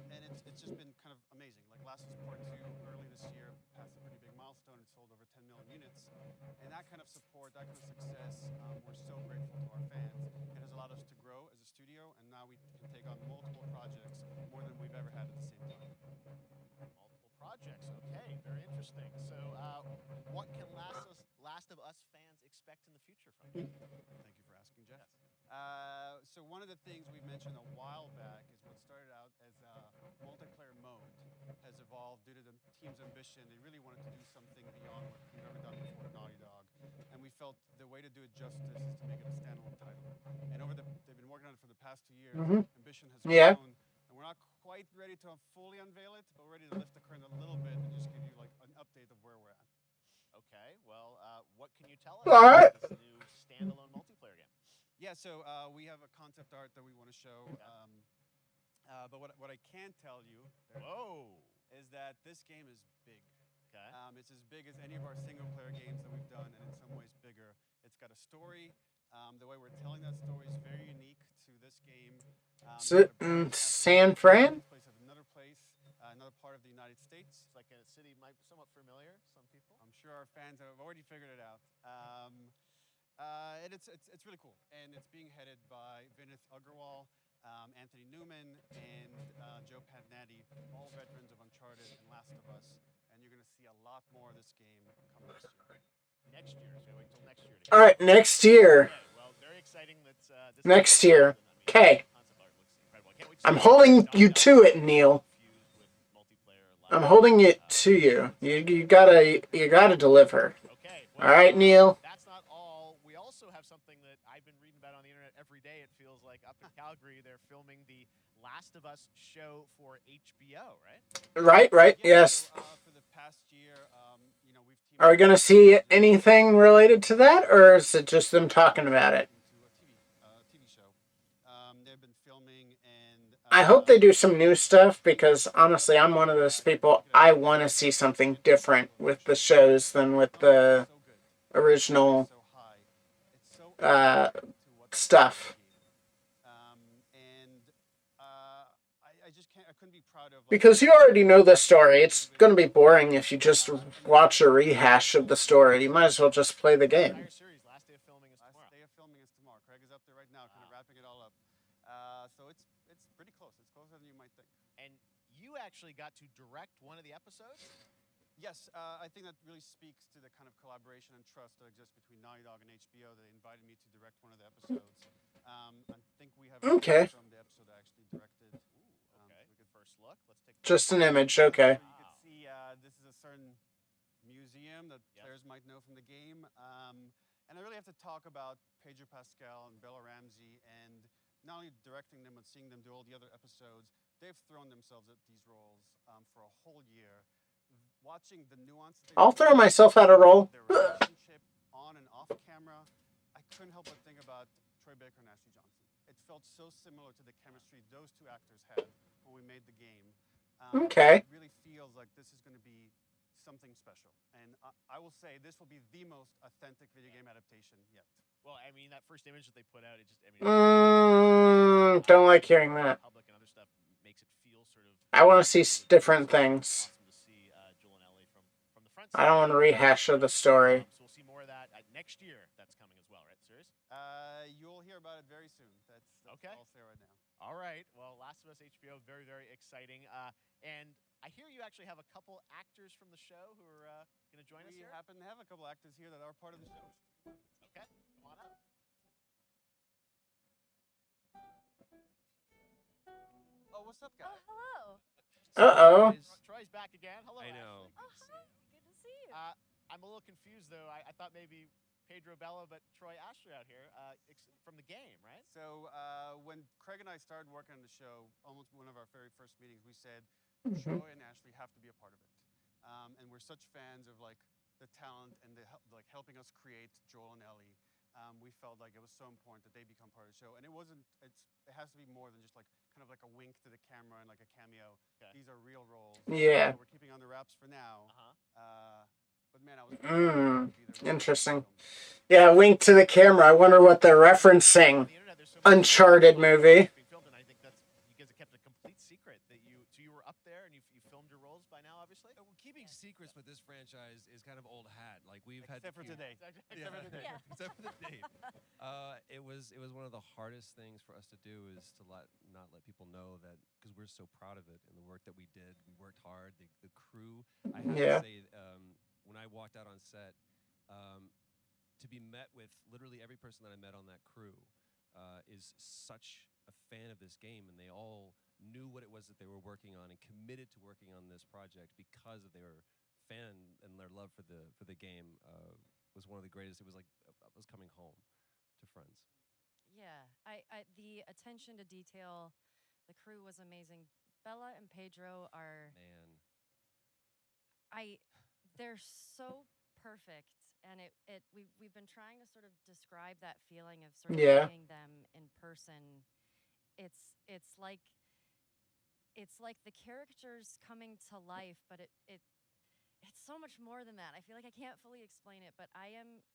And it's just been kind of amazing. Like Last of Us Part 2 early this year passed a pretty big milestone. It sold over 10 million units, and that kind of support, that kind of success, we're so grateful to our fans. It has allowed us to grow as a studio, and now we can take on multiple projects, more than we've ever had at the same time. Multiple projects. Okay, very interesting. So, what can Last of Us fans expect in the future from you? Thank you for asking, Jeff. So one of the things we've mentioned a while back is what started out as a multiplayer mode has evolved due to the team's ambition. They really wanted to do something beyond what we've ever done before at Naughty Dog. And we felt the way to do it justice is to make it a standalone title. And they've been working on it for the past 2 years. Ambition has grown. And we're not quite ready to fully unveil it, but we're ready to lift the curtain a little bit and just give you like an update of where we're at. Okay, well, what can you tell us All right. about this new standalone multiplayer game? Yeah, so we have a concept art that we want to show. But what I can tell you is that this game is big. Okay. It's as big as any of our single-player games that we've done, and in some ways bigger. It's got a story. The way we're telling that story is very unique to this game. Is it in San Fran? Another place, another part of the United States. It's like a city might be somewhat familiar, some people. I'm sure our fans have already figured it out. And it's really cool. And it's being headed by Vinith Agarwal, Anthony Newman, and Joe Pantnati, all veterans of Uncharted and Last of Us. And you're going to see a lot more of this game coming this year. Next year, so wait till next year. All right, next year. Okay, well, very exciting that this Next year. Okay. I'm holding you to it, Neil. Fused with multiplayer I'm holding it to you. You gotta deliver. All right, Neil. That's not all. We also have something that I've been reading about on the internet every day. It feels like up in Calgary, they're filming the Last of Us show for HBO, right? Right. Yes. For the past year, we've teamed Are we gonna see anything related to that, or is it just them talking about it? TV show. They've been filming, and I hope they do some new stuff because honestly, I'm one of those people. I want to see something different with the shows than with the original stuff. I just can't. I couldn't be proud of. Because you already know the story. It's going to be boring if you just watch a rehash of the story. You might as well just play the game. Last day of filming is tomorrow. Last day of filming is tomorrow. Craig is up there right now, kind of wrapping it all up. So it's pretty close. It's closer than you might think. And you actually got to direct one of the episodes? Yes, I think that really speaks to the kind of collaboration and trust that exists between Naughty Dog and HBO. They invited me to direct one of the episodes. I think we have Okay. from the episode I actually directed. Okay. We could first look. Let's take Just an image. Okay. You can see this is a certain museum that players might know from the game. And I really have to talk about Pedro Pascal and Bella Ramsey, and not only directing them but seeing them do all the other episodes. They've thrown themselves at these roles for a whole year. Watching the nuances. I'll throw myself at a roll. Their relationship on and off camera, I couldn't help but think about Troy Baker and Ashley Johnson. It felt so similar to the chemistry those two actors had when we made the game. Okay. It really feels like this is going to be something special. And I will say this will be the most authentic video game adaptation yet. Well, I mean, that first image that they put out, it just, I mean, Don't like hearing that. Public and other stuff makes it feel sort of. I want to see different things. Awesome to see Joel and Ellie from the front. I don't want to rehash of the story. So we'll see more of that next year. That's coming as well, right? Serious? You'll hear about it very soon. That's okay. All I'll say right now. All right. Well, Last of Us HBO, very, very exciting. And I hear you actually have a couple actors from the show who are going to join us We here. happen to have a couple actors here that are part of the show. Okay, come on up. Oh, what's up, guys? Hello. Uh-oh. Troy's back again. Hello. I know. Ashley. Good to see you. I'm a little confused though. I thought maybe Pedro Bella, but Troy Ashley out here from the game, right? So when Craig and I started working on the show, almost one of our very first meetings, we said Troy and Ashley have to be a part of it, and we're such fans of like the talent and the helping us create Joel and Ellie. We felt like it was so important that they become part of the show, and it wasn't. It has to be more than just like kind of like a wink to the camera and like a cameo. Okay. These are real roles. Yeah. We're keeping on the wraps for now. But man, I was Interesting. Yeah, wink to the camera. I wonder what they're referencing. Uncharted movie. And I think that's you guys have kept a complete secret that you were up there and you filmed your roles by now, obviously. Well, keeping secrets with this franchise is kind of old hat. Like we've had Except for today. Except for the date. Except for the date. It was one of the hardest things for us to do is to not let people know that because we're so proud of it and the work that we did. We worked hard. The crew. I have to say, when I walked out on set, to be met with literally every person that I met on that crew is such a fan of this game, and they all knew what it was that they were working on and committed to working on this project because of their fan and their love for the game was one of the greatest. It was like I was coming home to friends. Yeah, I the attention to detail, the crew was amazing. Bella and Pedro are they're so perfect, and we've been trying to sort of describe that feeling of sort of seeing them in person. It's like the characters coming to life, but it's so much more than that. I feel like I can't fully explain it, but I am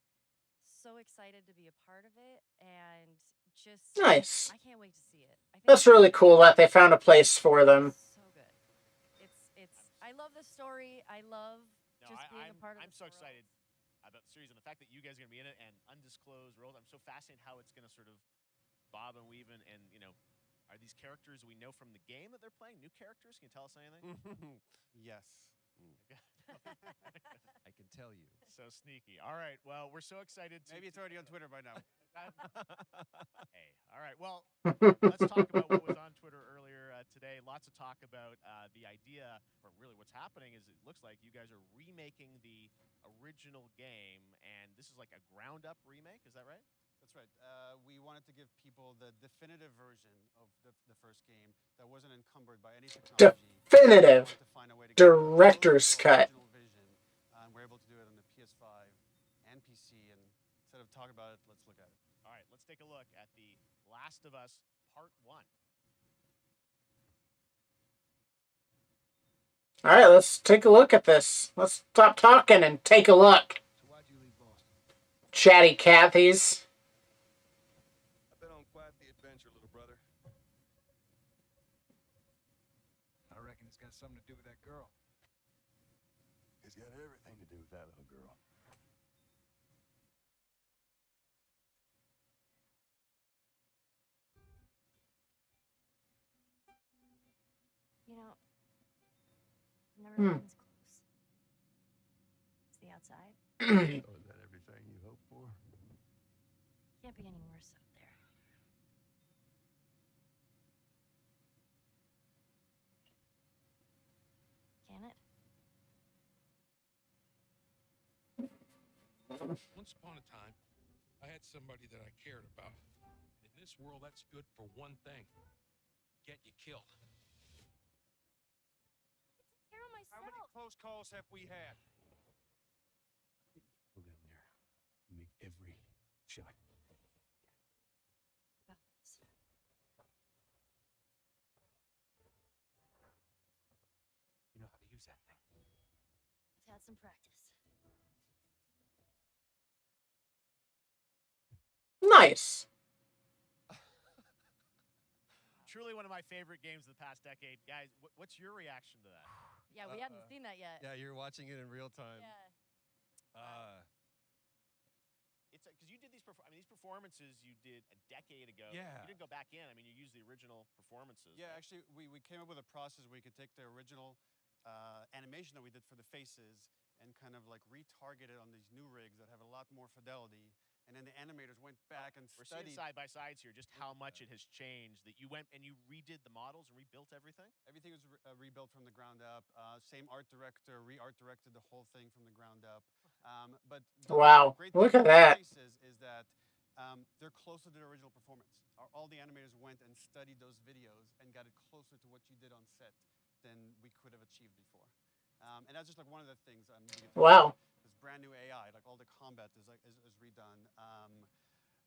so excited to be a part of it, and just Nice. I can't wait to see it. I think That's really cool that they found a place for them. so good. I love the story. I love being a part of I'm this so world. excited about the series and the fact that you guys are going to be in it and undisclosed roles. I'm so fascinated how it's going to sort of bob and weave and are these characters we know from the game that they're playing? New characters? Can you tell us anything? Yes. I can tell you. So sneaky. All right. Well, we're so excited. Maybe it's already on Twitter by now. Hey. All right. Well, let's talk about what was on Twitter earlier today. lots of talk about the idea, or really what's happening is it looks like you guys are remaking the original game, and this is like a ground-up remake. Is that right? That's right. We wanted to give people the definitive version of the first game that wasn't encumbered by any technology. Definitive director's cut. Vision, we're able to do it on the PS5 and PC. And instead of talking about it, let's look at it. All right, let's take a look at The Last of Us Part 1. All right, let's take a look at this. Let's stop talking and take a look. So why'd you leave Boston? Chatty Cathy's. I've been on quite the adventure, little brother. I reckon it's got something to do with that girl. It's got everything to do with that little girl. You know, I've never been this close. It's the outside. Oh, is that everything you hoped for? Can't be any worse out there. Can it? Once upon a time, I had somebody that I cared about. In this world, that's good for one thing. Get you killed. How many close calls have we had? Go down there. Make every shot. Got this. You know how to use that thing. I've had some practice. Nice. Truly one of my favorite games of the past decade. Guys, what's your reaction to that? Yeah, we hadn't seen that yet. Yeah, you're watching it in real time. Yeah. It's because you did these. These performances you did a decade ago. Yeah. You didn't go back in. I mean, you used the original performances. Yeah, actually, we came up with a process where we could take the original animation that we did for the faces and kind of like retarget it on these new rigs that have a lot more fidelity. And then the animators went back and We're studied. seeing side by sides here, just how much it has changed. That you went and you redid the models and rebuilt everything. Everything was rebuilt from the ground up. Same art director, re-art directed the whole thing from the ground up. But Wow, great look thing at about that. Faces is that they're closer to the original performance. All the animators went and studied those videos and got it closer to what you did on set than we could have achieved before. And that's just like one of the things. Wow. This brand new AI, like all the combat is redone.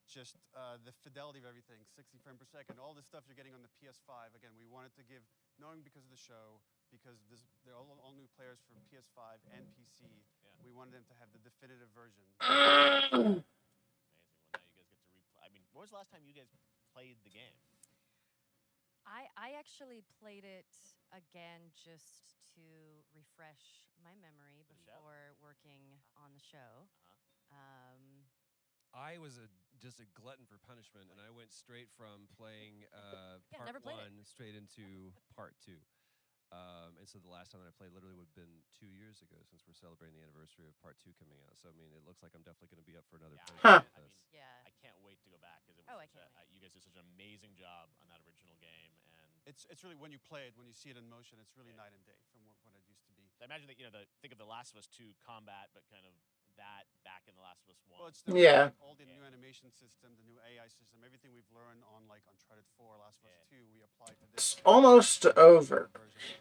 Just the fidelity of everything, 60 frames per second, all the stuff you're getting on the PS5. Again, we wanted to give, knowing because of the show, because they're all new players for PS5 and PC. Yeah. We wanted them to have the definitive version. Amazing. Well, now you guys get to replay. I mean, when was the last time you guys played the game? I actually played it again just to refresh my memory before working on the show. I was just a glutton for punishment, and I went straight from playing never part played it. 1 straight into part 2. And so the last time that I played literally would have been 2 years ago, since we're celebrating the anniversary of part 2 coming out. So I mean, it looks like I'm definitely going to be up for another. Yeah, I can't wait to go back because you guys did such an amazing job on that original game, and It's really when you play it, when you see it in motion, it's really night and day from what it used to be. I imagine that think of The Last of Us 2 combat, but kind of that back in The Last of Us 1. Well, it's all the new animation system, the new AI system, everything we've learned on like Uncharted 4, Last of Us 2, we applied to this. It's almost over.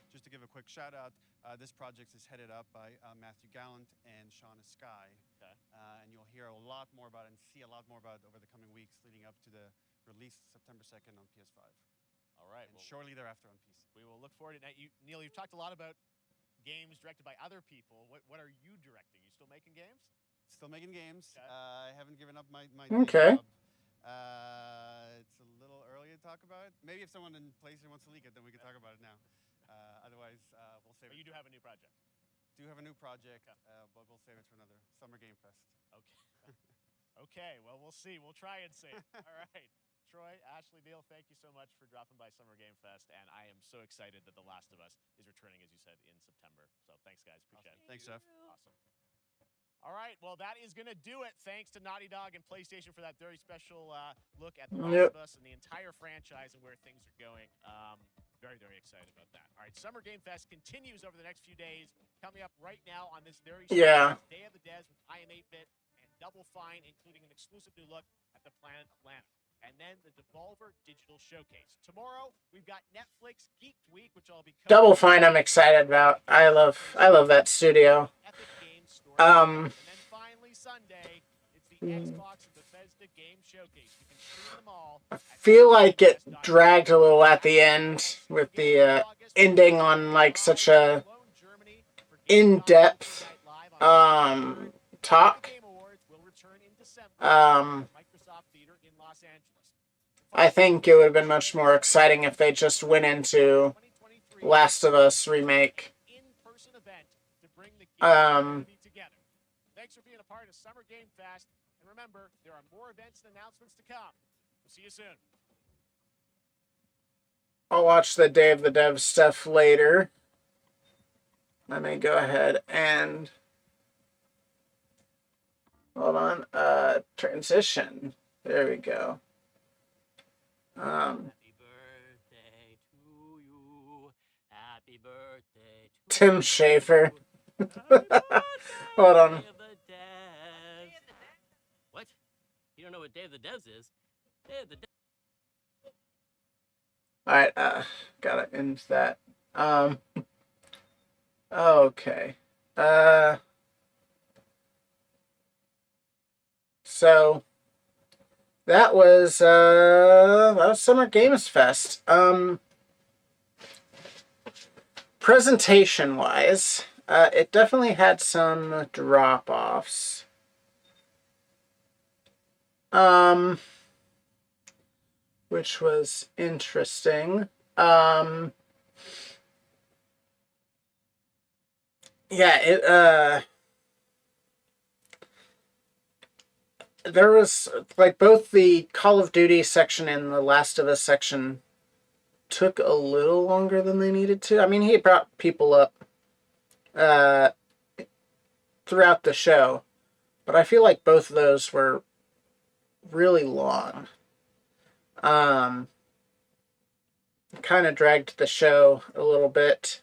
Just to give a quick shout out, this project is headed up by Matthew Gallant and Shauna Sky. Okay. And you'll hear a lot more about it and see a lot more about it over the coming weeks leading up to the release September 2nd on PS5. All right. And shortly thereafter on PC. We will look forward to it. Now, Neil, you've talked a lot about games directed by other people. What are you directing? You still making games? Still making games. Okay. I haven't given up my Okay. day job. It's a little early to talk about it. Maybe if someone in PlayStation wants to leak it, then we can talk about it now. Otherwise, we'll save it. But you do have a new project. Do have a new project, but we'll save it for another Summer Game Fest. Okay. Okay. Well, we'll see. We'll try and see. All right. Troy, Ashley, Neil, thank you so much for dropping by Summer Game Fest, and I am so excited that The Last of Us is returning, as you said, in September. So thanks, guys. Appreciate it. Thanks, Jeff. Awesome. All right, well, that is going to do it. Thanks to Naughty Dog and PlayStation for that very special look at The Last of Us and the entire franchise and where things are going. Very, very excited about that. All right, Summer Game Fest continues over the next few days. Coming up right now on this very show, Day of the Devs with IM8-Bit and Double Fine, including an exclusive new look at the Planet Atlanta. And then the Devolver Digital Showcase. Tomorrow, we've got Netflix Geek Week, which I'll be Double Fine I'm excited about. I love that studio. And then finally Sunday, it's the Xbox and Bethesda Game Showcase. You can stream them all. I feel like it dragged a little at the end with the ending on like such a in-depth talk. I think it would have been much more exciting if they just went into Last of Us remake. Thanks for being a part of Summer Game Fest. And remember, there are more events and announcements to come. We'll see you soon. I'll watch the Day of the Dev stuff later. Let me go ahead and hold on. Transition. There we go. Happy birthday to you. Happy birthday to Tim Schafer. Hold on. What? You don't know what Day of the Devs is? Day of the Devs. Alright, gotta end that. Okay. So that was Summer Games Fest. Presentation wise, it definitely had some drop-offs. Which was interesting. Yeah, there was, like, both the Call of Duty section and the Last of Us section took a little longer than they needed to. I mean, he brought people up throughout the show, but I feel like both of those were really long. Kind of dragged the show a little bit.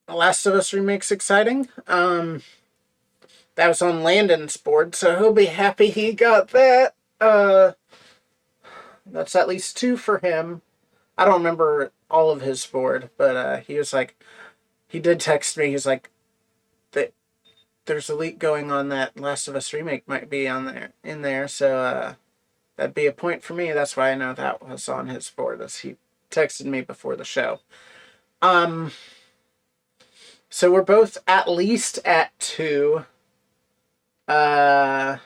Last of Us remake's exciting. That was on Landon's board, so he'll be happy he got that. That's at least 2 for him. I don't remember all of his board, but he was like, he did text me. He's like, there's a leak going on that Last of Us remake might be in there, so that'd be a point for me. That's why I know that was on his board, as he texted me before the show. So we're both at least at 2. Yeah,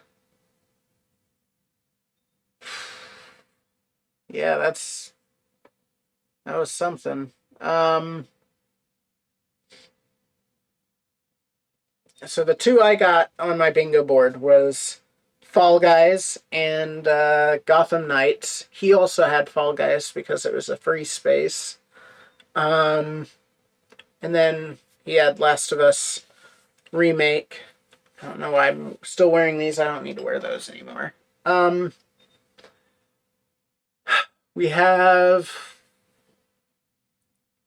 that was something. So the 2 I got on my bingo board was Fall Guys and Gotham Knights. He also had Fall Guys because it was a free space. And then he had Last of Us remake. I don't know why I'm still wearing these. I don't need to wear those anymore. We have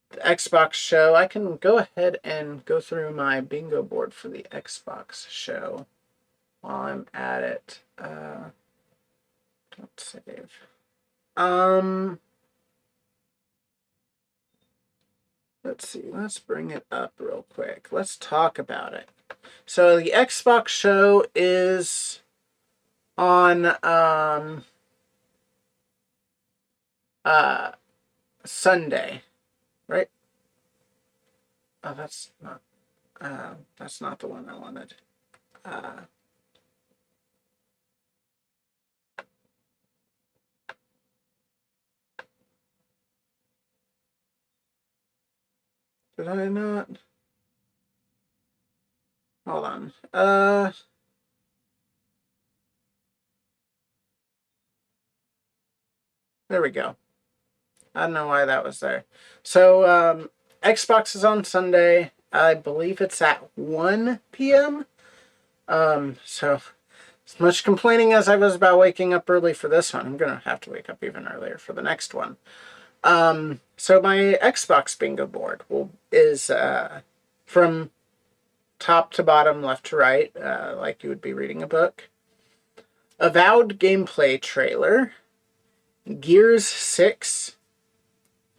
the Xbox show. I can go ahead and go through my bingo board for the Xbox show while I'm at it. Don't save. Let's see. Let's bring it up real quick. Let's talk about it. So the Xbox show is on Sunday, right? Oh, that's not the one I wanted. Did I not? Hold on. There we go. I don't know why that was there. So, Xbox is on Sunday. I believe it's at 1 p.m. So As much complaining as I was about waking up early for this one, I'm going to have to wake up even earlier for the next one. So my Xbox bingo board is from top to bottom, left to right, like you would be reading a book. Avowed gameplay trailer. Gears 6.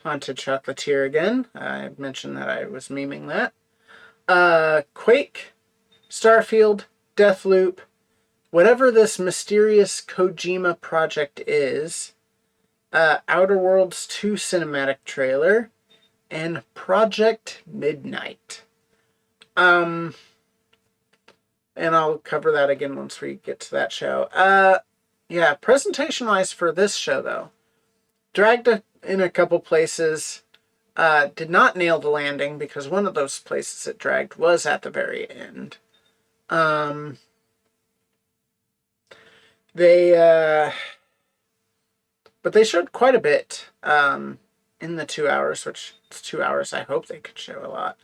Haunted Chocolatier again. I mentioned that I was memeing that. Quake. Starfield. Deathloop. Whatever this mysterious Kojima project is. Outer Worlds 2 cinematic trailer. And Project Midnight. And I'll cover that again once we get to that show. Yeah, presentation-wise for this show, though, dragged in a couple places, did not nail the landing because one of those places it dragged was at the very end. But they showed quite a bit in the 2 hours, which it's 2 hours. I hope they could show a lot.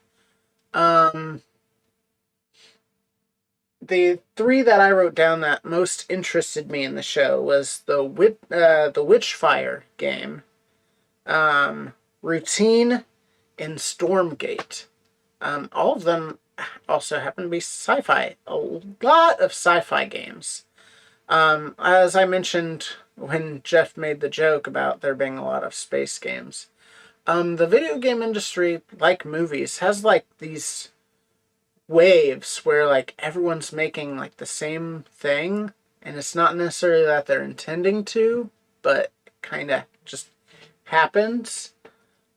The three that I wrote down that most interested me in the show was the Witchfire game, Routine, and Stormgate. All of them also happen to be sci-fi. A lot of sci-fi games. As I mentioned when Jeff made the joke about there being a lot of space games, the video game industry, like movies, has like these waves where like everyone's making like the same thing, and it's not necessarily that they're intending to, but kind of just happens.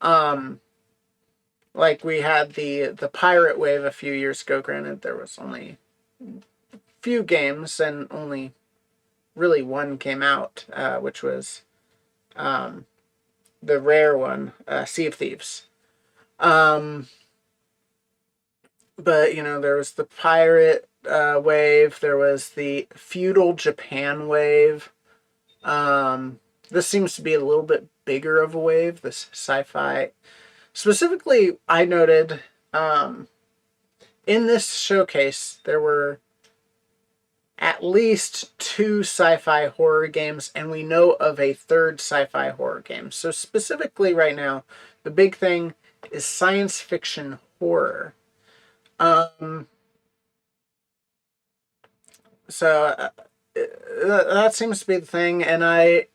Like we had the pirate wave a few years ago. Granted, there was only few games and only really one came out, which was the rare one, Sea of Thieves. But, you know, there was the pirate wave. There was the feudal Japan wave. This seems to be a little bit bigger of a wave, this sci-fi. Specifically, I noted in this showcase, there were at least 2 sci-fi horror games, and we know of a 3rd sci-fi horror game. So specifically right now, the big thing is science fiction horror. So that seems to be the thing, and I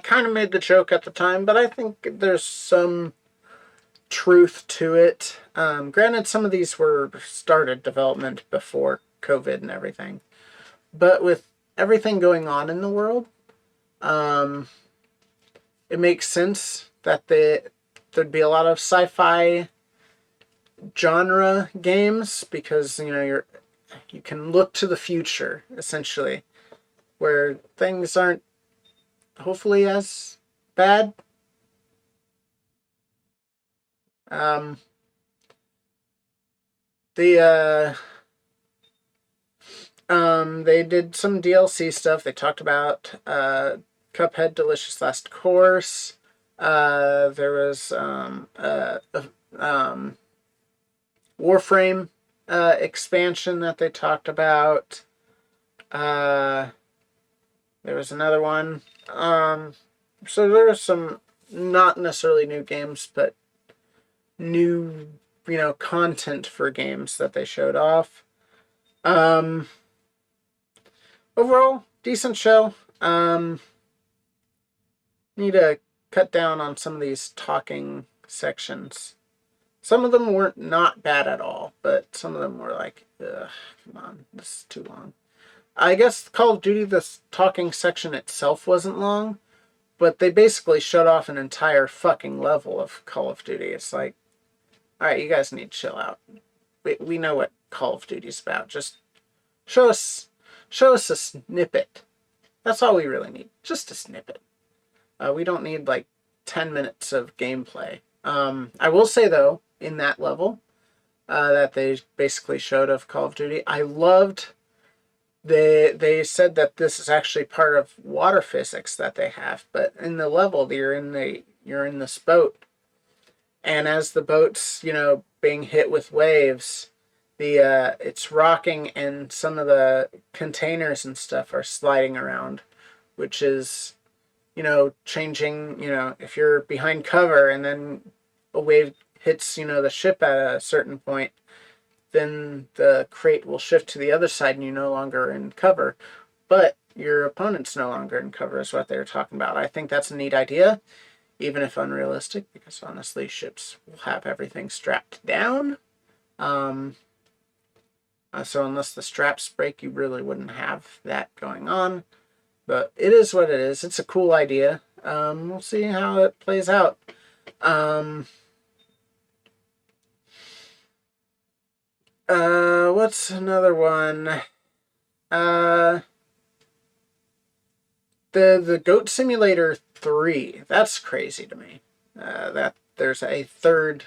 kind of made the joke at the time, but I think there's some truth to it. Granted, some of these were started development before COVID and everything, but with everything going on in the world, it makes sense that there'd be a lot of sci-fi genre games, because you know you can look to the future essentially, where things aren't hopefully as bad. They did some DLC stuff. They talked about Cuphead Delicious Last Course. There was Warframe expansion that they talked about. There was another one. So there are some not necessarily new games, but new, content for games that they showed off. Overall, decent show. Need to cut down on some of these talking sections. Some of them weren't not bad at all, but some of them were like, ugh, come on, this is too long. I guess Call of Duty, this talking section itself wasn't long, but they basically shut off an entire fucking level of Call of Duty. It's like, alright, you guys need to chill out. We know what Call of Duty's about. Just show us a snippet. That's all we really need. Just a snippet. We don't need like 10 minutes of gameplay. I will say though, in that level that they basically showed of Call of Duty, I loved. They said that this is actually part of water physics that they have, but in the level you're in this boat, and as the boat's being hit with waves, it's rocking and some of the containers and stuff are sliding around, which is, changing, if you're behind cover and then a wave hits, the ship at a certain point, then the crate will shift to the other side and you're no longer in cover. But your opponent's no longer in cover is what they were talking about. I think that's a neat idea, even if unrealistic, because honestly, ships will have everything strapped down. So unless the straps break, you really wouldn't have that going on. But it is what it is. It's a cool idea. We'll see how it plays out. What's another one? The Goat Simulator 3. That's crazy to me. That there's a third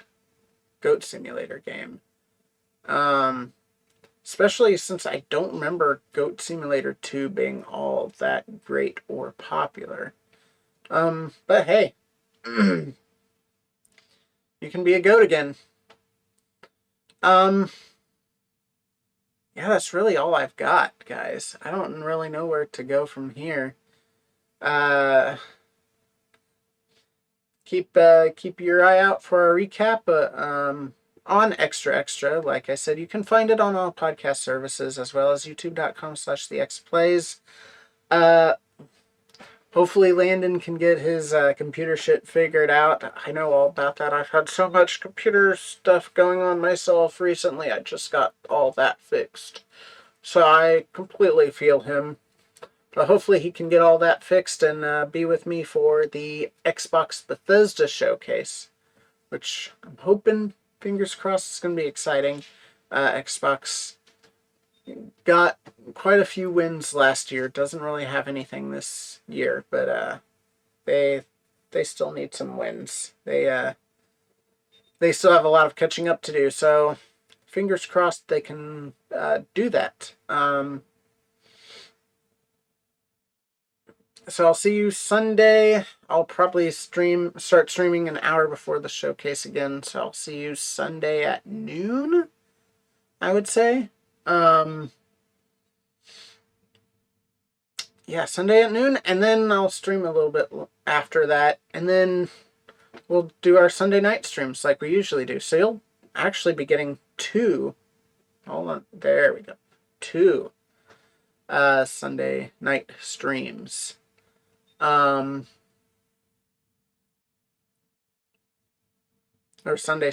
Goat Simulator game. Especially since I don't remember Goat Simulator 2 being all that great or popular. But hey, you can be a goat again. Yeah, that's really all I've got, guys. I don't really know where to go from here. Keep your eye out for a recap, on Extra Extra. Like I said, you can find it on all podcast services as well as youtube.com/thexplays. Hopefully Landon can get his computer shit figured out. I know all about that. I've had so much computer stuff going on myself recently. I just got all that fixed. So I completely feel him. But hopefully he can get all that fixed and be with me for the Xbox Bethesda showcase, which I'm hoping, fingers crossed, it's going to be exciting. Xbox got quite a few wins last year. Doesn't really have anything this year, but they still need some wins. They still have a lot of catching up to do. So fingers crossed they can do that. So I'll see you Sunday. I'll probably start streaming an hour before the showcase again. So I'll see you Sunday at noon, I would say. Yeah, Sunday at noon. And then I'll stream a little bit after that. And then we'll do our Sunday night streams like we usually do. So you'll actually be getting 2. Hold on. There we go. 2 Sunday night streams. Or Sunday